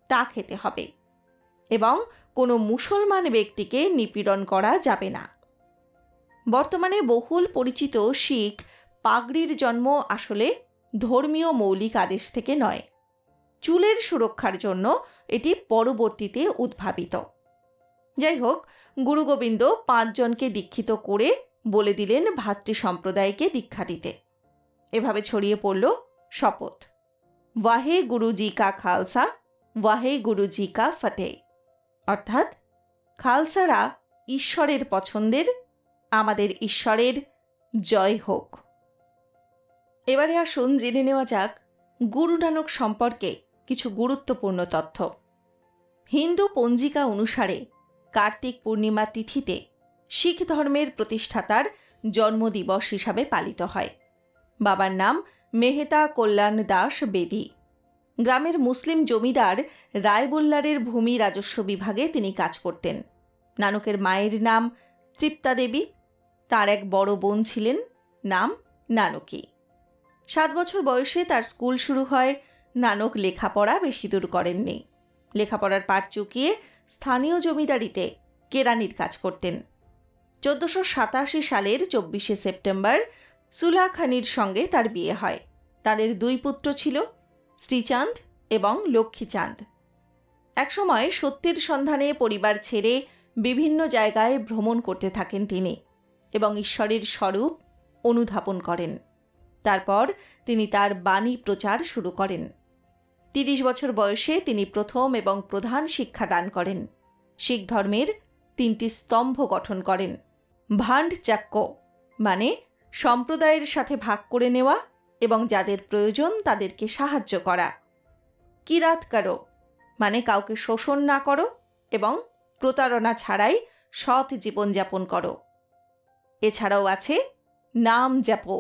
Speaker 1: তা খেতে হবে এবং কোনো মুসলমান ব্যক্তিকে নিপীড়ন করা যাবে না। বর্তমানে বহুল পরিচিত শিখ পাগড়ির জন্ম আসলে ধর্মীয় মৌলিক আদেশ থেকে নয়। চুলের সুরক্ষার জন্য এটি পরবর্তীতে উদ্ভাবিত। যাই হোক, গুরু গোবিন্দ 5 জনকে দীক্ষিত করে বলে দিলেন ভাতৃ সম্প্রদায়কে দীক্ষা দিতে। এভাবে ছড়িয়ে পড়ল শপথ, ওয়াহে গুরুজি কা খালসা, ওয়াহে গুরুজি কা ফতেহ, অর্থাৎ খালসারা ঈশ্বরের পছন্দের, আমাদের ঈশ্বরের জয় হোক। এবারে আসুন জেনে নেওয়া যাক গুরু নানক সম্পর্কে কিছু গুরুত্বপূর্ণ তথ্য। হিন্দু পঞ্জিকা অনুসারে কার্তিক পূর্ণিমা তিথিতে শিখ ধর্মের প্রতিষ্ঠাতার জন্মদিবস হিসাবে পালিত হয়। বাবার নাম মেহতা কল্যাণ দাস বেদী। গ্রামের মুসলিম জমিদার রায়বুল্লারের ভূমি রাজস্ব বিভাগে তিনি কাজ করতেন। নানকের মায়ের নাম তৃপ্তা দেবী। তার এক বড় বোন ছিলেন, নাম নানকী। 7 বছর বয়সে তার স্কুল শুরু হয়। নানক লেখাপড়া বেশি দূর করেননি। লেখাপড়ার পাট চুকিয়ে স্থানীয় জমিদারিতে কেরানির কাজ করতেন। 1487 সালের 24শে সেপ্টেম্বর সুলা খানির সঙ্গে তার বিয়ে হয়। তাদের 2 পুত্র ছিল, শ্রীচাঁদ এবং লক্ষ্মীচাঁদ। একসময় সত্যের সন্ধানে পরিবার ছেড়ে বিভিন্ন জায়গায় ভ্রমণ করতে থাকেন তিনি এবং ঈশ্বরের স্বরূপ অনুধাবন করেন। তারপর তিনি তার বাণী প্রচার শুরু করেন। 30 বছর বয়সে তিনি প্রথম এবং প্রধান শিক্ষা দান করেন। শিখ ধর্মের 3টি স্তম্ভ গঠন করেন। ভান্ড চাক্য মানে সম্প্রদায়ের সাথে ভাগ করে নেওয়া এবং যাদের প্রয়োজন তাদেরকে সাহায্য করা। কিরাত করো মানে কাউকে শোষণ না করো এবং প্রতারণা ছাড়াই সৎ জীবনযাপন করো। এছাড়াও আছে নাম জাপো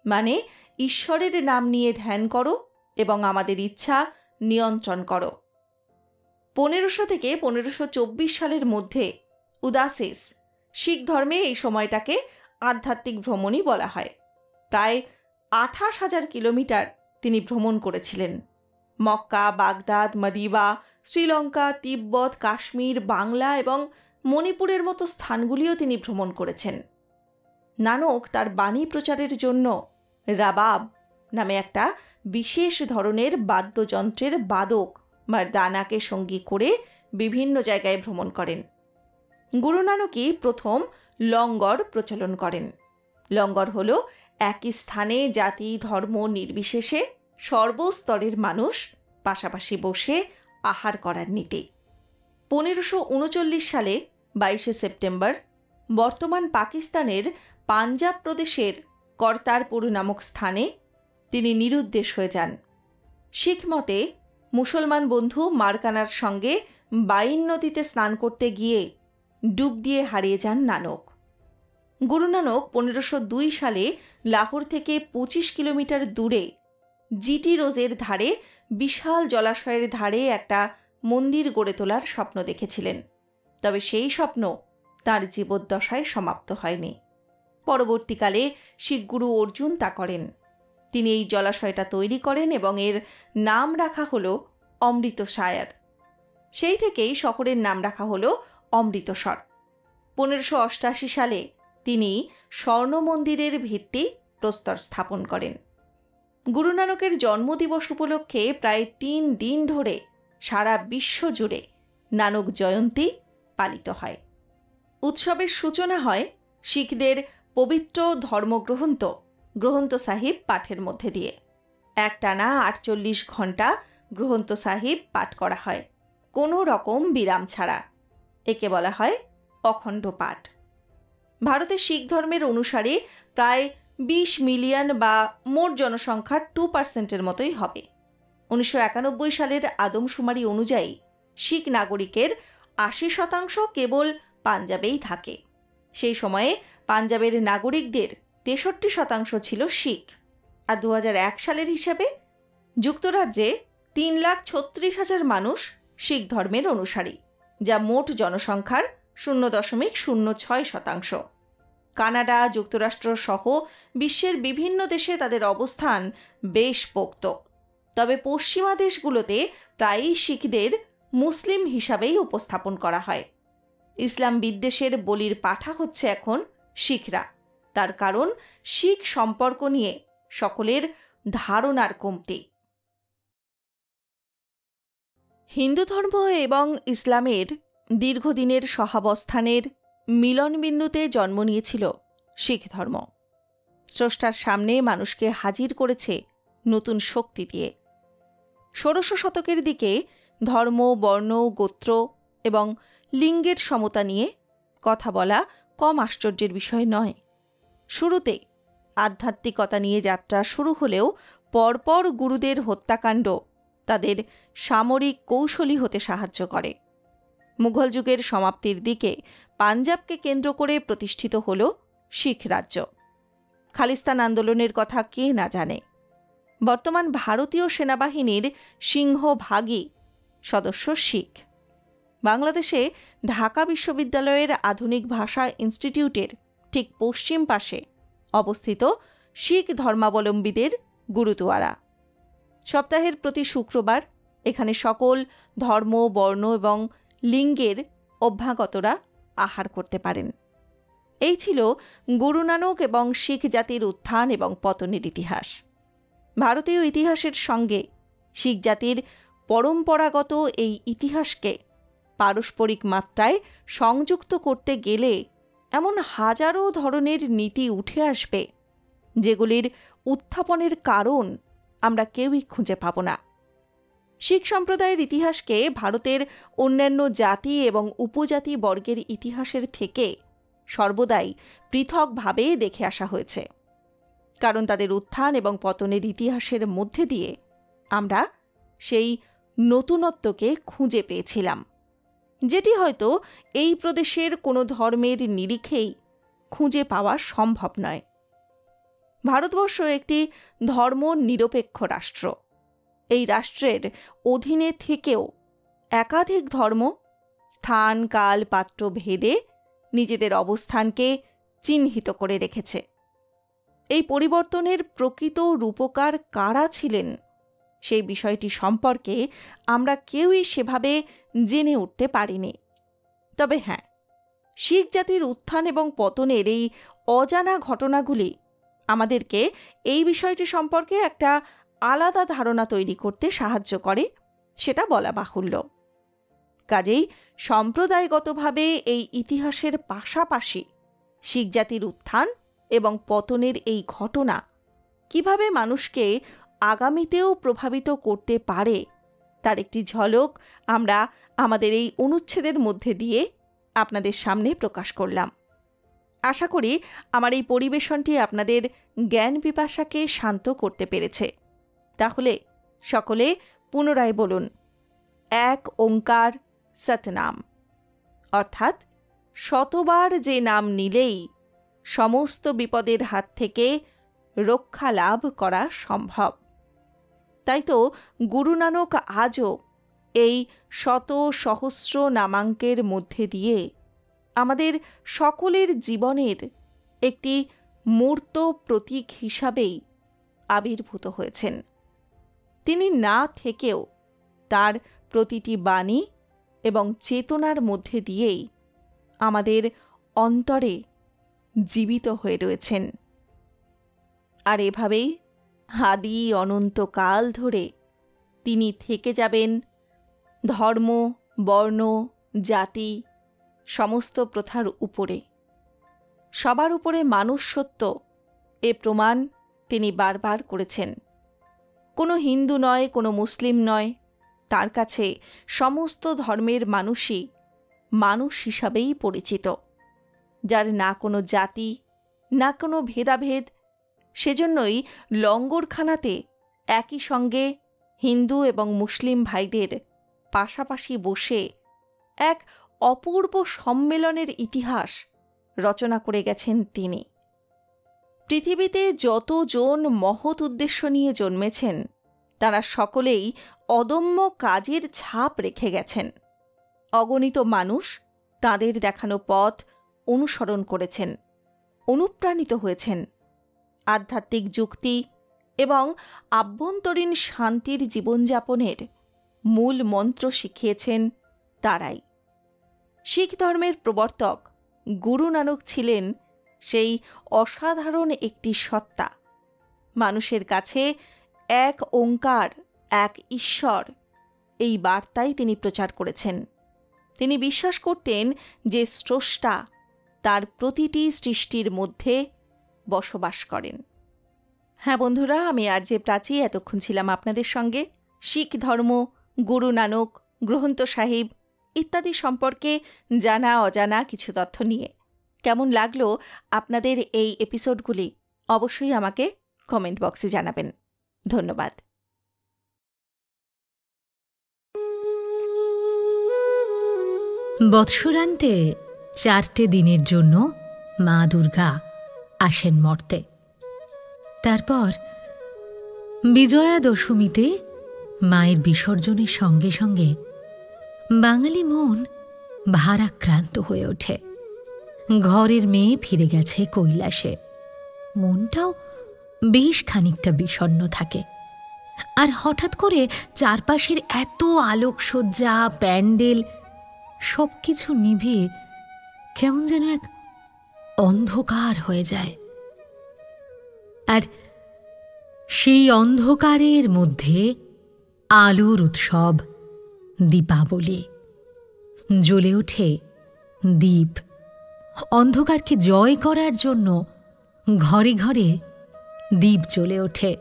Speaker 1: মানে ঈশ্বরের নাম নিয়ে ধ্যান করো এবং আমাদের ইচ্ছা নিয়ন্ত্রণ করো। 1500 থেকে 1524 সালের মধ্যে উদাসিস শিখ ধর্মে এই সময়টাকে আধ্যাত্মিক ভ্রমণই বলা হয়। প্রায় 28,000 কিলোমিটার তিনি ভ্রমণ করেছিলেন। মক্কা, বাগদাদ, মদিবা, শ্রীলঙ্কা, তিব্বত, কাশ্মীর, বাংলা এবং মণিপুরের মতো স্থানগুলিও তিনি ভ্রমণ করেছেন। নানক তার বাণী প্রচারের জন্য রাবাব নামে একটা বিশেষ ধরনের বাদ্যযন্ত্রের বাদক মারদানাকে সঙ্গী করে বিভিন্ন জায়গায় ভ্রমণ করেন। গুরু নানকই প্রথম লঙ্গর প্রচলন করেন। লঙ্গর হল একই স্থানে জাতি ধর্ম নির্বিশেষে সর্বস্তরের মানুষ পাশাপাশি বসে আহার করার নীতি। 1539 সালে 22শে সেপ্টেম্বর বর্তমান পাকিস্তানের পাঞ্জাব প্রদেশের কর্তারপুর নামক স্থানে তিনি নিরুদ্দেশ হয়ে যান। শিখ মতে মুসলমান বন্ধু মারকানার সঙ্গে বাইন নদীতে স্নান করতে গিয়ে ডুব দিয়ে হারিয়ে যান নানক। গুরু নানক 1502 সালে লাহোর থেকে 25 কিলোমিটার দূরে জিটি রোজের ধারে বিশাল জলাশয়ের ধারে একটা মন্দির গড়ে তোলার স্বপ্ন দেখেছিলেন। তবে সেই স্বপ্ন তাঁর জীবদ্দশায় সমাপ্ত হয়নি। পরবর্তীকালে শিখ গুরু অর্জুন তা করেন। তিনি এই জলাশয়টা তৈরি করেন এবং এর নাম রাখা হল অমৃতসায়র। সেই থেকেই শহরের নাম রাখা হল অমৃতসর। 1588 সালে তিনি স্বর্ণ মন্দিরের ভিত্তি প্রস্তর স্থাপন করেন। গুরু নানকের জন্মদিবস উপলক্ষে প্রায় 3 দিন ধরে সারা বিশ্ব জুড়ে নানক জয়ন্তী পালিত হয়। উৎসবের সূচনা হয় শিখদের পবিত্র গ্রন্থ সাহিব পাঠের মধ্যে দিয়ে। একটানা 48 ঘণ্টা গ্রন্থ সাহিব পাঠ করা হয়, কোনো রকম বিরাম ছাড়া। একে বলা হয় অখণ্ড পাঠ। ভারতের শিখ ধর্মের অনুসারে প্রায় 20 মিলিয়ন বা মোট জনসংখ্যার 2% মতোই হবে। 1991 সালের আদমশুমারি অনুযায়ী শিখ নাগরিকের 80% কেবল পাঞ্জাবেই থাকে। সেই সময়ে পাঞ্জাবের নাগরিকদের 63% ছিল শিখ। আর 2001 সালের হিসাবে যুক্তরাজ্যে 3,36,000 মানুষ শিখ ধর্মের অনুসারী, যা মোট জনসংখ্যার 0.06%। কানাডা, যুক্তরাষ্ট্র সহ বিশ্বের বিভিন্ন দেশে তাদের অবস্থান বেশ পোক্ত। তবে পশ্চিমা দেশগুলোতে প্রায়ই শিখদের মুসলিম হিসাবেই উপস্থাপন করা হয়। ইসলাম বিদ্বেষের বলির পাঠা হচ্ছে এখন শিখরা। তার কারণ শিখ সম্পর্ক নিয়ে সকলের ধারণার কমতি। হিন্দু ধর্ম এবং ইসলামের দীর্ঘদিনের সহাবস্থানের মিলনবিন্দুতে জন্ম নিয়েছিল শিখ ধর্ম। স্রষ্টার সামনে মানুষকে হাজির করেছে নতুন শক্তি দিয়ে। 1600 শতকের দিকে ধর্ম, বর্ণ, গোত্র এবং লিঙ্গের সমতা নিয়ে কথা বলা কম আশ্চর্যের বিষয় নয়। শুরুতে আধ্যাত্মিকতা নিয়ে যাত্রা শুরু হলেও পরপর গুরুদের হত্যাকাণ্ড তাদের সামরিক কৌশলী হতে সাহায্য করে। মুঘল যুগের সমাপ্তির দিকে পাঞ্জাবকে কেন্দ্র করে প্রতিষ্ঠিত হল শিখ রাজ্য। খালিস্তান আন্দোলনের কথা কে না জানে। বর্তমান ভারতীয় সেনাবাহিনীর সিংহভাগই সদস্য শিখ। বাংলাদেশে ঢাকা বিশ্ববিদ্যালয়ের আধুনিক ভাষা ইনস্টিটিউটের ঠিক পশ্চিম পাশে অবস্থিত শিখ ধর্মাবলম্বীদের গুরুদুয়ারা। সপ্তাহের প্রতি শুক্রবার এখানে সকল ধর্ম, বর্ণ এবং লিঙ্গের অভ্যাগতরা আহার করতে পারেন। এই ছিল গুরু নানক এবং শিখ জাতির উত্থান এবং পতনের ইতিহাস। ভারতীয় ইতিহাসের সঙ্গে শিখ জাতির পরম্পরাগত এই ইতিহাসকে পারস্পরিক মাত্রায় সংযুক্ত করতে গেলে এমন হাজারো ধরনের নীতি উঠে আসবে, যেগুলির উত্থাপনের কারণ আমরা কেউই খুঁজে পাব না। শিখ সম্প্রদায়ের ইতিহাসকে ভারতের অন্যান্য জাতি এবং উপজাতি বর্গের ইতিহাসের থেকে সর্বদাই পৃথকভাবে দেখে আসা হয়েছে, কারণ তাদের উত্থান এবং পতনের ইতিহাসের মধ্যে দিয়ে আমরা সেই নতুনত্বকে খুঁজে পেয়েছিলাম, যেটি হয়তো এই প্রদেশের কোনো ধর্মের নিরিখেই খুঁজে পাওয়া সম্ভব নয়। ভারতবর্ষ একটি ধর্ম নিরপেক্ষ রাষ্ট্র। এই রাষ্ট্রের অধীনে থেকেও একাধিক ধর্ম স্থান, কাল, পাত্র ভেদে নিজেদের অবস্থানকে চিহ্নিত করে রেখেছে। এই পরিবর্তনের প্রকৃত রূপকার কারা ছিলেন সেই বিষয়টি সম্পর্কে আমরা কেউই সেভাবে জেনে উঠতে পারিনি। তবে হ্যাঁ, শিখ জাতির উত্থান এবং পতনের এই অজানা ঘটনাগুলি আমাদেরকে এই বিষয়টি সম্পর্কে একটা আলাদা ধারণা তৈরি করতে সাহায্য করে, সেটা বলা বাহুল্য। কাজেই সম্প্রদায়গতভাবে এই ইতিহাসের পাশাপাশি শিখ জাতির উত্থান এবং পতনের এই ঘটনা কিভাবে মানুষকে আগামীতেও প্রভাবিত করতে পারে তার একটি ঝলক আমরা আমাদের এই অনুচ্ছেদের মধ্যে দিয়ে আপনাদের সামনে প্রকাশ করলাম। আশা করি আমার এই পরিবেশনটি আপনাদের জ্ঞান পিপাসাকে শান্ত করতে পেরেছে। তাহলে সকলে পুনরায় বলুন, এক ওঙ্কার সতনাম, অর্থাৎ শতবার যে নাম নিলেই সমস্ত বিপদের হাত থেকে রক্ষা লাভ করা সম্ভব। তাই তো গুরু নানক আজও এই শত সহস্র নামাঙ্কের মধ্যে দিয়ে আমাদের সকলের জীবনের একটি মূর্ত প্রতীক হিসাবেই আবির্ভূত হয়েছেন। তিনি না থেকেও তার প্রতিটি বাণী এবং চেতনার মধ্যে দিয়েই আমাদের অন্তরে জীবিত হয়ে রয়েছেন। আর এভাবেই আদি অনন্তকাল ধরে তিনি থেকে যাবেন ধর্ম, বর্ণ, জাতি সমস্ত প্রথার উপরে। সবার উপরে মানুষ সত্য, এ প্রমাণ তিনি বারবার করেছেন। কোনো হিন্দু নয়, কোনো মুসলিম নয়, তার কাছে সমস্ত ধর্মের মানুষই মানুষ হিসাবেই পরিচিত, যার না কোনো জাতি, না কোনো ভেদাভেদ। সেজন্যই লঙ্গরখানাতে একই সঙ্গে হিন্দু এবং মুসলিম ভাইদের পাশাপাশি বসে এক অপূর্ব সম্মেলনের ইতিহাস রচনা করে গেছেন তিনি। পৃথিবীতে যতজন মহৎ উদ্দেশ্য নিয়ে জন্মেছেন তারা সকলেই অদম্য কাজের ছাপ রেখে গেছেন। অগণিত মানুষ তাদের দেখানো পথ অনুসরণ করেছেন, অনুপ্রাণিত হয়েছেন। আধ্যাত্মিক যুক্তি এবং আভ্যন্তরীণ শান্তির জীবনযাপনের মূল মন্ত্র শিখিয়েছেন তারাই। শিখ ধর্মের প্রবর্তক গুরু নানক ছিলেন সেই অসাধারণ একটি সত্তা। মানুষের কাছে এক ওঙ্কার, এক ঈশ্বর, এই বার্তাই তিনি প্রচার করেছেন। তিনি বিশ্বাস করতেন যে স্রষ্টা তার প্রতিটি সৃষ্টির মধ্যে বসবাস করেন। হ্যাঁ বন্ধুরা, আমি আর যে প্রাচী এতক্ষণ ছিলাম আপনাদের সঙ্গে শিখ ধর্ম, গুরু নানক, গ্রন্থ সাহিব ইত্যাদি সম্পর্কে জানা অজানা কিছু তথ্য নিয়ে। কেমন লাগলো আপনাদের এই এপিসোডগুলি অবশ্যই আমাকে কমেন্ট বক্সে জানাবেন। ধন্যবাদ।
Speaker 2: বৎসরান্তে 4টে দিনের জন্য মা দুর্গা আসেন মর্তে। তারপর বিজয়া দশমীতে মায়ের বিসর্জনের সঙ্গে সঙ্গে বাঙালি মন ভারাক্রান্ত হয়ে ওঠে। ঘরের মেয়ে ফিরে গেছে কৈলাসে, মনটাও বেশ খানিকটা বিষণ্ণ থাকে। আর হঠাৎ করে চারপাশের এত আলোকসজ্জা, প্যান্ডেল সব কিছু নিভে কেমন যেন এক অন্ধকার হয়ে যায়। আর সেই অন্ধকারের মধ্যে আলোর উৎসব দীপাবলি। জ্বলে ওঠে দীপ। অন্ধকারকে জয় করার জন্য ঘরে ঘরে দীপ জ্বলে ওঠে।